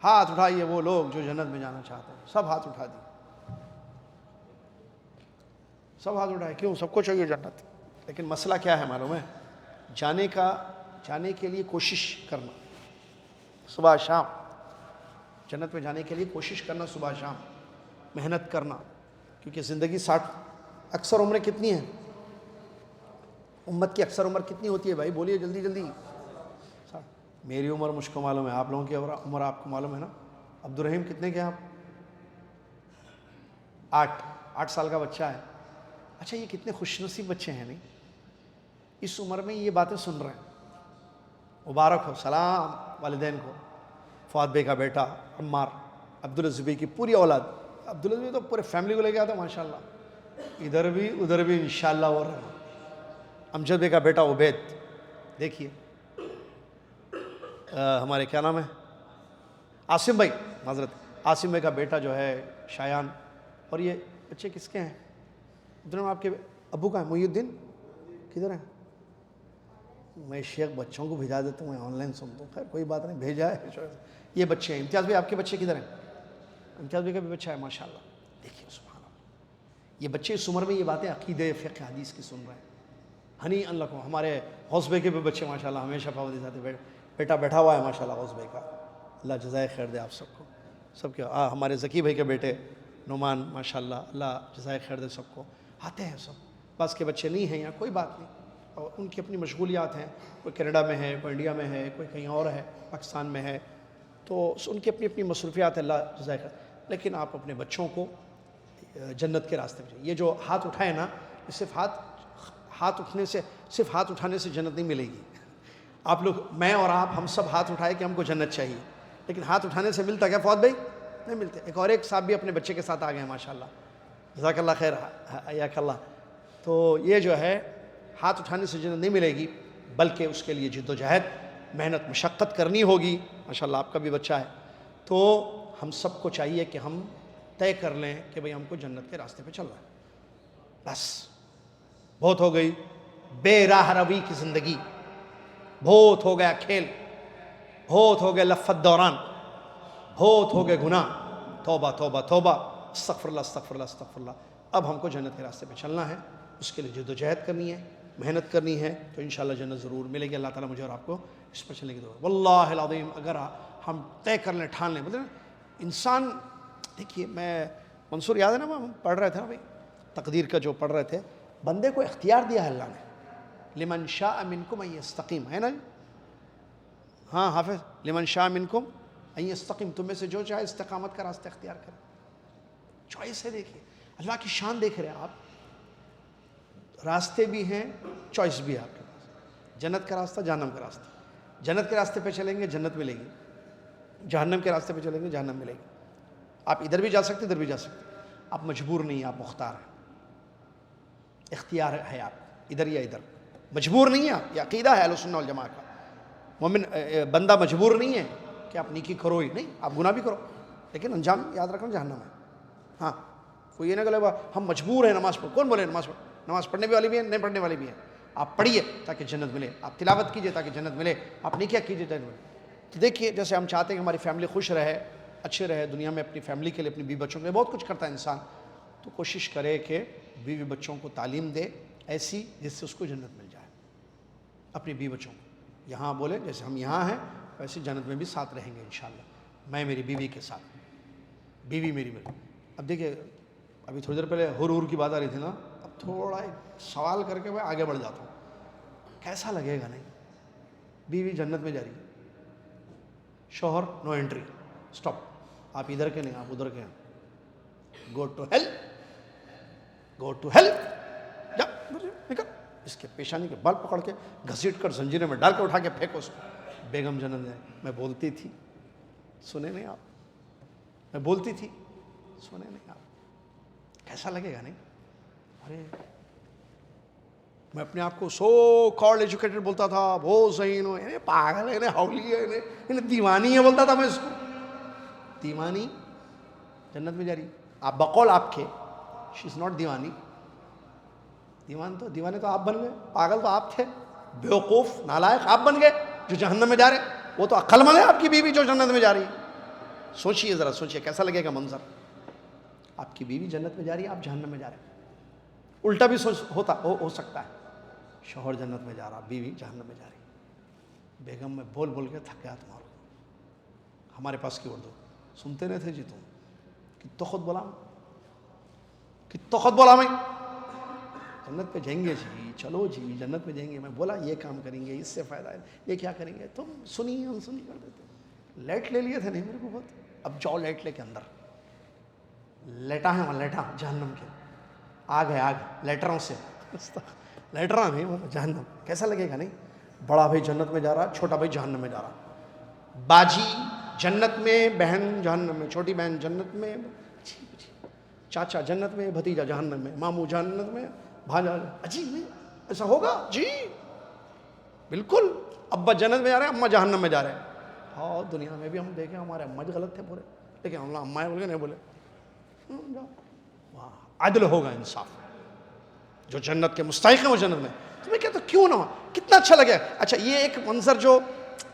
ہاتھ اٹھائیے وہ لوگ جو جنت میں جانا چاہتے ہیں. سب ہاتھ اٹھا دیے، سب ہاتھ اٹھائے. کیوں؟ سب کو چاہیے جنت. لیکن مسئلہ کیا ہے معلوم ہے؟ جانے کے لیے کوشش کرنا صبح شام. جنت میں جانے کے لیے کوشش کرنا صبح شام، محنت کرنا. کیونکہ زندگی 60 اکثر عمریں کتنی ہیں؟ امت کی اکثر عمر کتنی ہوتی ہے بھائی؟ بولیے جلدی جلدی. میری عمر مجھ کو معلوم ہے، آپ لوگوں کی عمر آپ کو معلوم ہے نا. عبد الرحیم کتنے کے ہیں آپ؟ 8 سال کا بچہ ہے. اچھا یہ کتنے خوش نصیب بچے ہیں نہیں، اس عمر میں یہ باتیں سن رہے ہیں. مبارک ہو. سلام والدین کو. فؤاد بھائی کا بیٹا عمار، عبدالعزیز بھائی کی پوری اولاد. عبدالعزیز بھائی تو پورے فیملی کو لے کے آتا ہے ماشاء اللہ، ادھر بھی ادھر بھی انشاءاللہ ہو رہا ہے. امجد بھائی کا بیٹا عبید، دیکھیے ہمارے کیا نام ہے عاصم بھائی، معذرت عاصم بھائی کا بیٹا جو ہے شایان. اور یہ بچے کس کے ہیں؟ آپ کے ابو کا ہے محی الدین کدھر ہیں؟ میں شیخ بچوں کو بھیجا دیتا ہوں، میں آن لائن سنتا ہوں، خیر کوئی بات نہیں، بھیجا ہے. یہ بچے ہیں. امتیاز بھائی آپ کے بچے کدھر ہیں؟ امتیاز بھائی کا بھی بچہ ہے ماشاء اللہ. دیکھیے سبحان اللہ، یہ بچے اس عمر میں یہ باتیں عقیدے فقہ حدیث کی سن رہے ہیں. ہنی اللہ کو. ہمارے غوث بھائی کے بھی بچے ماشاء اللہ ہمیشہ پابندی ساتھ بیٹا بیٹھا ہوا ہے ماشاء اللہ غوث بھائی کا. اللہ جزائے خیر دے آپ سب کو، سب کے. ہمارے ذکی بھائی کے بیٹے نعمان ماشاء اللہ، اللہ جزائے خیر دے سب کو. آتے ہیں سب. بعض کے بچے نہیں ہیں یا کوئی بات نہیں، اور ان کی اپنی مشغولیات ہیں. کوئی کینیڈا میں ہے، کوئی انڈیا میں ہے، کوئی کہیں اور ہے، پاکستان میں ہے، تو ان کی اپنی اپنی مصروفیات ہے. اللہ جزائے خیر. لیکن آپ اپنے بچوں کو جنت کے راستے پہ. یہ جو ہاتھ اٹھائے نا، صرف ہاتھ اٹھانے سے جنت نہیں ملے گی. آپ لوگ، میں اور آپ، ہم سب ہاتھ اٹھائے کہ ہم کو جنت چاہیے، لیکن ہاتھ اٹھانے سے ملتا کیا فواد بھائی؟ نہیں ملتے. ایک صاحب بھی اپنے بچے کے ساتھ آ گئے ہیں ماشاء اللہ، جزاک اللہ خیر، حیاک اللہ. تو یہ جو ہے ہاتھ اٹھانے سے جنت نہیں ملے گی، بلکہ اس کے لیے جد و جہد، محنت، مشقت کرنی ہوگی. ماشاء اللہ آپ کا بھی بچہ ہے. تو ہم سب کو چاہیے کہ ہم طے کر لیں کہ بھئی ہم کو جنت کے راستے پہ چلنا ہے. بس بہت ہو گئی بے راہ روی کی زندگی، بہت ہو گیا کھیل، بہت ہو گئے لفت دوران، بہت ہو گئے گناہ. توبہ توبہ توبہ، استغفر اللہ استغفر اللہ استغفر اللہ. اب ہم کو جنت کے راستے پہ چلنا ہے، اس کے لیے جد و جہد کرنی ہے، محنت کرنی ہے، تو انشاءاللہ جنت ضرور ملے گی. اللہ تعالیٰ مجھے اور آپ کو اس پر چلنے کی دعا. واللہ العظیم اگر ہم طے کر لیں، ٹھان لیں. مطلب انسان، دیکھیے میں منصور یاد ہے نا، ہم پڑھ رہے تھے نا بھائی تقدیر کا جو پڑھ رہے تھے، بندے کو اختیار دیا ہے اللہ نے. لمن شاء منکم ان یستقیم، ہے نا؟ ہاں حافظ، لمن شاء منکم ان یستقیم، تم میں سے جو چاہے استقامت کا راستہ اختیار کرے. چوائس ہے. دیکھیے اللہ کی شان دیکھ رہے ہیں آپ، راستے بھی ہیں، چوائس بھی ہے آپ کے پاس. جنت کا راستہ، جہنم کا راستہ. جنت کے راستے پہ چلیں گے جنت ملے گی، جہنم کے راستے پہ چلیں گے جہنم ملے گی. آپ ادھر بھی جا سکتے، ادھر بھی جا سکتے. آپ مجبور نہیں ہیں، آپ مختار ہیں. اختیار ہے آپ ادھر یا ادھر، مجبور نہیں ہے آپ. یہ عقیدہ ہے اہل سنت والجماعہ کا. مومن بندہ مجبور نہیں ہے کہ آپ نیکی کرو ہی نہیں، آپ گناہ بھی کرو، لیکن انجام یاد رکھنا جہنم ہے. ہاں کوئی یہ نہ کہ ہم مجبور ہیں نماز پڑھ. کون بولے نماز پڑھ؟ نماز پڑھنے والی بھی ہیں، نہیں پڑھنے والی بھی ہیں. آپ پڑھیے تاکہ جنت ملے، آپ تلاوت کیجئے تاکہ جنت ملے، آپ نیکیاں کیجئے جنت ملے. تو دیکھیے جیسے ہم چاہتے ہیں کہ ہماری فیملی خوش رہے، اچھے رہے دنیا میں، اپنی فیملی کے لیے، اپنی بیوی بچوں کے لیے بہت کچھ کرتا ہے انسان. تو کوشش کرے کہ بیوی بچوں کو تعلیم دے ایسی جس سے اس کو جنت مل جائے. اپنی بیوی بچوں کو یہاں بولے جیسے ہم یہاں ہیں ویسے جنت میں بھی ساتھ رہیں گے انشاءاللہ. میں میری بیوی کے ساتھ، بیوی میری. اب دیکھیے ابھی تھوڑی دیر پہلے ہور کی بات آ رہی تھی نا، اب تھوڑا ایک سوال کر کے میں آگے بڑھ جاتا ہوں. کیسا لگے گا؟ نہیں، بیوی جنت میں جا رہی ہے، شوہر نو انٹری، سٹاپ، آپ ادھر کے نہیں، آپ ادھر کے ہیں. Go to hell, go to hell, جا نکل. اس کے پیشانی کے بال پکڑ کے گھسیٹ کر زنجیرے میں ڈال کے اٹھا کے پھینکو اس کو. بیگم جنت میں. میں بولتی تھی سنے نہیں آپ، میں بولتی تھی سنے نہیں آپ. کیسا لگے گا؟ نہیں. ارے میں اپنے آپ کو سو کالڈ ایجوکیٹڈ بولتا تھا، بہت ذہین ہو، پاگل ہے، ہولی ہے، دیوانی ہے بولتا تھا میں اس کو. دیوانی جنت میں جا رہی. آپ بقول آپ کے، شی از ناٹ دیوانی. دیوانے تو آپ بن گئے، پاگل تو آپ تھے، بیوقوف نالائق آپ بن گئے جو جہنم میں جا رہے. وہ تو عقل مند ہے آپ کی بیوی جو جنت میں جا رہی. سوچئے ذرا، سوچئے کیسا لگے گا منظر. آپ کی بیوی جنت میں جا رہی ہے، آپ جہنم میں جا رہے ہیں. الٹا بھی ہو سکتا ہے، شوہر جنت میں جا رہا، بیوی جہنم میں جا رہی. بیگم میں بول بول کے تھک گیا تمہارا. ہمارے پاس کی اردو سنتے نہیں تھے جی تم، کتنا خود بولا، کتنا خود بولا. میں جنت پہ جائیں گے جی، چلو جی جنت میں جائیں گے. میں بولا یہ کام کریں گے، اس سے فائدہ ہے، یہ کیا کریں گے. تم سنی انسنی کر دیتے. لیٹ لے لیے تھے نہیں میرے کو بہت. اب جاؤ لیٹ لے کے اندر، لیٹا ہے وہاں، لیٹا جہنم کے. آگ ہے، آگ لیٹروں سے، لیٹرا نہیں وہ جہنم. کیسا لگے گا؟ نہیں. بڑا بھائی جنت میں جا رہا، چھوٹا بھائی جہنم میں جا رہا. باجی جنت میں، بہن جہنم میں، چھوٹی بہن جنت میں، چاچا جنت میں، بھتیجا جہنم میں، ماموں جنت میں، بھانجا. عجیب نہیں ایسا ہوگا؟ جی بالکل. ابا جنت میں جا رہے ہیں، اماں جہنم میں جا رہے ہیں. اور دنیا میں بھی ہم دیکھیں ہمارے اماں بھی غلط تھے پورے، لیکن اللہ اماں بول کے نہیں بولے. عدل ہوگا، انصاف. جو جنت کے مستحق ہیں وہ جنت میں. تو میں کہتا ہوں کیوں نہ ہو, کتنا اچھا لگے. اچھا یہ ایک منظر جو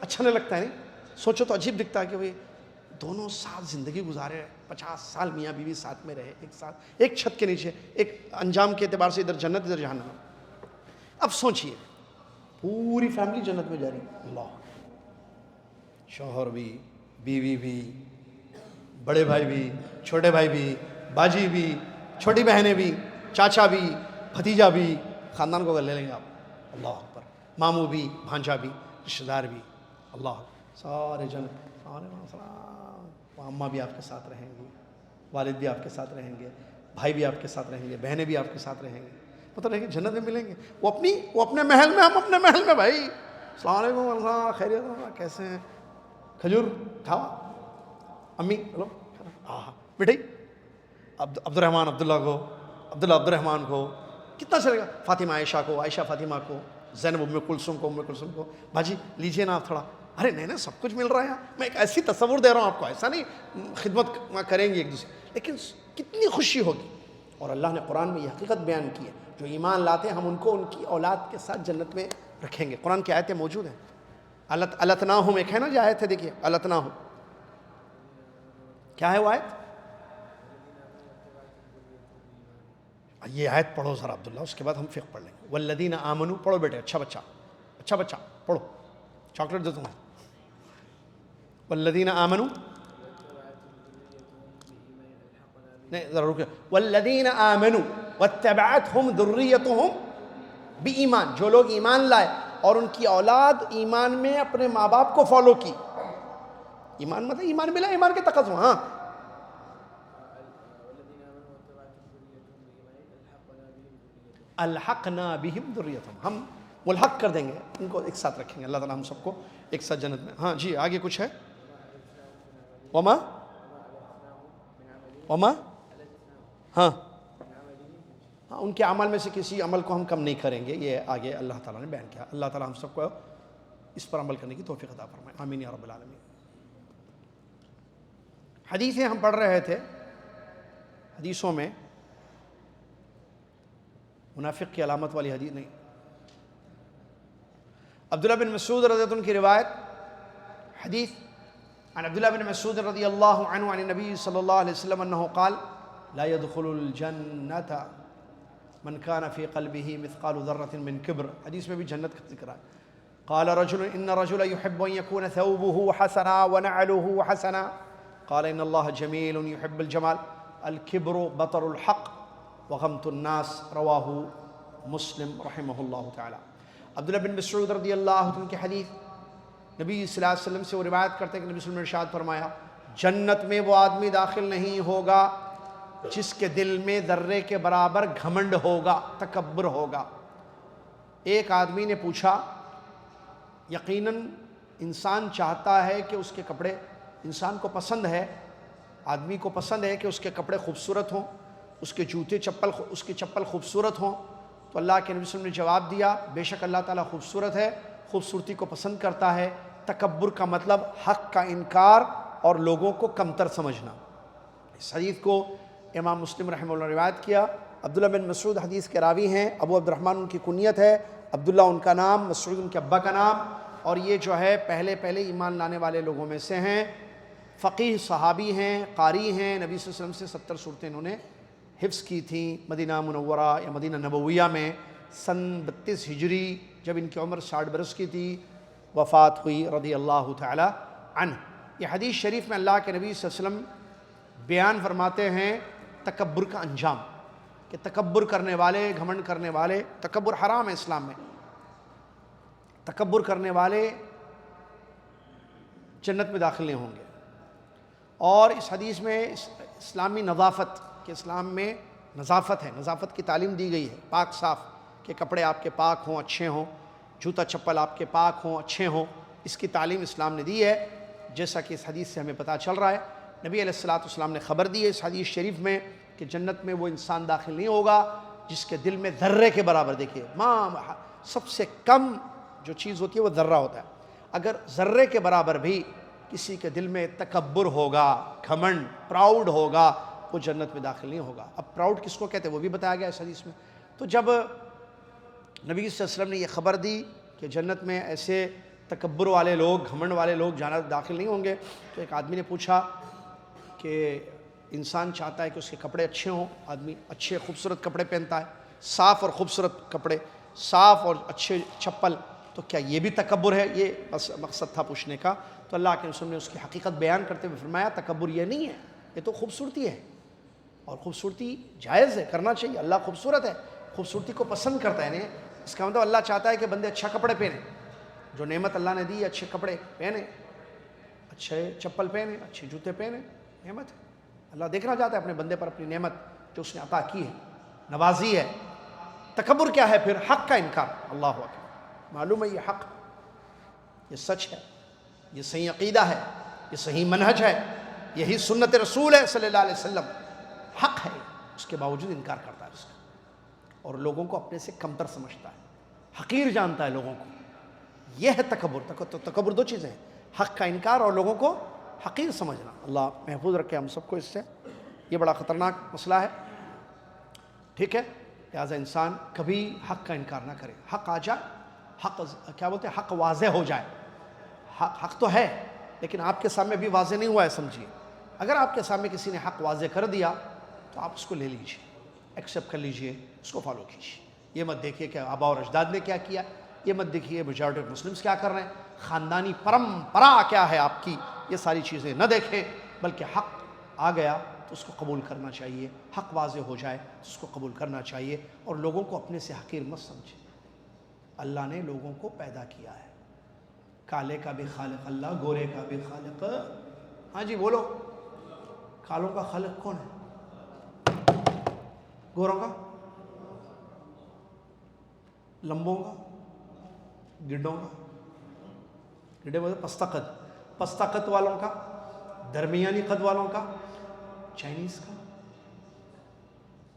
اچھا نہیں لگتا ہے, نہیں سوچو تو عجیب دکھتا ہے کہ بھئی دونوں ساتھ زندگی گزارے, 50 سال میاں بیوی ساتھ میں رہے, ایک ساتھ ایک چھت کے نیچے, ایک انجام کے اعتبار سے ادھر جنت ادھر جہنم. اب سوچئے پوری فیملی جنت میں جا رہی, اللہ, شوہر بھی, بیوی بھی, بڑے بھائی بھی, چھوٹے بھائی بھی, باجی بھی, چھوٹی بہنیں بھی, چاچا بھی, بھتیجا بھی, خاندان کو اگر لے لیں گے آپ, اللہ اکبر, ماموں بھی, بھانجا بھی, رشتہ دار بھی, اللہ سارے جنت. اماں بھی آپ کے ساتھ رہیں گی, والد بھی آپ کے ساتھ رہیں گے, بھائی بھی آپ کے ساتھ رہیں گے, بہنیں بھی آپ کے ساتھ رہیں گے. مطلب ہے کہ جنت میں ملیں گے. وہ اپنے محل میں, ہم اپنے محل میں. بھائی السلام علیکم, اللہ خیریت, کیسے ہیں, کھجور کھاؤ, امی چلو, ہاں بیٹھے, عبد الرحمن عبداللہ کو, عبداللہ عبد الرحمن کو, کتنا چلے گا, فاطمہ عائشہ کو, عائشہ فاطمہ کو, زینب ام کلثوم کو, ام کلثوم کو, باجی لیجیے نا آپ تھوڑا. ارے نہیں سب کچھ مل رہا ہے. میں ایک ایسی تصور دے رہا ہوں آپ کو, ایسا نہیں خدمت کریں گے ایک دوسرے, لیکن کتنی خوشی ہوگی. اور اللہ نے قرآن میں یہ حقیقت بیان کی ہے, جو ایمان لاتے ہیں ہم ان کو ان کی اولاد کے ساتھ جنت میں رکھیں گے. قرآن کی آیتیں موجود ہیں. التناہم ایک ہے نا جو آیت ہے, دیکھیے التناہم کیا ہے وہ آیت. یہ آیت پڑھو ذرا عبداللہ, اس کے بعد ہم فقہ پڑھ لیں گے. والذین آمنوا, پڑھو بیٹے, اچھا بچہ پڑھو, چاکلیٹ دیتا ہوں. والذین آمنوا, نہیں ذرا رکے, والذین آمنوا واتبعتہم ذریتہم بایمان, جو لوگ ایمان لائے اور ان کی اولاد ایمان میں اپنے ماں باپ کو فالو کی. ایمان مطلب ایمان ملا, ایمان کے تقاضوں. ہاں الحقنا بہم ذریتہم, ہم ملحق کر دیں گے, ان کو ایک ساتھ رکھیں گے. اللہ تعالیٰ ہم سب کو ایک ساتھ جنت میں. ہاں جی آگے کچھ ہے. وما ہاں ان کے عمل میں سے کسی عمل کو ہم کم نہیں کریں گے. یہ آگے اللہ تعالیٰ نے بیان کیا. اللہ تعالیٰ ہم سب کو اس پر عمل کرنے کی توفیق عطا فرمائے, آمین یا رب العالمین. حدیثیں ہم پڑھ رہے تھے, حدیثوں میں منافق کی علامت والی حدیث نہیں. عبداللہ بن مسعود رضی اللہ عنہ کی روایت, حدیث عن عبداللہ بن مسعود رضی اللہ عنہ عن النبی صلی اللہ علیہ وسلم انہو قال لا يدخل الجنة من كان في قلبه مثقال ذرة من كبر. حدیث میں بھی جنت کا ذکر ہے. قال رجل ان رجل يحب ان يكون ثوبه حسنا ونعله حسنا قال ان الله جميل يحب الجمال الكبر بطر الحق وغمت الناس. رواہ مسلم رحمہ اللہ تعالی. عبداللہ بن مسعود رضی اللہ عنہ کی حدیث, نبی صلی اللہ علیہ وسلم سے وہ روایت کرتے ہیں کہ نبی صلی اللہ علیہ وسلم نے ارشاد فرمایا, جنت میں وہ آدمی داخل نہیں ہوگا جس کے دل میں ذرے کے برابر گھمنڈ ہوگا, تکبر ہوگا. ایک آدمی نے پوچھا, یقیناً انسان چاہتا ہے کہ اس کے کپڑے, انسان کو پسند ہے, آدمی کو پسند ہے کہ اس کے کپڑے خوبصورت ہوں, اس کے جوتے چپل, اس کی چپل خوبصورت ہوں. تو اللہ کے نبی صلی اللہ علیہ وسلم نے جواب دیا, بے شک اللہ تعالیٰ خوبصورت ہے, خوبصورتی کو پسند کرتا ہے. تکبر کا مطلب حق کا انکار اور لوگوں کو کمتر سمجھنا. اس حدیث کو امام مسلم رحمہ اللہ نے روایت کیا. عبداللہ بن مسعود حدیث کے راوی ہیں, ابو عبد الرحمن ان کی کنیت ہے, عبداللہ ان کا نام, مسعود ان کے ابا کا نام, اور یہ جو ہے پہلے ایمان لانے والے لوگوں میں سے ہیں. فقیہ صحابی ہیں, قاری ہیں, نبی صلی اللہ علیہ وسلم سے 70 صورتیں انہوں نے حفظ کی تھیں مدینہ منورہ یا مدینہ نبویہ میں. سن 32 ہجری جب ان کی عمر 60 برس کی تھی وفات ہوئی رضی اللہ تعالی عنہ. یہ حدیث شریف میں اللہ کے نبی صلی اللہ علیہ وسلم بیان فرماتے ہیں تکبر کا انجام, کہ تکبر کرنے والے, گھمنڈ کرنے والے, تکبر حرام ہے اسلام میں, تکبر کرنے والے جنت میں داخل نہیں ہوں گے. اور اس حدیث میں اسلامی نظافت, کہ اسلام میں نظافت ہے, نظافت کی تعلیم دی گئی ہے, پاک صاف, کہ کپڑے آپ کے پاک ہوں, اچھے ہوں, جوتا چپل آپ کے پاک ہوں, اچھے ہوں. اس کی تعلیم اسلام نے دی ہے, جیسا کہ اس حدیث سے ہمیں پتہ چل رہا ہے. نبی علیہ الصلوۃ والسلام نے خبر دی ہے اس حدیث شریف میں کہ جنت میں وہ انسان داخل نہیں ہوگا جس کے دل میں ذرے کے برابر, دیکھیے سب سے کم جو چیز ہوتی ہے وہ ذرہ ہوتا ہے, اگر ذرے کے برابر بھی کسی کے دل میں تکبر ہوگا, گھمنڈ, پراؤڈ ہوگا, وہ جنت میں داخل نہیں ہوگا. اب پراؤڈ کس کو کہتے ہیں وہ بھی بتایا گیا اس حدیث میں. تو جب نبی صلی اللہ علیہ وسلم نے یہ خبر دی کہ جنت میں ایسے تکبر والے لوگ، گھمنڈ والے لوگ داخل نہیں ہوں گے، تو ایک آدمی نے پوچھا کہ انسان چاہتا ہے کہ اس کے کپڑے اچھے ہوں، آدمی اچھے خوبصورت کپڑے پہنتا ہے، صاف اور خوبصورت کپڑے، صاف اور اچھے چپل، تو کیا یہ بھی تکبر ہے؟ یہ بس مقصد تھا پوچھنے کا۔ تو اللہ کے رسول نے اس کی حقیقت بیان کرتے ہوئے فرمایا تکبر یہ نہیں ہے، یہ تو خوبصورتی ہے، اور خوبصورتی جائز ہے، کرنا چاہیے، اللہ خوبصورت ہے، خوبصورتی کو پسند کرتا ہے۔ نہیں، اس کا مطلب اللہ چاہتا ہے کہ بندے اچھا کپڑے پہنیں، جو نعمت اللہ نے دی اچھے کپڑے پہنے، اچھے چپل پہنے، اچھے جوتے پہنے، نعمت ہے۔ اللہ دیکھنا چاہتا ہے اپنے بندے پر اپنی نعمت جو اس نے عطا کی ہے، نوازی ہے۔ تکبر کیا ہے پھر؟ حق کا انکار۔ اللہ اکبر، معلوم ہے یہ حق، یہ سچ ہے، یہ صحیح عقیدہ ہے، یہ صحیح منہج ہے، یہی سنت رسول ہے صلی اللہ علیہ وسلم، حق ہے، اس کے باوجود انکار کرتا ہے اس کا، اور لوگوں کو اپنے سے کمتر سمجھتا ہے، حقیر جانتا ہے لوگوں کو۔ یہ ہے تکبر۔ تکبر دو چیزیں ہیں، حق کا انکار اور لوگوں کو حقیر سمجھنا۔ اللہ محفوظ رکھے ہم سب کو اس سے، یہ بڑا خطرناک مسئلہ ہے، ٹھیک ہے؟ لہٰذا انسان کبھی حق کا انکار نہ کرے، حق آ جائے، حق کیا بولتے ہیں، حق واضح ہو جائے، حق تو ہے لیکن آپ کے سامنے بھی واضح نہیں ہوا ہے، سمجھیے۔ اگر آپ کے سامنے کسی نے حق واضح کر دیا تو آپ اس کو لے لیجئے، ایکسیپٹ کر لیجئے، اس کو فالو کیجئے۔ یہ مت دیکھیے کہ آبا اور اجداد نے کیا کیا، یہ مت دیکھیے میجارٹی آف مسلمس کیا کر رہے ہیں، خاندانی پرمپرا کیا ہے آپ کی، یہ ساری چیزیں نہ دیکھیں، بلکہ حق آ گیا تو اس کو قبول کرنا چاہیے، حق واضح ہو جائے تو اس کو قبول کرنا چاہیے، اور لوگوں کو اپنے سے حقیر مت سمجھے۔ اللہ نے لوگوں کو پیدا کیا ہے، کالے کا بھی خالق اللہ، گورے کا بھی خالق۔ ہاں جی بولو، کالوں کا خالق کون ہے؟ گوروں کا؟ لمبوں کا؟ گڈوں کا؟ گڈے بولتے پستہ قد والوں کا؟ درمیانی قد والوں کا؟ چائنیز کا؟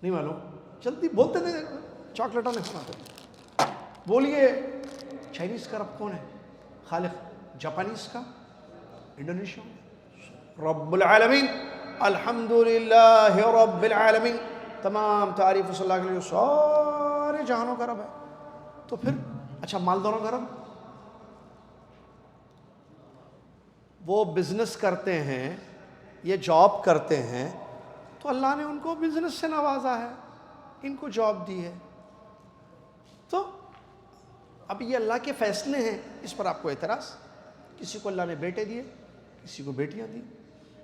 نہیں معلوم، جلدی بولتے نہیں، چاکلیٹوں نے کھانا، بولیے چائنیز کا رب کون ہے خالق؟ جاپانیز کا؟ انڈونیشیا؟ رب العالمین، الحمدللہ رب العالمین، تمام تعریف صلی اللہ کے لیے، سارے جہانوں کا رب ہے۔ تو پھر اچھا مالداروں کا رب؟ وہ بزنس کرتے ہیں، یہ جاب کرتے ہیں، تو اللہ نے ان کو بزنس سے نوازا ہے، ان کو جاب دی ہے، تو اب یہ اللہ کے فیصلے ہیں، اس پر آپ کو اعتراض؟ کسی کو اللہ نے بیٹے دیے، کسی کو بیٹیاں دی،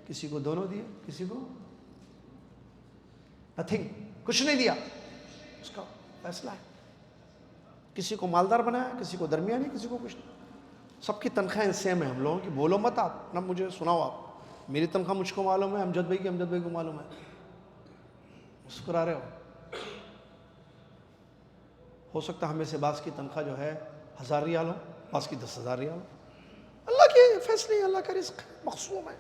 کسی کو دونوں دیے، کسی کو نتھنگ، کچھ نہیں دیا، اس کا فیصلہ ہے۔ کسی کو مالدار بنایا، کسی کو درمیانی، کسی کو کچھ نہیں۔ سب کی تنخواہیں سیم ہیں ہم لوگوں کی، بولو مت آپ، نہ مجھے سناؤ آپ، میری تنخواہ مجھ کو معلوم ہے، امجد بھائی کی امجد بھائی کو معلوم ہے، مسکرا رہے ہو سکتا ہے ہمیں سے بعض کی تنخواہ جو ہے 1000 ریال ہو، بعض کی 10,000 ریال ہو، اللہ کے فیصلے، اللہ کا رزق مقسوم ہے،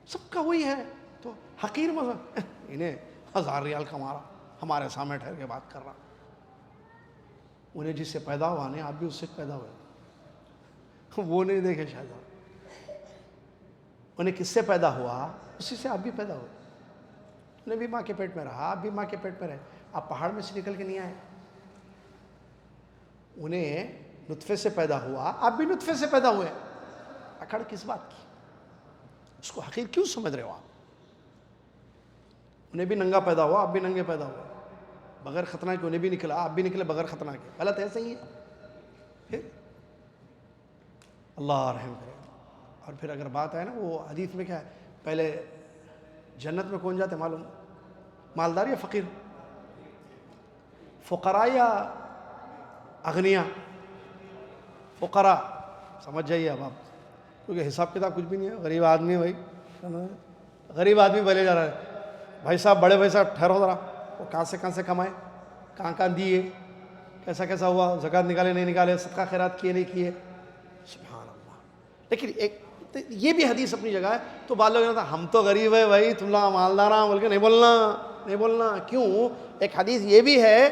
سب کا وہی ہے، تو حقیر مزہ انہیں 1000 ریال کما رہا، ہمارے سامنے ٹھہر کے بات کر رہا، انہیں جس سے پیدا ہوا نہیں، آپ بھی اس سے پیدا ہوئے، وہ نہیں دیکھے شاید، انہیں کس سے پیدا ہوا اسی سے آپ بھی پیدا ہوئے، انہیں بھی ماں کے پیٹ میں رہا، آپ بھی ماں کے پیٹ میں رہے، آپ پہاڑ میں سے نکل کے نہیں آئے، انہیں نطفے سے پیدا ہوا، آپ بھی نطفے سے پیدا ہوئے، اکڑ کس بات کی؟ اس کو حقیر کیوں سمجھ رہے ہو آپ؟ انہیں بھی ننگا پیدا ہوا، آپ بھی ننگے پیدا ہوئے، بغیر ختنہ کے انہیں بھی نکلا، آپ بھی نکلے بغیر ختنہ کے، غلط ہے صحیح ہے؟ پھر اللہ رحم کرے۔ اور پھر اگر بات ہے نا، وہ حدیث میں کیا ہے، پہلے جنت میں کون جاتے معلوم؟ مالدار یا فقیر؟ فقراء یا اغنیاء؟ فقراء، سمجھ جائیے اب آپ، کیونکہ حساب کتاب کچھ بھی نہیں ہے، غریب آدمی بھائی، غریب آدمی بھلے جا رہا ہے، بھائی صاحب، بڑے بھائی صاحب ٹھہرو ذرا، وہ کہاں سے کمائے، کہاں دیے، کیسا ہوا، زکوٰۃ نکالے نہیں نکالے، صدقہ خیرات کیے نہیں کیے، سبحان اللہ۔ لیکن ایک یہ بھی حدیث اپنی جگہ ہے، تو بعض لوگ کہتے ہیں ہم تو غریب ہے بھائی، تم لوگ مالدار ہیں، بول کے نہیں بولنا، کیوں؟ ایک حدیث یہ بھی ہے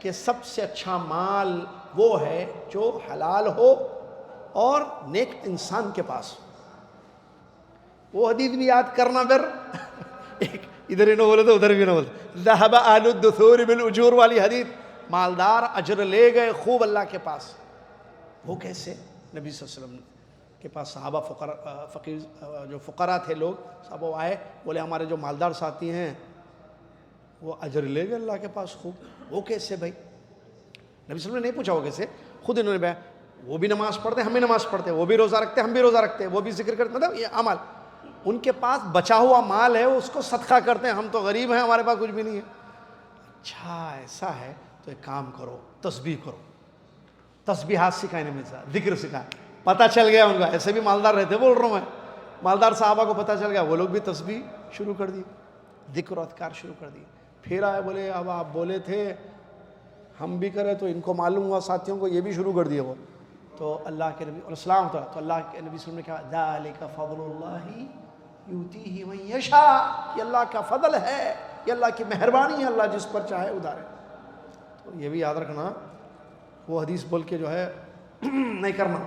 کہ سب سے اچھا مال وہ ہے جو حلال ہو اور نیک انسان کے پاس ہو۔ وہ حدیث بھی یاد کرنا، پھر ایک ادھر ہی نہ بولے تو ادھر بھی نہ بولے. ذهب اهل الدثور بالاجور والی حدیث, مالدار اجر لے گئے خوب اللہ کے پاس. وہ کیسے؟ نبی صلی اللہ علیہ وسلم کے پاس صحابہ فقیر جو فقراء تھے لوگ, صاحب وہ آئے, بولے ہمارے جو مالدار ساتھی ہیں وہ اجر لے گئے اللہ کے پاس خوب. وہ کیسے بھائی؟ نبی صلی اللہ علیہ وسلم نے نہیں پوچھا وہ کیسے, خود انہوں نے بیان, وہ بھی نماز پڑھتے ہم بھی نماز پڑھتے, وہ بھی روزہ رکھتے ہم بھی روزہ رکھتے, وہ بھی ذکر کرتے, مطلب یہ عمل ان کے پاس بچا ہوا مال ہے, اس کو صدقہ کرتے ہیں. ہم تو غریب ہیں, ہمارے پاس کچھ بھی نہیں ہے. اچھا ایسا ہے تو ایک کام کرو, تسبیح کرو. تسبیحات سکھائے نبی صلی اللہ علیہ وسلم, ذکر سکھائے. پتہ چل گیا ان کا, ایسے بھی مالدار رہتے, بول رہا ہوں میں, مالدار صحابہ کو پتہ چل گیا, وہ لوگ بھی تسبیح شروع کر دی, ذکر و اذکار شروع کر دی. پھر آئے بولے اب آپ بولے تھے ہم بھی کریں, تو ان کو معلوم ہوا ساتھیوں کو, یہ بھی شروع کر دیے وہ. تو اللہ کے نبی علیہ السلام تھا, تو اللہ کے نبی صلی اللہ علیہ وسلم نے کہا ذالک فضل اللہ یؤتیہ من یشاء, یہ اللہ کا فضل ہے, یہ اللہ کی مہربانی ہے, اللہ جس پر چاہے ادارے. تو یہ بھی یاد رکھنا, وہ حدیث بول کے جو ہے نہیں کرنا.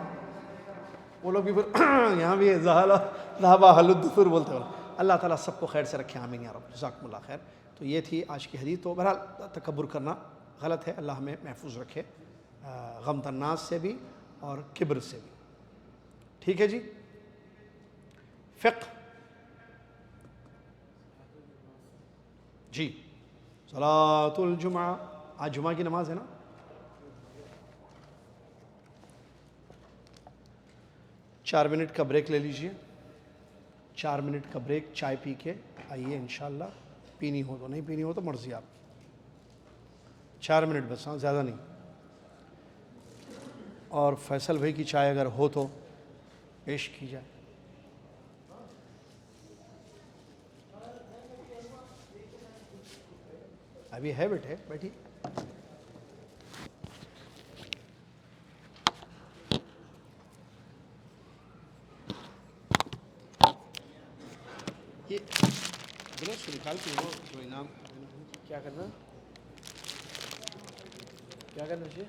وہ لوگ بھی یہاں بھی ذهب اهل الدثور بولتے ہیں. اللہ تعالیٰ سب کو خیر سے رکھے, آمین یا رب, جزاکم اللہ خیر. تو یہ تھی آج کی حدیث. تو بہرحال تکبر کرنا غلط ہے, اللہ ہمیں محفوظ رکھے غمط الناس سے بھی اور کبر سے بھی. ٹھیک ہے جی. فقہ جی, صلاۃ الجمعہ, آج جمعہ کی نماز ہے نا. 4 منٹ کا بریک لے لیجئے, 4 منٹ کا بریک, چائے پی کے آئیے انشاءاللہ. پینی ہو تو, نہیں پینی ہو تو مرضی آپ. 4 منٹ بس, ہاں زیادہ نہیں. اور فیصل بھائی کی چائے اگر ہو تو پیش کی جائے. ابھی ہے بیٹے, بیٹھی. یہ گلاس کو نکال کے وہ جو انعام کیا کرنا, کیا کرنا چاہیے.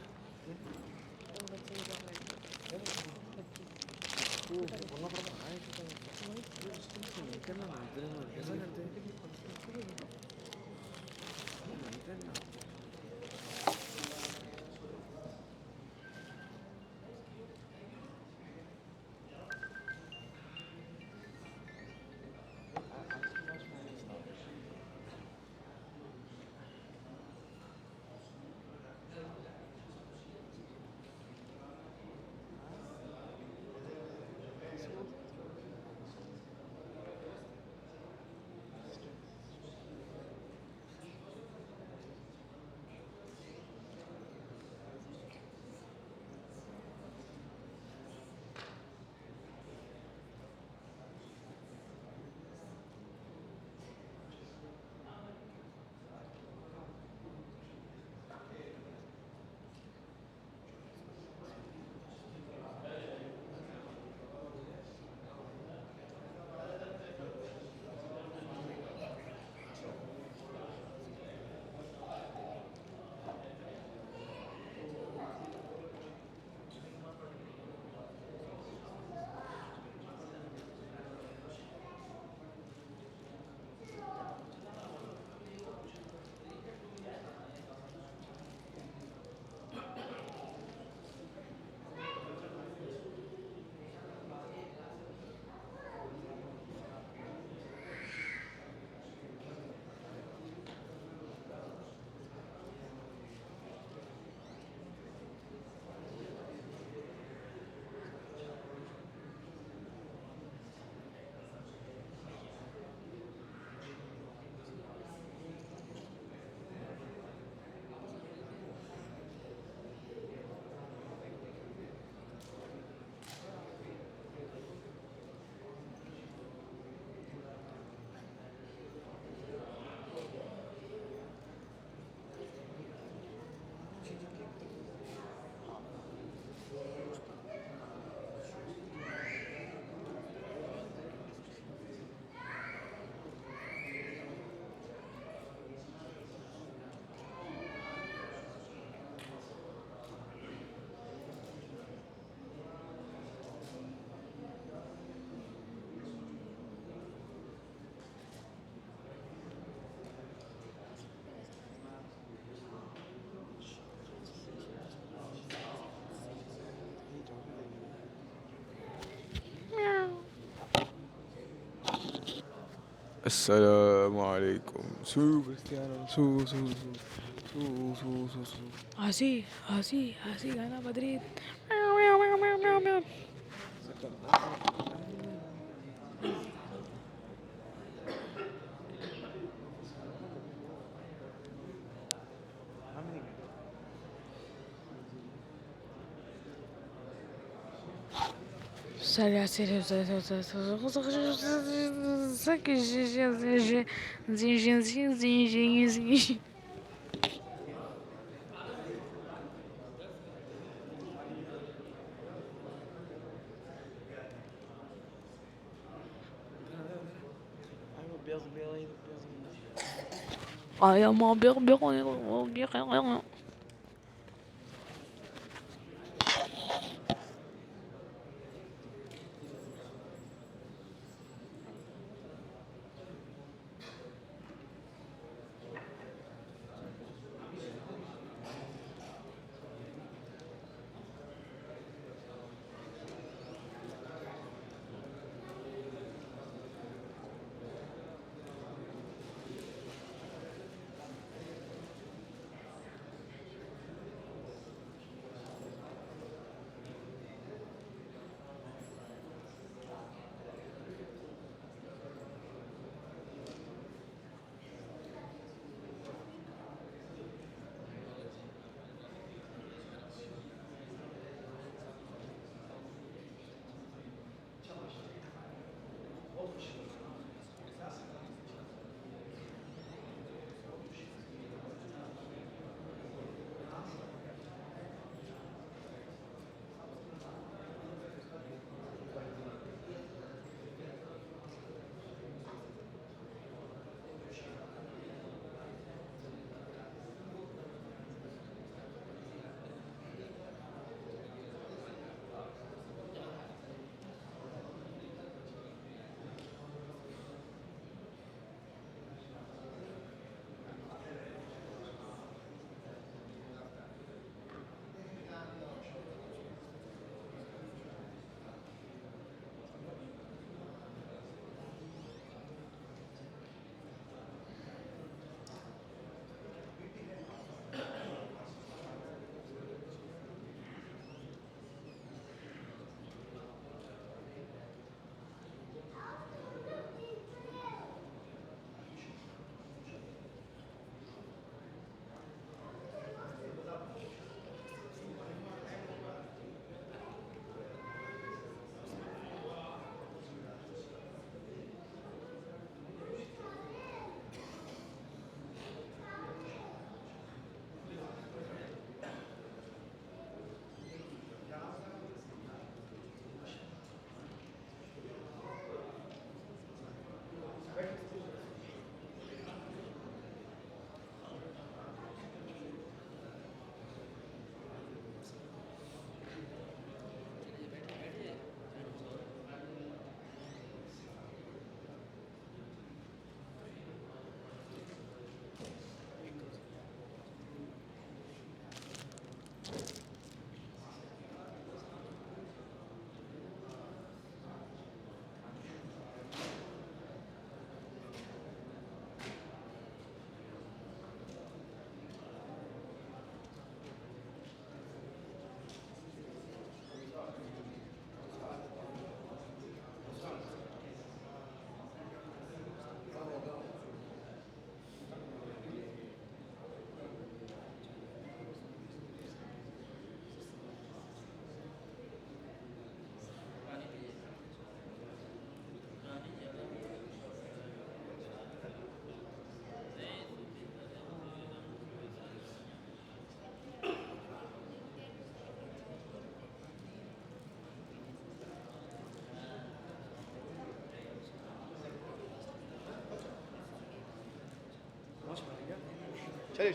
السلام علیکم. Su Cristiano, su. Así, así, así gana Madrid. Ay ama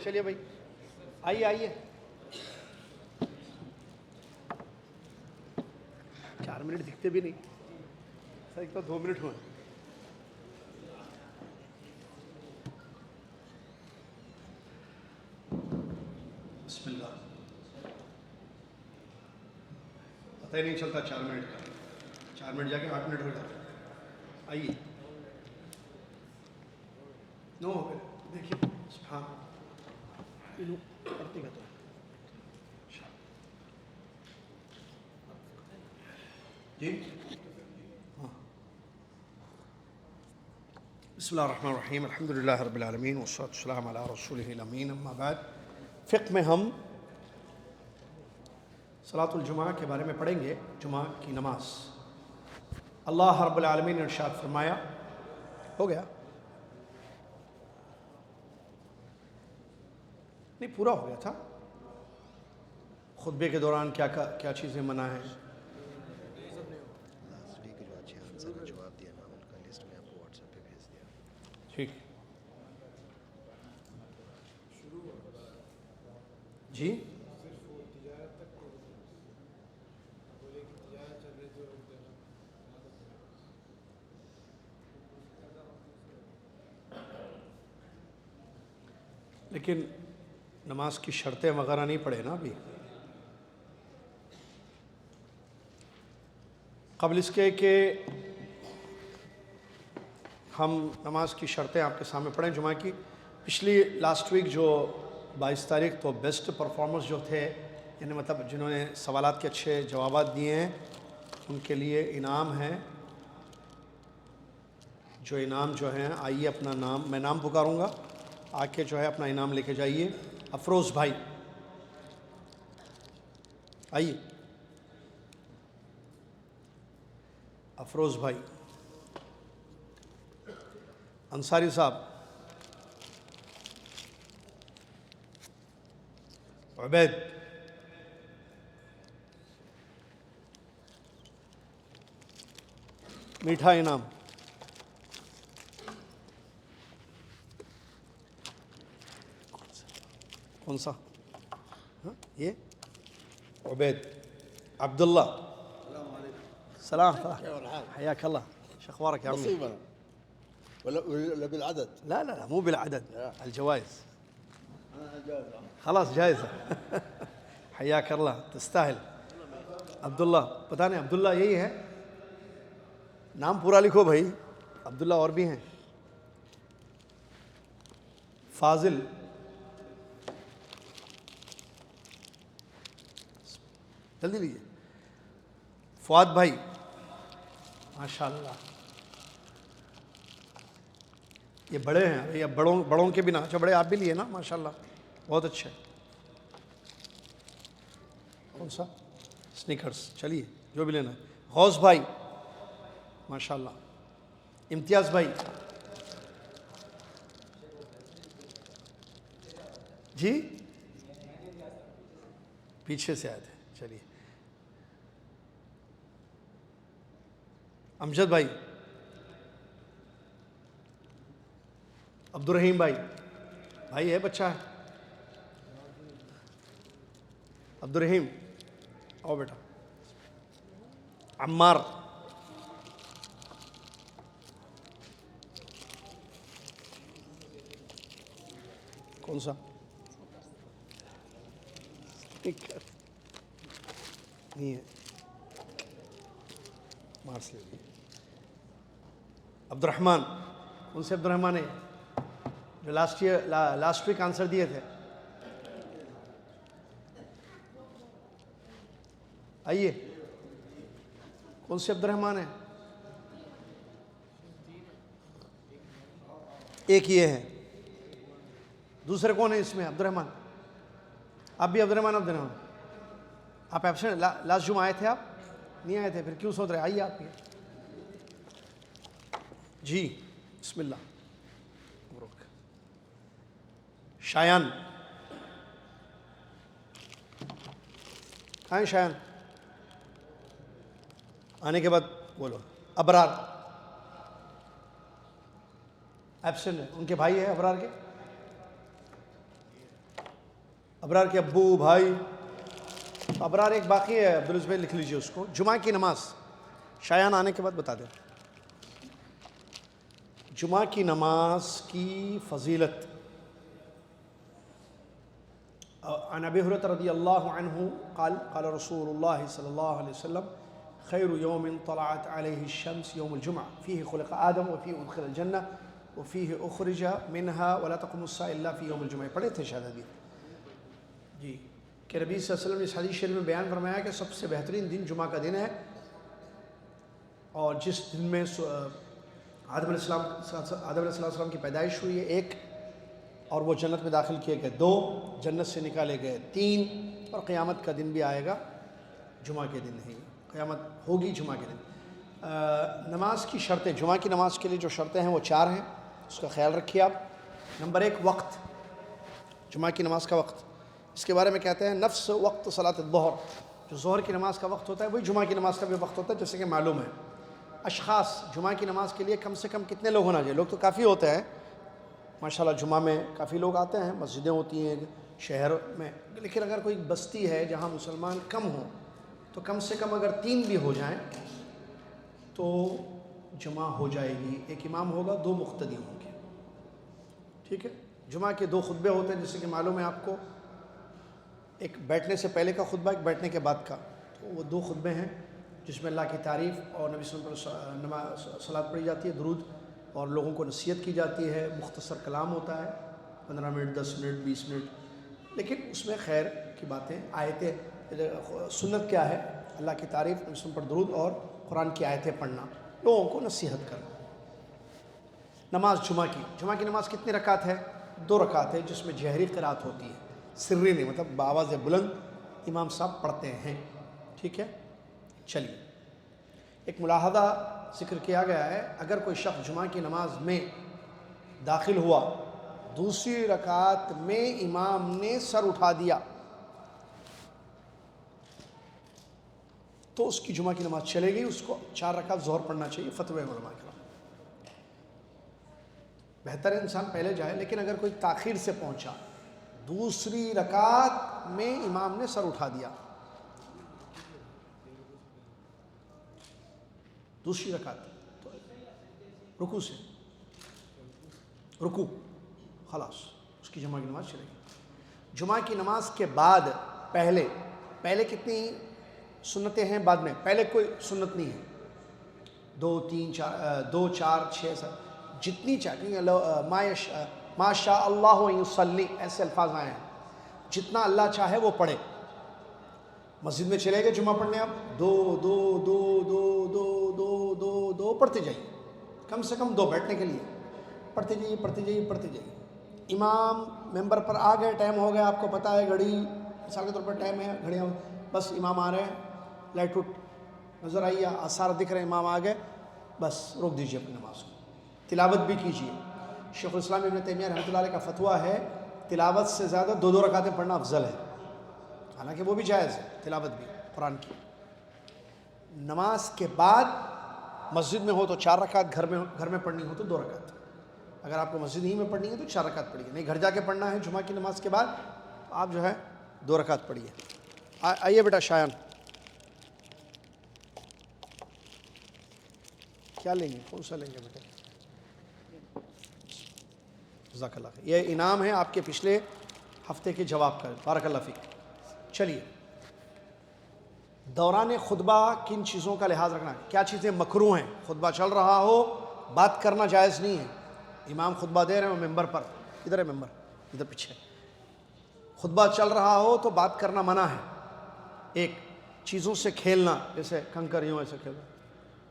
چلیے بھائی آئیے 4 منٹ دکھتے بھی نہیں سر، ایک تو 2 منٹ ہوئے. بسم اللہ. پتہ ہی نہیں چلتا 4 منٹ کا. 4 منٹ جا کے 8 منٹ ہو جاتا. آئیے نو دیکھیے سبحان پڑھتے گا تو جی ہاں بسم اللہ الرحمن الرحیم الحمد للہ رب العالمین والصلاۃ والسلام علی رسولہ الامین اما بعد. فقہ میں ہم صلاۃ الجمعہ کے بارے میں پڑھیں گے. جمعہ کی نماز اللہ رب العالمین نے ارشاد فرمایا. ہو گیا نہیں پورا ہو گیا تھا. خطبے کے دوران کیا چیزیں منع ہیں. ٹھیک جی لیکن نماز کی شرطیں وغیرہ نہیں پڑھے نا ابھی. قبل اس کے کہ ہم نماز کی شرطیں آپ کے سامنے پڑھیں جمعہ کی. پچھلی لاسٹ ویک جو 22 تاریخ تو بیسٹ پرفارمنس جو تھے یعنی مطلب جنہوں نے سوالات کے اچھے جوابات دیے ہیں ان کے لیے انعام ہے. جو انعام جو ہیں آئیے اپنا نام میں نام پکاروں گا آ کے جو ہے اپنا انعام لے کے جائیے. افروز بھائی آئیے. افروز بھائی. انصاری صاحب. عبید. میٹھا انعام. کون سا یہ عبید. عبداللہ. السلام حياك الله شو اخبارك يا عمي. نصيبا ولا بالعدد؟ لا لا لا مو بالعدد الجوائز خلاص جائزة. حياك الله تستاهل. عبداللہ پتہ نہیں عبداللہ یہی ہے. نام پورا لکھو بھائی. عبداللہ اور بھی ہیں. فاضل. جلدی لیجیے. فؤاد بھائی ماشاءاللہ. یہ بڑے ہیں یہ بڑوں کے بھی نا. اچھا بڑے آپ بھی لیے نا ماشاءاللہ بہت اچھے. کون سا سنیکرز. چلیے جو بھی لینا ہے. غوث بھائی ماشاءاللہ. امتیاز بھائی. جی پیچھے سے آئے تھے. چلیے. امجد بھائی. عبدالرحیم بھائی. بھائی ہے بچہ ہے. عبدالرحیم آؤ بیٹا. عمار. کون سا نہیں ہے مارس لے لیے. عبد الرحمن. کون سے عبد الرحمن ہے جو لاسٹ ویک آنسر دیے تھے. آئیے. کون سے عبد الرحمن ہے. ایک یہ ہے. دوسرے کون ہے اس میں. عبد الرحمن. آپ بھی عبد الرحمن. آپ ایبسنٹ لاسٹ جمعہ آئے تھے. آپ نہیں آئے تھے پھر کیوں سوچ رہے. آئیے آپ بھی. جی بسم اللہ. شایان. کہاں شایان. آنے کے بعد بولو. ابرار ایبسنٹ ہے. ان کے بھائی ہے ابرار کے. ابرار کے ابو بھائی. ابرار ایک باقی ہے عبدالعزیز بھائی لکھ لیجیے اس کو. جمعہ کی نماز شایان آنے کے بعد بتا دیں. جمعہ کی نماز کی فضیلت. عن ابی ہریرہ رضی اللہ عنہ قال قال رسول اللہ صلی اللہ علیہ وسلم خیر یوم طلعت علیہ الشمس یوم الجمعہ فیہ خلق آدم وفیہ ادخل الجنہ وفیہ اخرج منہا ولا تقم الساعة الا فی یوم الجمعہ، پڑھے تھے شاید حدیث جی، کہ نبی صلی اللہ علیہ وسلم نے اس حدیث شریف میں بیان فرمایا کہ سب سے بہترین دن جمعہ کا دن ہے، اور جس دن میں آدم علیہ السلام کی پیدائش ہوئی ہے 1، اور وہ جنت میں داخل کیے گئے 2، جنت سے نکالے گئے 3، اور قیامت کا دن بھی آئے گا جمعہ کے دن ہی، قیامت ہوگی جمعہ کے دن۔ نماز کی شرطیں، جمعہ کی نماز کے لیے جو شرطیں ہیں وہ 4 ہیں، اس کا خیال رکھیے آپ۔ نمبر 1 وقت، جمعہ کی نماز کا وقت، اس کے بارے میں کہتے ہیں نفس وقت صلاۃ الظہر، جو ظہر کی نماز کا وقت ہوتا ہے وہی جمعہ کی نماز کا بھی وقت ہوتا ہے، جیسے کہ معلوم ہے۔ اشخاص، جمعہ کی نماز کے لیے کم سے کم کتنے لوگ ہونا چاہیے؟ لوگ تو کافی ہوتے ہیں ماشاءاللہ، جمعہ میں کافی لوگ آتے ہیں، مسجدیں ہوتی ہیں شہر میں، لیکن اگر کوئی بستی ہے جہاں مسلمان کم ہوں تو کم سے کم اگر 3 بھی ہو جائیں تو جمعہ ہو جائے گی۔ ایک امام ہوگا، 2 مقتدی ہوں گے، ٹھیک ہے۔ جمعہ کے 2 خطبے ہوتے ہیں، جیسے کہ معلوم ہے آپ کو، ایک بیٹھنے سے پہلے کا خطبہ، ایک بیٹھنے کے بعد کا، تو وہ 2 خطبے ہیں جس میں اللہ کی تعریف اور نبی صلی اللہ علیہ وسلم پر صلاۃ پڑھی جاتی ہے، درود، اور لوگوں کو نصیحت کی جاتی ہے، مختصر کلام ہوتا ہے، 15 منٹ 10 منٹ 20 منٹ، لیکن اس میں خیر کی باتیں، آیتیں، سنت کیا ہے؟ اللہ کی تعریف، نبی صلی اللہ علیہ وسلم پر درود اور قرآن کی آیتیں پڑھنا، لوگوں کو نصیحت کرنا۔ نماز جمعہ کی نماز کتنی رکعت ہے؟ 2 رکعت ہے، جس میں جہری قرات ہوتی ہے، سری نہیں، مطلب بآواز بلند امام صاحب پڑھتے ہیں، ٹھیک ہے۔ چلیے، ایک ملاحظہ ذکر کیا گیا ہے، اگر کوئی شخص جمعہ کی نماز میں داخل ہوا، دوسری رکعت میں امام نے سر اٹھا دیا تو اس کی جمعہ کی نماز چلے گی، اس کو 4 رکعت ظہر پڑھنا چاہیے، فتوی علماء کرام۔ بہتر ہے انسان پہلے جائے، لیکن اگر کوئی تاخیر سے پہنچا، دوسری رکعت میں امام نے سر اٹھا دیا، دوسری رکعت تو رکوع سے، رکوع خلاص، اس کی جمعہ کی نماز چلے گی۔ جمعہ کی نماز کے بعد پہلے کتنی سنتیں ہیں؟ بعد میں پہلے کوئی سنت نہیں ہے، 2 3 4 2 4 6 7 جتنی چاہیے، ما شاء اللہ یصلی، ایسے الفاظ آئے ہیں، جتنا اللہ چاہے وہ پڑھے۔ مسجد میں چلے گئے جمعہ پڑھنے، اب 2 2 2 2 2 2 2 2 پڑھتے جائیے، کم سے کم 2 بیٹھنے کے لیے پڑھتے جائیے۔ امام ممبر پر آ گئے، ٹائم ہو گیا، آپ کو پتہ ہے گھڑی مثال کے طور پر ٹائم ہے، گھڑیاں، بس امام آ رہے ہیں، لائٹ نظر آئی، آثار دکھ رہے ہیں، امام آ گئے، بس روک دیجیے اپنی نماز کو، تلاوت بھی کیجیے۔ شیخ الاسلام ابن تیمیہ رحمۃ اللہ علیہ کا فتویٰ ہے، تلاوت سے زیادہ 2 رکعتیں پڑھنا افضل ہے، حالانکہ وہ بھی جائز ہے، تلاوت بھی قرآن کی۔ نماز کے بعد مسجد میں ہو تو 4 رکعت، گھر میں پڑھنی ہو تو 2 رکعت۔ اگر آپ کو مسجد ہی میں پڑھنی ہے تو 4 رکعت پڑھیے، نہیں گھر جا کے پڑھنا ہے جمعہ کی نماز کے بعد تو آپ جو ہے 2 رکعت پڑھیے۔ آئیے بیٹا شایان، کیا لیں گے؟ کون سا لیں گے بیٹا؟ جزاک اللہ خیر، یہ انعام ہے آپ کے پچھلے ہفتے کے جواب کا، بارک اللہ فیک۔ چلیے، دوران خطبہ کن چیزوں کا لحاظ رکھنا ہے؟ کیا چیزیں مکروہ ہیں؟ خطبہ چل رہا ہو، بات کرنا جائز نہیں ہے، امام خطبہ دے رہے ہیں ممبر پر، ادھر ہے ممبر، ادھر پیچھے، خطبہ چل رہا ہو تو بات کرنا منع ہے۔ ایک، چیزوں سے کھیلنا، جیسے کنکر یوں ایسے کھیلنا،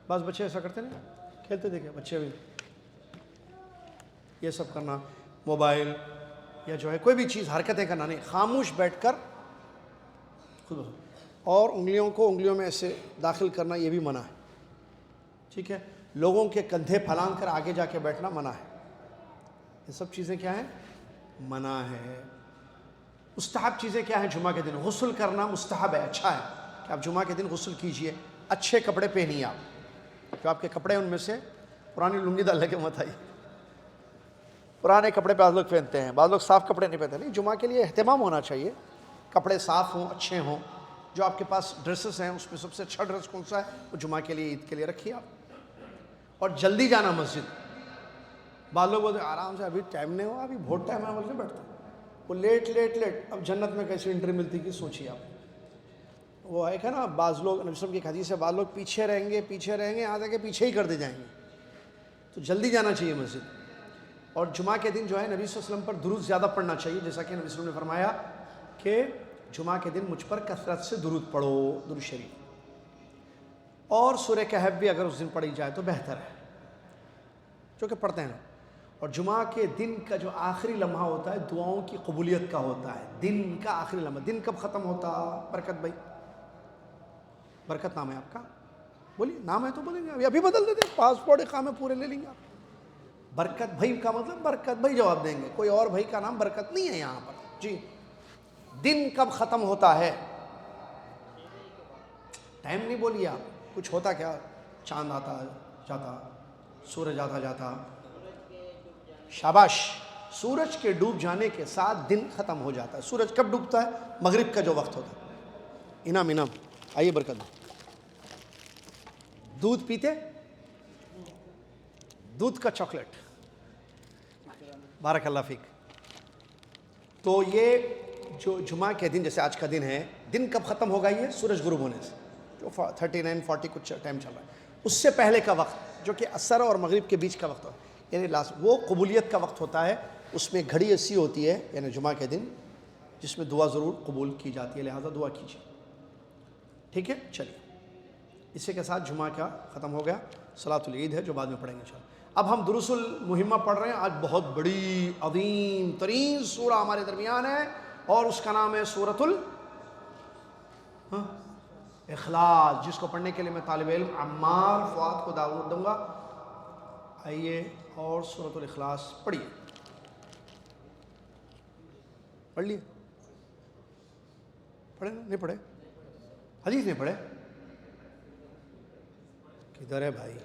بعض بچے ایسا کرتے نہیں، کھیلتے دیکھے بچے بھی، یہ سب کرنا، موبائل یا جو ہے کوئی بھی چیز حرکتیں کرنا نہیں، خاموش بیٹھ کر خود، اور انگلیوں کو انگلیوں میں ایسے داخل کرنا یہ بھی منع ہے، ٹھیک ہے۔ لوگوں کے کندھے پھلانگ کر آگے جا کے بیٹھنا منع ہے، یہ سب چیزیں کیا ہیں؟ منع ہے۔ مستحب چیزیں کیا ہیں؟ جمعہ کے دن غسل کرنا مستحب ہے، اچھا ہے کہ آپ جمعہ کے دن غسل کیجئے، اچھے کپڑے پہنیے، آپ جو آپ کے کپڑے ان میں سے پرانی لنگی ڈال لے کے مت آئیے، پرانے کپڑے بعض لوگ پہنتے ہیں، بعض لوگ صاف کپڑے نہیں پہنتے، نہیں، جمعہ کے لیے اہتمام ہونا چاہیے، کپڑے صاف ہوں، اچھے ہوں، جو آپ کے پاس ڈریسز ہیں اس میں سب سے اچھا ڈریس کون سا ہے وہ جمعہ کے لیے، عید کے لیے رکھیے آپ، اور جلدی جانا مسجد۔ بعض لوگ بولتے ہیں آرام سے، ابھی ٹائم نہیں ہوا، ابھی بہت ٹائم ہے بول کے بیٹھتے ہیں، وہ لیٹ، اب جنت میں کیسی انٹری ملتی کہ سوچیے آپ۔ وہ ایک ہے نا، بعض لوگ، نبی صلی اللہ علیہ وسلم کی حدیث ہے، بعض لوگ پیچھے رہیں گے، یہاں تک کہ پیچھے ہی کرتے جائیں گے، تو جلدی جانا چاہیے مسجد۔ اور جمعہ کے دن جو ہے نبی صلی اللہ علیہ وسلم پر درود زیادہ پڑھنا چاہیے، جیسا کہ نبی صلی اللہ علیہ وسلم نے فرمایا کہ جمعہ کے دن مجھ پر کثرت سے درود پڑھو، درود شریف، اور سورہ کہف بھی اگر اس دن پڑھی جائے تو بہتر ہے، جو کہ پڑھتے ہیں۔ اور جمعہ کے دن کا جو آخری لمحہ ہوتا ہے دعاؤں کی قبولیت کا ہوتا ہے، دن کا آخری لمحہ۔ دن کب ختم ہوتا؟ برکت بھائی، برکت نام ہے آپ کا، بولیے نام ہے تو بولیں گے، ابھی بدل دیتے ہیں، پاسپورٹ اقامے پورے لے لیں گے آپ۔ برکت بھائی کا مطلب برکت بھائی جواب دیں گے، کوئی اور بھائی کا نام برکت نہیں ہے یہاں پر۔ جی، دن کب ختم ہوتا ہے؟ ٹائم نہیں بولیے آپ، کچھ ہوتا کیا؟ چاند آتا جاتا، سورج آتا جاتا، شاباش، سورج کے ڈوب جانے کے ساتھ دن ختم ہو جاتا ہے۔ سورج کب ڈوبتا ہے؟ مغرب کا جو وقت ہوتا ہے۔ انعام آئیے برکت۔ دودھ پیتے؟ دودھ کا چاکلیٹ، بارک اللہ فیک۔ تو یہ جو جمعہ کے دن، جیسے آج کا دن ہے، دن کب ختم ہوگا؟ یہ سورج غروب ہونے سے، جو 39 40 کچھ ٹائم چل رہا ہے، اس سے پہلے کا وقت جو کہ عصر اور مغرب کے بیچ کا وقت ہوتا ہے، یعنی وہ قبولیت کا وقت ہوتا ہے۔ اس میں گھڑی ایسی ہوتی ہے یعنی جمعہ کے دن جس میں دعا ضرور قبول کی جاتی ہے، لہٰذا دعا کیجیے، ٹھیک ہے؟ چلیے، اسی کے ساتھ جمعہ کا ختم ہو گیا۔ صلاۃ العید ہے جو بعد میں پڑھیں گے انشاءاللہ۔ اب ہم دروس المہمہ پڑھ رہے ہیں۔ آج بہت بڑی عظیم ترین سورہ ہمارے درمیان ہے اور اس کا نام ہے سورۃ الاخلاص، جس کو پڑھنے کے لیے میں طالب علم عمار فؤاد کو دعوت دوں گا۔ آئیے اور سورۃ الاخلاص پڑھیے، پڑھ لیے؟ پڑھے نا؟ نہیں پڑھے؟ حدیث نہیں پڑھے؟ کدھر ہے بھائی؟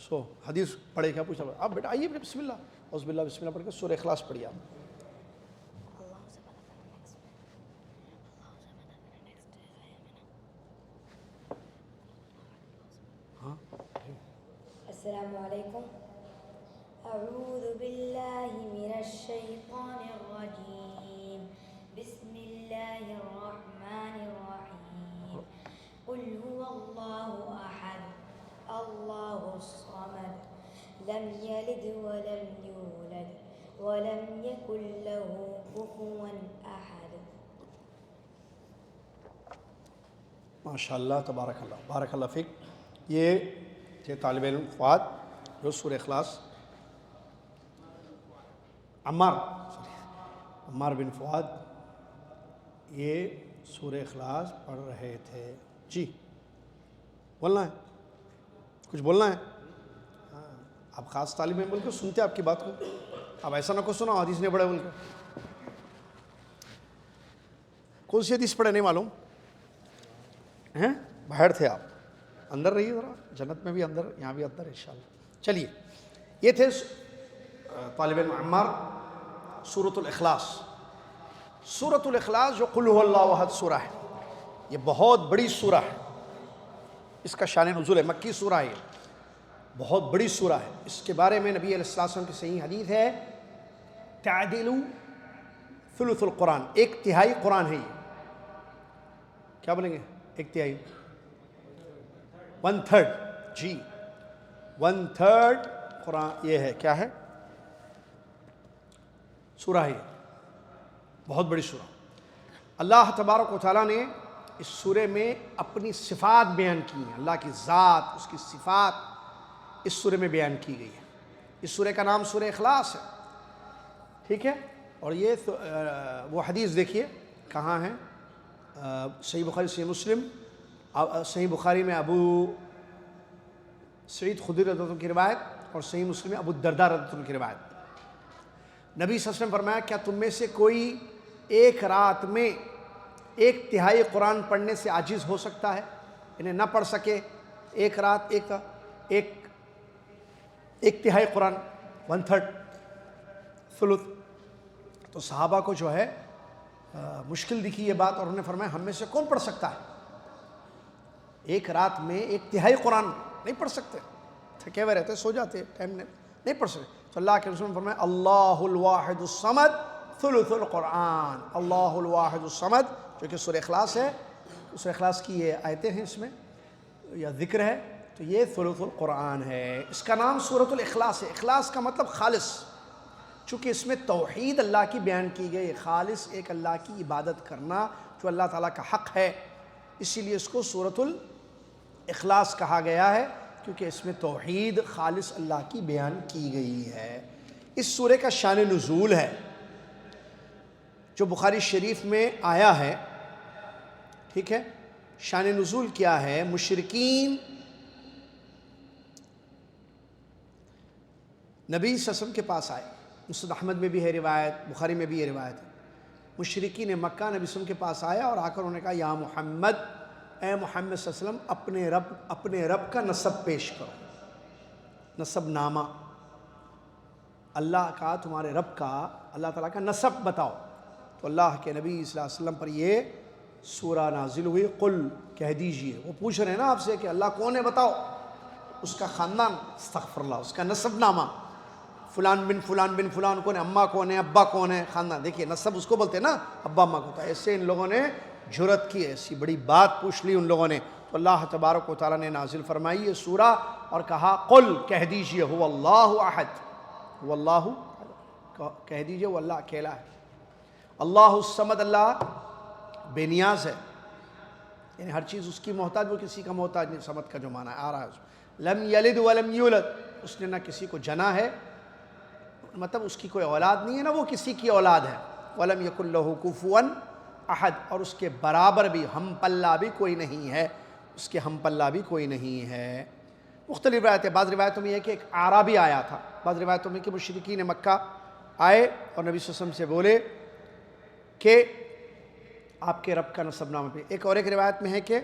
سو حدیث پڑھے کیا پوچھا؟ آپ بیٹا آئیے، بسم اللہ، اعوذ باللہ بسم اللہ پڑھ کے سورہ اخلاص پڑھیے آپ۔ السلام علیکم۔ اعوذ باللہ من الشیطان الرجیم، بسم اللہ الرحمن الرحیم، قل هو اللہ احد اللہ الصمد لم یلد ولم یولد ولم یکن له کفوا احد۔ ماشاءاللہ، تبارک اللہ، بارک اللہ فیک۔ یہ تھے طالب علم فؤاد جو سورہ اخلاص، عمار بن فؤاد، یہ سورہ اخلاص پڑھ رہے تھے۔ جی، بولنا ہے؟ کچھ بولنا ہے؟ ہاں، آپ خاص طالب علم بول کے سنتے آپ کی بات کو، اب ایسا نہ کو سنا حدیث نے پڑھے بول کے۔ کون سی حدیث پڑھے نہیں معلوم ہیں؟ باہر تھے آپ، اندر رہیے ذرا، جنت میں بھی اندر، یہاں بھی اندر انشاءاللہ۔ چلیے، یہ تھے طالب علم عمار، سورۃ الاخلاص۔ سورۃ الاخلاص جو قل هو اللہ احد سورہ ہے، یہ بہت بڑی سورہ ہے، اس کا شان نزول ہے، مکی سورہ ہے، بہت بڑی سورہ ہے۔ اس کے بارے میں نبی علیہ السلام کی صحیح حدیث ہے، تعدل ثلث القرآن، 1/3 قرآن ہے یہ۔ کیا بولیں گے؟ 1/3، 1/3، جی 1/3 قرآن یہ ہے۔ کیا ہے؟ سورہ ہے، بہت بڑی سورہ۔ اللہ تبارک و تعالیٰ نے اس سورے میں اپنی صفات بیان کی ہیں، اللہ کی ذات، اس کی صفات اس سورے میں بیان کی گئی ہے۔ اس سورے کا نام سورہ اخلاص ہے، ٹھیک ہے؟ اور یہ وہ حدیث دیکھیے کہاں ہے، صحیح بخاری صحیح مسلم، صحیح بخاری میں ابو سعید خدری رضی اللہ عنہ کی روایت، اور صحیح مسلم میں ابو الدرداء رضی اللہ عنہ کی روایت۔ نبی صلی اللہ علیہ وسلم فرمایا، کیا تم میں سے کوئی ایک رات میں 1/3 قرآن پڑھنے سے عاجز ہو سکتا ہے؟ انہیں نہ پڑھ سکے ایک رات 1/3 قرآن، 1/3 ثلث؟ تو صحابہ کو جو ہے مشکل دکھی یہ بات، اور انہوں نے فرمایا ہم میں سے کون پڑھ سکتا ہے؟ ایک رات میں 1/3 قرآن نہیں پڑھ سکتے، تھکے ہوئے رہتے، سو جاتے، ٹائم نہیں پڑھ سکتے۔ تو اللہ کے رسول نے فرمایا اللہ الواحد الصمد ثلث القرآن، اللہ الواحد الصمد، جو کہ سورہ اخلاص ہے۔ سورہ اخلاص کی یہ آیتیں ہیں، اس میں یا ذکر ہے، تو یہ ثلث القرآن ہے. اس کا نام سورۃ الاخلاص ہے. اخلاص کا مطلب خالص، چونکہ اس میں توحید اللہ کی بیان کی گئی، خالص ایک اللہ کی عبادت کرنا جو اللہ تعالیٰ کا حق ہے، اسی لیے اس کو سورۃ الاخلاص کہا گیا ہے، کیونکہ اس میں توحید خالص اللہ کی بیان کی گئی ہے. اس سورہ کا شان نزول ہے جو بخاری شریف میں آیا ہے. ٹھیک ہے، شان نزول کیا ہے؟ مشرکین نبی صلی اللہ علیہ وسلم کے پاس آئے. مسند احمد میں بھی ہے روایت، بخاری میں بھی یہ روایت ہے. مشرکین مکہ نبی صلی اللہ علیہ وسلم کے پاس آیا اور آ کر انہوں نے کہا یا محمد، اے محمد صلی اللہ علیہ وسلم اپنے رب کا نسب پیش کرو، نسب نامہ، اللہ کا، تمہارے رب کا، اللہ تعالیٰ کا نسب بتاؤ. تو اللہ کے نبی صلی اللہ علیہ وسلم پر یہ سورہ نازل ہوئی. قل، کہہ دیجئے. وہ پوچھ رہے ہیں نا آپ سے کہ اللہ کون ہے بتاؤ، اس کا خاندان، استغفر اللہ، اس کا نسب نامہ، فلان بن فلان بن فلان کون ہے، اماں کون ہے، ابا کون ہے، خاندان. دیکھیے نسب اس کو بولتے ہیں نا، ابا اماں کو. ایسے ان لوگوں نے جرت کی، ایسی بڑی بات پوچھ لی ان لوگوں نے. تو اللہ تبارک و تعالیٰ نے نازل فرمائی یہ سورہ اور کہا قل، کہہ دیجئے، هو اللہ احد، هو اللہ، کہہ دیجئے وہ اللہ اکیلا ہے. اللہ الصمد، اللہ بے نیاز ہے، یعنی ہر چیز اس کی محتاج، وہ کسی کا محتاج نہیں. صمد کا جو معنی آ رہا ہے اس میں. لم یلد ولم یولد، اس نے نہ کسی کو جنا ہے، مطلب اس کی کوئی اولاد نہیں ہے، نہ وہ کسی کی اولاد ہے. ولم یکن لہ کفوا احد، اور اس کے برابر بھی، ہم پلہ بھی کوئی نہیں ہے، اس کے ہم پلہ بھی کوئی نہیں ہے. مختلف روایتیں، بعض روایتوں میں یہ کہ ایک اعرابی آیا تھا، بعض روایتوں میں کہ مشرکین مکہ آئے اور نبی صلی اللہ علیہ وسلم سے بولے کہ آپ کے رب کا نسب نامہ پہ. ایک روایت میں ہے کہ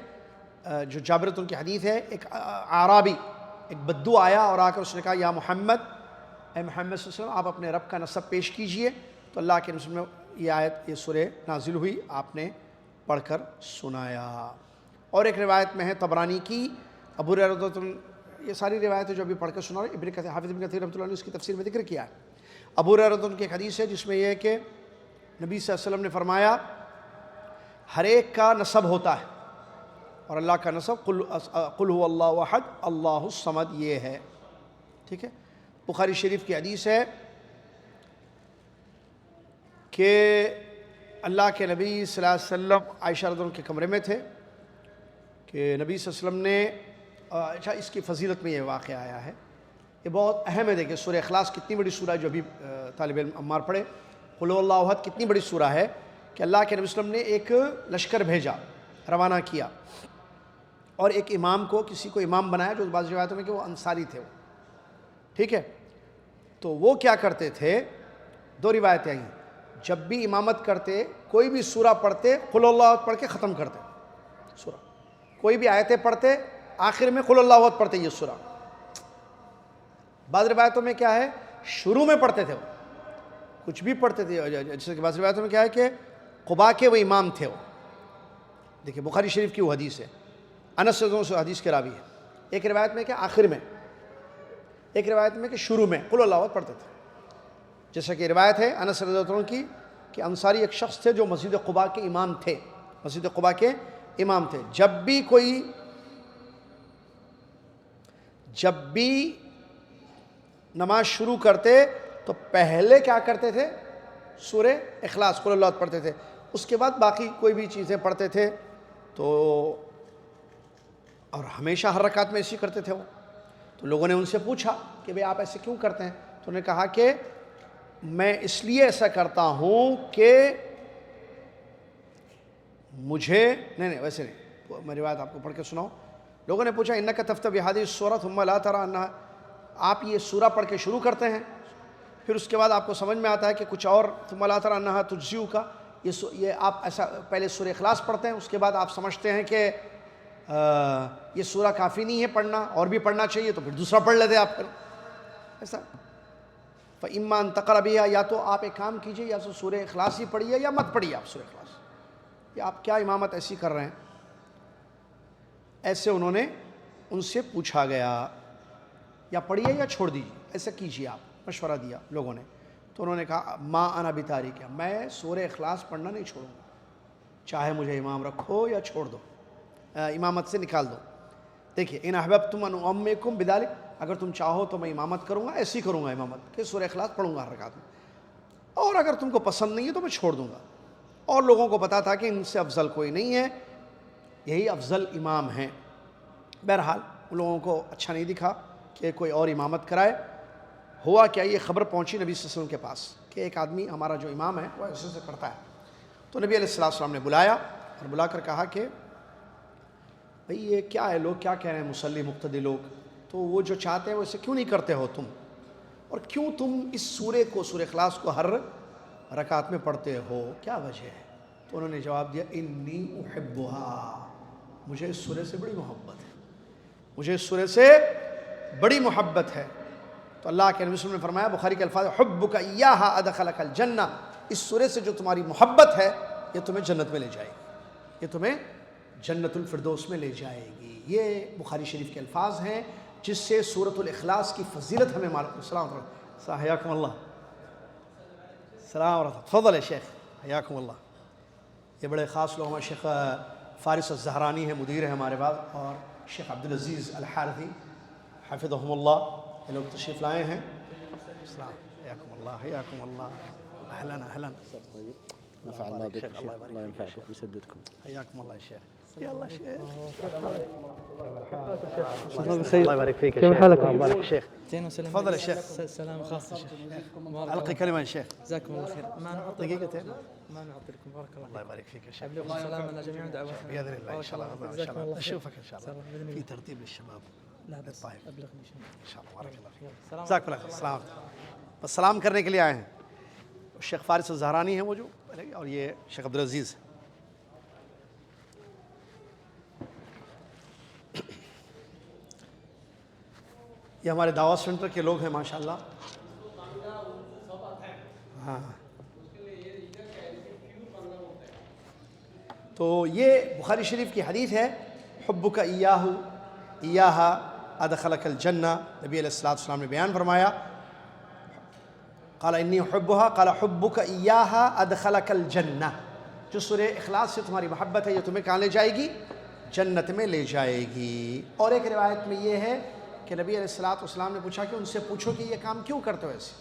جو جابر کی حدیث ہے، ایک اعرابی، ایک بدو آیا اور آ کر اس نے کہا یا محمد، اے محمد صلی اللہ علیہ وسلم آپ اپنے رب کا نسب پیش کیجئے. تو اللہ کے رسول میں یہ آیت، یہ سورہ نازل ہوئی، آپ نے پڑھ کر سنایا. اور ایک روایت میں ہے طبرانی کی، ابو ہریرہ، یہ ساری روایتیں جو ابھی پڑھ کر سنا رہے، حافظ ابن کثیر رحمۃ اللہ نے اس کی تفسیر میں ذکر کیا ہے. ابو ہریرہ کی ایک حدیث ہے جس میں یہ ہے کہ نبی صلی اللہ علیہ وسلم نے فرمایا ہر ایک کا نسب ہوتا ہے، اور اللہ کا نسب قل هو اللہ احد اللہ الصمد یہ ہے. ٹھیک ہے، بخاری شریف کی حدیث ہے کہ اللہ کے نبی صلی اللہ علیہ وسلم عائشہ رضی اللہ عنہ کے کمرے میں تھے کہ نبی صلی اللہ علیہ وسلم نے، اچھا اس کی فضیلت میں یہ واقعہ آیا ہے، یہ بہت اہم ہے. دیکھیں سورہ اخلاص کتنی بڑی سورہ ہے، جو ابھی طالب علم عمار پڑھے. قل هو اللہ احد کتنی بڑی سورہ ہے کہ اللہ کے نبی صلی اللہ علیہ وسلم نے ایک لشکر بھیجا، روانہ کیا، اور ایک امام کو، کسی کو امام بنایا، جو بعض روایتوں میں کہ وہ انصاری تھے وہ. ٹھیک ہے، تو وہ کیا کرتے تھے، دو روایتیں آئیں، جب بھی امامت کرتے کوئی بھی سورہ پڑھتے قل اللہ احد پڑھ کے ختم کرتے سورہ، کوئی بھی آیتیں پڑھتے آخر میں قل اللہ احد پڑھتے یہ سورہ. بعض روایتوں میں کیا ہے شروع میں پڑھتے تھے، وہ کچھ بھی پڑھتے تھے، جیسے کہ بعض روایتوں میں کیا ہے کہ قباء کے وہ امام تھے وہ. دیکھیں بخاری شریف کی وہ حدیث ہے، انس رضی اللہ عنہ سے حدیث کے راوی ہے. ایک روایت میں کہ آخر میں، ایک روایت میں کہ شروع میں قل اللہ احد پڑھتے تھے. جیسا کہ روایت ہے انس رضی اللہ عنہ کی کہ انصاری ایک شخص تھے جو مسجد قباء کے امام تھے، مسجد قباء کے امام تھے. جب بھی نماز شروع کرتے تو پہلے کیا کرتے تھے، سورہ اخلاص قل اللہ احد پڑھتے تھے، اس کے بعد باقی کوئی بھی چیزیں پڑھتے تھے. تو اور ہمیشہ ہر رکعت میں ایسی کرتے تھے وہ. تو لوگوں نے ان سے پوچھا کہ بھئی آپ ایسے کیوں کرتے ہیں؟ تو انہوں نے کہا کہ میں اس لیے ایسا کرتا ہوں کہ مجھے نہیں ویسے نہیں، میں روایت آپ کو پڑھ کے سناؤں. لوگوں نے پوچھا انک تفتح بہذه السورۃ ثم لا تری انها، آپ یہ سورہ پڑھ کے شروع کرتے ہیں، پھر اس کے بعد آپ کو سمجھ میں آتا ہے کہ کچھ اور، ثم لا تری انها تجزئک، یہ آپ ایسا پہلے سورہ اخلاص پڑھتے ہیں، اس کے بعد آپ سمجھتے ہیں کہ یہ سورہ کافی نہیں ہے پڑھنا، اور بھی پڑھنا چاہیے، تو پھر دوسرا پڑھ لیتے آپ. پھر ایسا فَإِمَّا أَن تَقْرَأَ بِهَا، یا تو آپ ایک کام کیجئے، یا تو سورہ اخلاص ہی پڑھیے یا مت پڑھیے آپ سورہ اخلاص. یا آپ کیا امامت ایسی کر رہے ہیں؟ ایسے انہوں نے ان سے پوچھا گیا، یا پڑھیے یا چھوڑ دیجیے، ایسا کیجیے آپ، مشورہ دیا لوگوں نے. تو انہوں نے کہا ما انا بتارک، میں سورہ اخلاص پڑھنا نہیں چھوڑوں گا، چاہے مجھے امام رکھو یا چھوڑ دو، امامت سے نکال دو. دیکھیے ان احببتم ان اؤمکم بذلک، اگر تم چاہو تو میں امامت کروں گا، ایسی کروں گا امامت کہ سورہ اخلاص پڑھوں گا ہر رکعت میں، اور اگر تم کو پسند نہیں ہے تو میں چھوڑ دوں گا۔ اور لوگوں کو پتا تھا کہ ان سے افضل کوئی نہیں ہے، یہی افضل امام ہیں۔ بہرحال ان لوگوں کو اچھا نہیں دکھا کہ کوئی اور امامت کرائے۔ ہوا کیا، یہ خبر پہنچی نبی صلی اللہ علیہ وسلم کے پاس کہ ایک آدمی ہمارا جو امام ہے وہ ایسے سے پڑھتا ہے۔ تو نبی علیہ السلام نے بلایا اور بلا کر کہا کہ بھئی یہ کیا ہے، لوگ کیا کہہ رہے ہیں مصلی مقتدی لوگ، تو وہ جو چاہتے ہیں ویسے کیوں نہیں کرتے ہو تم، اور کیوں تم اس سورہ اخلاص کو ہر رکعت میں پڑھتے ہو، کیا وجہ ہے؟ تو انہوں نے جواب دیا انی احبھا، مجھے اس سورہ سے بڑی محبت ہے، مجھے اس سورہ سے بڑی محبت ہے۔ تو اللہ کے نبی صلی اللہ علیہ وسلم نے فرمایا، بخاری کے الفاظ، حبک ایہا ادخلک الجنہ، اس سورہ سے جو تمہاری محبت ہے یہ تمہیں جنت میں لے جائے گی، یہ تمہیں جنت الفردوس میں لے جائے گی۔ یہ بخاری شریف کے الفاظ ہیں جس سے سورۃ الاخلاص کی فضیلت ہمیں معلوم۔ السلام علیکم، حیاکم اللہ، السلام علیکم، تفضل شیخ، حیاکم اللہ۔ یہ بڑے خاص لوگ ہیں، شیخ فارس الزہرانی ہیں، مدیر ہیں ہمارے بعد، اور شیخ عبدالعزیز الحارثی حفظہم اللہ، یہ لوگ تشریف لائے ہیں۔ السلام، حیاکم اللہ، حیاکم اللہ، اہلاً اہلاً، نفع الله بك الله ينفعكم ويسددكم. حیاکم اللہ شیخ، یا اللہ شیخ، الله بخير. الله يبارك فيك يا كيف شيخ. حالك؟ الله يبارك فيك شيخ. زين وسلام. تفضل يا شيخ. سلام خاص يا شيخ. ألقي كلمة يا شيخ. جزاكم الله خير. ما نعطي دقيقتين. ما نعطي لكم، بارك الله الله فيكم. يبارك فيك يا شيخ. أبلغكم السلام على جميع دعواتنا. بإذن الله إن شاء الله، إن شاء جزاكم الله الله خير. نشوفك إن شاء الله بإذن في الله. ترتيب للشباب. لا بس طيب أبلغني شيء. إن شاء الله، بارك الله فيك. السلام جزاك الله خير. السلام بس سلام کرنے کے لیے آئے ہیں۔ شیخ فارس الزہرانی ہیں وہ جو، اور یہ شیخ عبدالعزیز۔ یہ ہمارے دعوت سینٹر کے لوگ ہیں ماشاءاللہ۔ ہاں، تو یہ بخاری شریف کی حدیث ہے، حبک ایہا ادخلک الجنہ، نبی علیہ السلام نے بیان فرمایا، قال انی احبها، قال حبک ایہا ادخلک الجنہ، جو سورہ اخلاص سے تمہاری محبت ہے یہ تمہیں کہاں لے جائے گی؟ جنت میں لے جائے گی۔ اور ایک روایت میں یہ ہے کہ نبی علیہ السلام نے پوچھا کہ ان سے پوچھو کہ یہ کام کیوں کرتے ہو ایسے،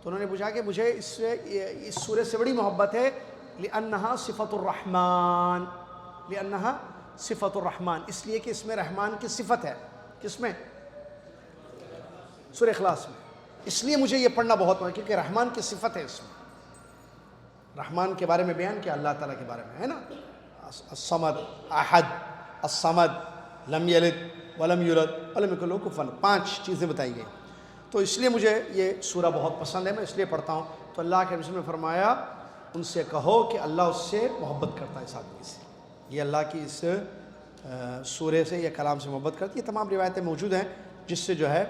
تو انہوں نے پوچھا کہ مجھے اس سورہ سے بڑی محبت ہے، لأنہا صفت الرحمن، لأنہا صفت الرحمن، اس لیے کہ اس میں رحمان کی صفت ہے۔ کس میں؟ سورہ اخلاص میں۔ اس لیے مجھے یہ پڑھنا بہت ہے کیونکہ رحمان کی صفت ہے اس میں، رحمان کے بارے میں بیان کیا اللہ تعالیٰ کے بارے میں ہے نا، الصمد، احد، الصمد، لم یلد ولم یولد ولم یکن لہ کفوا احد، 5 چیزیں بتائی گئی۔ تو اس لیے مجھے یہ سورہ بہت پسند ہے، میں اس لیے پڑھتا ہوں۔ تو اللہ کے رسول نے فرمایا ان سے کہو کہ اللہ اس سے محبت کرتا ہے، اس آدمی سے، یہ اللہ کی اس سورہ سے یا کلام سے محبت کرتی ہے۔ یہ تمام روایتیں موجود ہیں جس سے جو ہے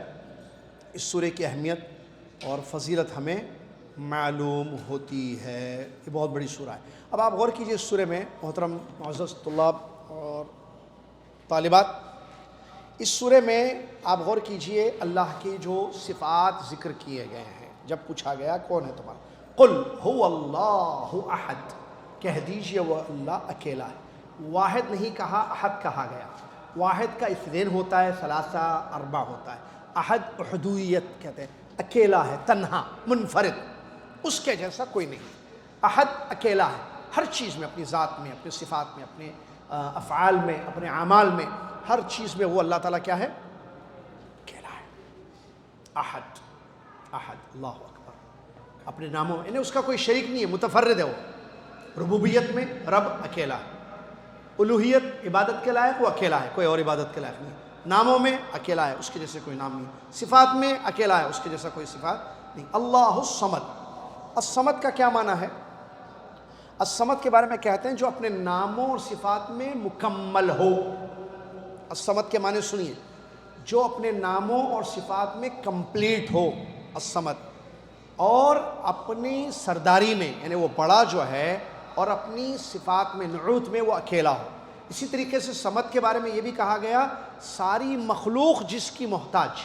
اس سورہ کی اہمیت اور فضیلت ہمیں معلوم ہوتی ہے۔ یہ بہت بڑی سورہ ہے۔ اب آپ غور کیجئے اس سورہ میں، محترم معزز طلاب اور طالبات، اس سورہ میں آپ غور کیجئے اللہ کی جو صفات ذکر کیے گئے ہیں۔ جب پوچھا گیا کون ہے تمہارا، قل هو اللہ احد، کہہ دیجئے وہ اللہ اکیلا ہے۔ واحد نہیں کہا، احد کہا گیا۔ واحد کا اثنین ہوتا ہے، ثلاثہ، اربع ہوتا ہے۔ احد احدویت کہتے ہیں، اکیلا ہے، تنہا، منفرد، اس کے جیسا کوئی نہیں۔ احد اکیلا ہے، ہر چیز میں، اپنی ذات میں، اپنی صفات میں، اپنے افعال میں، اپنے اعمال میں، ہر چیز میں وہ اللہ تعالیٰ کیا ہے؟ اکیلا ہے۔ احد، احد، اللہ اکبر، اپنے ناموں میں، یعنی اس کا کوئی شریک نہیں ہے، متفرد ہے وہ۔ ربوبیت میں رب اکیلا ہے، الوہیت عبادت کے لائق وہ اکیلا ہے، کوئی اور عبادت کے لائق نہیں۔ ناموں میں اکیلا ہے، اس کے جیسے کوئی نام نہیں۔ صفات میں اکیلا ہے، اس کے جیسا کوئی صفات نہیں۔ اللہ الصمد، الصمد کا کیا معنی ہے؟ الصمد کے بارے میں کہتے ہیں جو اپنے ناموں اور صفات میں مکمل ہو۔ الصمد کے معنی سنیے، جو اپنے ناموں اور صفات میں کمپلیٹ ہو، الصمد، اور اپنی سرداری میں، یعنی وہ بڑا جو ہے، اور اپنی صفات میں، نعوت میں وہ اکیلا ہو۔ اسی طریقے سے صمد کے بارے میں یہ بھی کہا گیا، ساری مخلوق جس کی محتاج،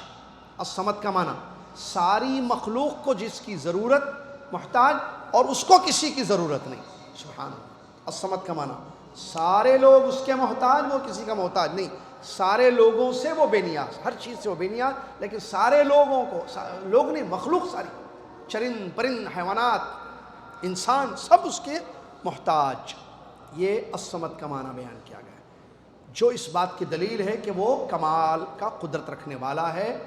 الصمد کا معنی ساری مخلوق کو جس کی ضرورت محتاج، اور اس کو کسی کی ضرورت نہیں۔ سبحان اللہ، الصمد کا معنی سارے لوگ اس کے محتاج، وہ کسی کا محتاج نہیں، سارے لوگوں سے وہ بے نیاز، ہر چیز سے وہ بے نیاز، لیکن سارے لوگوں کو، لوگ نہیں، مخلوق ساری، چرند پرند حیوانات انسان سب اس کے محتاج۔ یہ الصمد کا معنی بیان کیا گیا ہے، جو اس بات کی دلیل ہے کہ وہ کمال کا قدرت رکھنے والا ہے،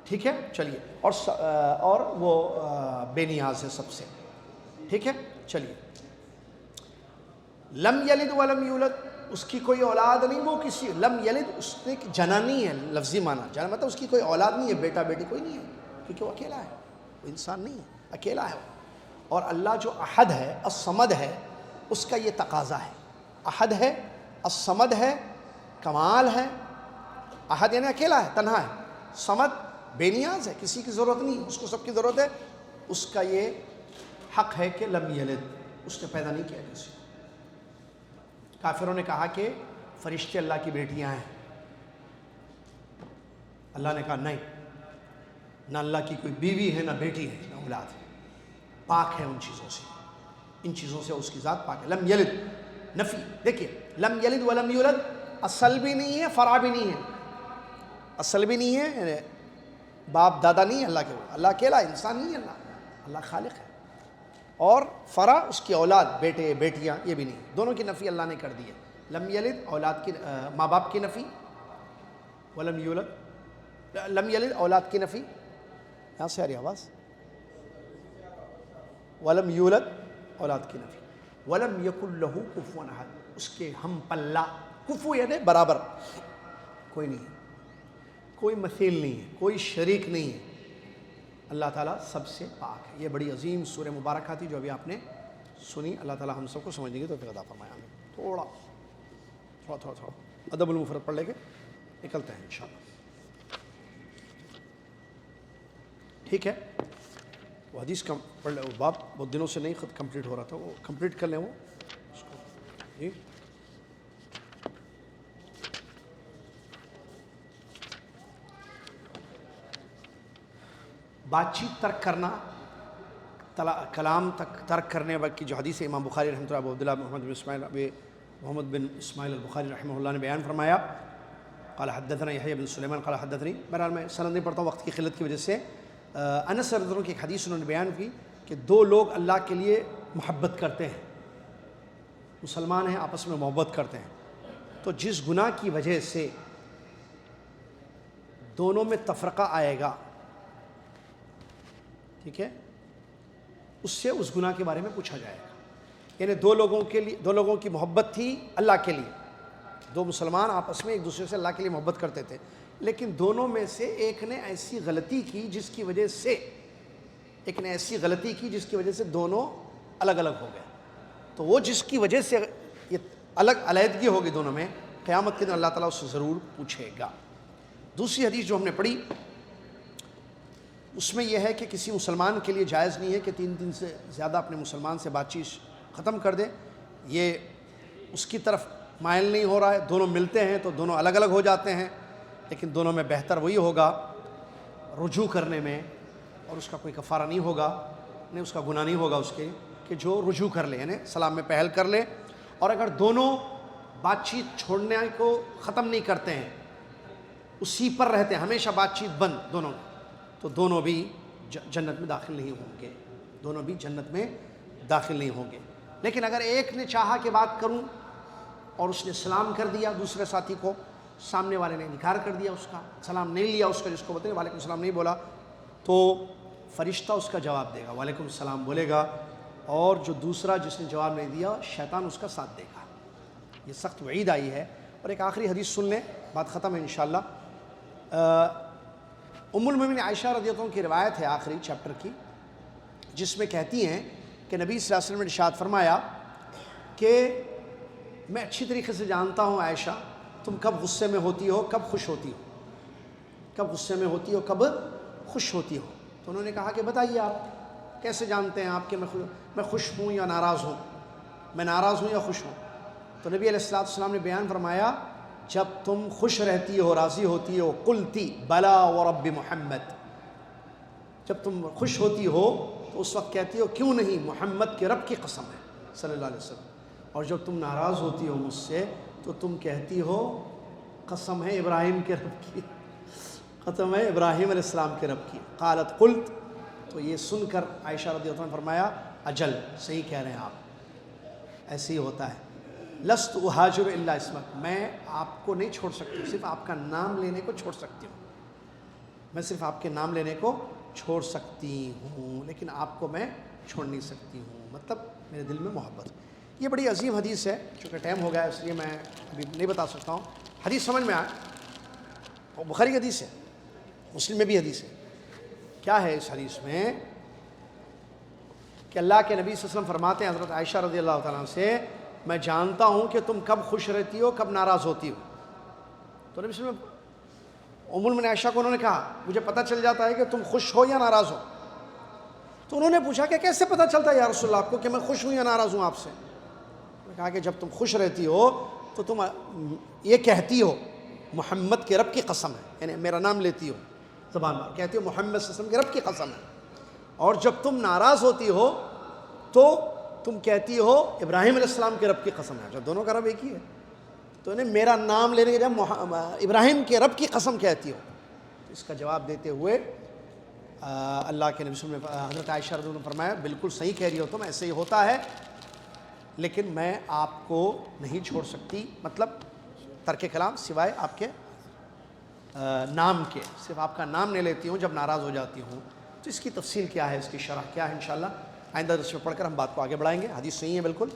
ٹھیک ہے۔ چلیے، اور وہ بے نیاز ہے سب سے، ٹھیک ہے۔ چلیے، لم یلد ولم یولد، اس کی کوئی اولاد نہیں، وہ کسی، لم یلد اس نے جنا نہیں ہے، لفظی معنی جنا مطلب اس کی کوئی اولاد نہیں ہے، بیٹا بیٹی کوئی نہیں ہے، کیونکہ وہ اکیلا ہے، وہ انسان نہیں ہے، اکیلا ہے وہ۔ اور اللہ جو احد ہے، الصمد ہے، اس کا یہ تقاضا ہے، احد ہے، الصمد ہے، کمال ہے۔ احد یعنی اکیلا ہے، تنہا ہے، صمد بے نیاز ہے، کسی کی ضرورت نہیں، اس کو سب کی ضرورت ہے، اس کا یہ حق ہے کہ لم یلد، اس نے پیدا نہیں کیا کسی کو۔ کافروں نے کہا کہ فرشتے اللہ کی بیٹیاں ہیں، اللہ نے کہا نہیں، نہ اللہ کی کوئی بیوی ہے، نہ بیٹی ہے، نہ اولاد ہے، پاک ہے ان چیزوں سے، ان چیزوں سے اس کی ذات پاک ہے۔ لم یلد نفی، دیکھیے لم یلد ولم یولد، اصل بھی نہیں ہے، فرع بھی نہیں ہے، اصل بھی نہیں ہے، باپ دادا نہیں ہے اللہ کے، اللہ اکیلا انسان نہیں ہے، اللہ خالق ہے، اور فرع اس کی اولاد، بیٹے بیٹیاں، یہ بھی نہیں، دونوں کی نفی اللہ نے کر دی ہے۔ لم یلد اولاد کی، ماں باپ کی نفی، ولم یولد، لم یلد اولاد کی نفی، یہاں سے آ رہی آواز، ولم یولد اولاد کی نفی، ولم یکن لہ کفوا احد، اس کے ہم پلہ، کفو یعنی برابر، کوئی نہیں ہے، کوئی مثیل نہیں ہے، کوئی شریک نہیں ہے، اللہ تعالیٰ سب سے پاک ہے۔ یہ بڑی عظیم سورہ مبارکہ تھی جو ابھی آپ نے سنی، اللہ تعالیٰ ہم سب کو سمجھنے کی توفیق عطا فرمائے، آمین۔ تھوڑا ادب المفرد پڑھ لے کے نکلتے ہیں انشاءاللہ، ٹھیک ہے۔ وہ حدیث کا پڑھ لے، وہ باب بہت دنوں سے نہیں خود کمپلیٹ ہو رہا تھا، وہ کمپلیٹ کر لیں وہ اس کو، جی۔ بات چیت ترک کرنا، کلام تک ترک کرنے وقت کی جو حدیث امام بخاری رحمۃ اللہ، ابو عبداللہ محمد بن اسماعیل البخاری رحمہ اللہ نے بیان فرمایا، قال حدثنا یحییٰ بن سلیمان قال حدثنی، بہرحال میں سند نہیں پڑھتا ہوں وقت کی قلت کی وجہ سے۔ انس رضی اللہ عنہ کی ایک حدیث انہوں نے بیان کی کہ دو لوگ اللہ کے لیے محبت کرتے ہیں، مسلمان ہیں، آپس میں محبت کرتے ہیں، تو جس گناہ کی وجہ سے دونوں میں تفرقہ آئے گا، ٹھیک ہے، اس سے اس گناہ کے بارے میں پوچھا جائے گا۔ یعنی دو لوگوں کی محبت تھی اللہ کے لیے، دو مسلمان آپس میں ایک دوسرے سے اللہ کے لیے محبت کرتے تھے، لیکن دونوں میں سے ایک نے ایسی غلطی کی جس کی وجہ سے دونوں الگ الگ ہو گئے، تو وہ جس کی وجہ سے یہ علیحدگی ہوگی دونوں میں، قیامت کے دن اللہ تعالیٰ اس سے ضرور پوچھے گا۔ دوسری حدیث جو ہم نے پڑھی اس میں یہ ہے کہ کسی مسلمان کے لیے جائز نہیں ہے کہ 3 دن سے زیادہ اپنے مسلمان سے بات چیت ختم کر دے، یہ اس کی طرف مائل نہیں ہو رہا ہے، دونوں ملتے ہیں تو دونوں الگ الگ ہو جاتے ہیں، لیکن دونوں میں بہتر وہی ہوگا رجوع کرنے میں، اور اس کا کوئی کفارہ نہیں ہوگا، نہیں اس کا گناہ نہیں ہوگا اس کے، کہ جو رجوع کر لے، یعنی سلام میں پہل کر لے، اور اگر دونوں بات چیت چھوڑنے کو ختم نہیں کرتے ہیں، اسی پر رہتے ہیں، ہمیشہ بات چیت بند دونوں، تو دونوں بھی جنت میں داخل نہیں ہوں گے، دونوں بھی جنت میں داخل نہیں ہوں گے۔ لیکن اگر ایک نے چاہا کہ بات کروں اور اس نے سلام کر دیا دوسرے ساتھی کو، سامنے والے نے انکار کر دیا، اس کا سلام نہیں لیا، اس کا جس کو بولتے ہیں وعلیکم السلام نہیں بولا، تو فرشتہ اس کا جواب دے گا، وعلیکم السلام بولے گا، اور جو دوسرا جس نے جواب نہیں دیا شیطان اس کا ساتھ دے گا۔ یہ سخت وعید آئی ہے۔ اور ایک آخری حدیث سن لیں، بات ختم ہے انشاءاللہ۔ ام المومنین عائشہ رضی اللہ عنہ کی روایت ہے آخری چیپٹر کی، جس میں کہتی ہیں کہ نبی صلی اللہ علیہ وسلم نے ارشاد فرمایا کہ میں اچھی طریقے سے جانتا ہوں عائشہ تم کب غصے میں ہوتی ہو کب خوش ہوتی ہو، کب غصے میں ہوتی ہو کب خوش ہوتی ہو۔ تو انہوں نے کہا کہ بتائیے آپ کیسے جانتے ہیں آپ کہ میں خوش ہوں یا ناراض ہوں، میں ناراض ہوں یا خوش ہوں؟ تو نبی علیہ السلام نے بیان فرمایا جب تم خوش رہتی ہو راضی ہوتی ہو قلتی بلا ورب محمد، جب تم خوش ہوتی ہو تو اس وقت کہتی ہو کیوں نہیں، محمد کے رب کی قسم ہے صلی اللہ علیہ وسلم، اور جب تم ناراض ہوتی ہو مجھ سے تو تم کہتی ہو قسم ہے ابراہیم کے رب کی، قسم ہے ابراہیم علیہ السلام کے رب کی۔ قالت قلت، تو یہ سن کر عائشہ رضی اللہ عنہ نے فرمایا اجل، صحیح کہہ رہے ہیں آپ، ایسے ہی ہوتا ہے۔ لست اہاجر الا اسمک، میں آپ کو نہیں چھوڑ سکتی، صرف آپ کا نام لینے کو چھوڑ سکتی ہوں، میں صرف آپ کے نام لینے کو چھوڑ سکتی ہوں، لیکن آپ کو میں چھوڑ نہیں سکتی ہوں، مطلب میرے دل میں محبت۔ یہ بڑی عظیم حدیث ہے، چونکہ ٹائم ہو گیا اس لیے میں ابھی نہیں بتا سکتا ہوں۔ حدیث سمجھ میں آئے، اور بخاری کی حدیث ہے، مسلم میں بھی حدیث ہے۔ کیا ہے اس حدیث میں کہ اللہ کے نبی صلی اللہ علیہ وسلم فرماتے ہیں حضرت عائشہ رضی اللہ تعالیٰ عنہ سے، میں جانتا ہوں کہ تم کب خوش رہتی ہو کب ناراض ہوتی ہو۔ تو نبی صلی اللہ علیہ وسلم ام المؤمنین عائشہ کو انہوں نے کہا مجھے پتہ چل جاتا ہے کہ تم خوش ہو یا ناراض ہو۔ تو انہوں نے پوچھا کہ کیسے پتہ چلتا ہے یا رسول اللہ آپ کو کہ میں خوش ہوں یا ناراض ہوں آپ سے؟ انہوں نے کہا کہ جب تم خوش رہتی ہو تو تم یہ کہتی ہو محمد کے رب کی قسم ہے، یعنی میرا نام لیتی ہو زبان میں، کہتی ہو محمد صلی اللہ علیہ وسلم کے رب کی قسم ہے، اور جب تم ناراض ہوتی ہو تو تم کہتی ہو ابراہیم علیہ السلام کے رب کی قسم ہے، جب دونوں کا رب ایک ہی ہے، تو انہیں میرا نام لینے کے جب ابراہیم کے رب کی قسم کہتی ہو۔ اس کا جواب دیتے ہوئے اللہ کے نبی صلی اللہ علیہ وسلم حضرت عائشہ رضی اللہ عنہا نے فرمایا بالکل صحیح کہہ رہی ہو تم، ایسے ہی ہوتا ہے، لیکن میں آپ کو نہیں چھوڑ سکتی، مطلب ترک کلام سوائے آپ کے نام کے، صرف آپ کا نام نہیں لیتی ہوں جب ناراض ہو جاتی ہوں۔ تو اس کی تفصیل کیا ہے، اس کی شرح کیا ہے، انشاءاللہ آئندہ درس میں پڑھ کر ہم بات کو آگے بڑھائیں گے۔ حدیث صحیح ہے بالکل۔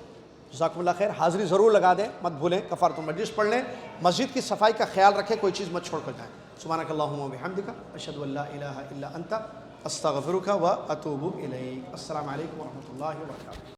جزاکم اللہ خیر، حاضری ضرور لگا دیں، مت بھولیں، کفارۃ المجلس پڑھ لیں، مسجد کی صفائی کا خیال رکھیں، کوئی چیز مت چھوڑ کر جائیں۔ سبحانک اللہم و بحمدک، اشہد ان لا الہ الا انت، استغفرک و اتوب الیک۔ السلام علیکم و رحمۃ اللہ وبرکاتہ۔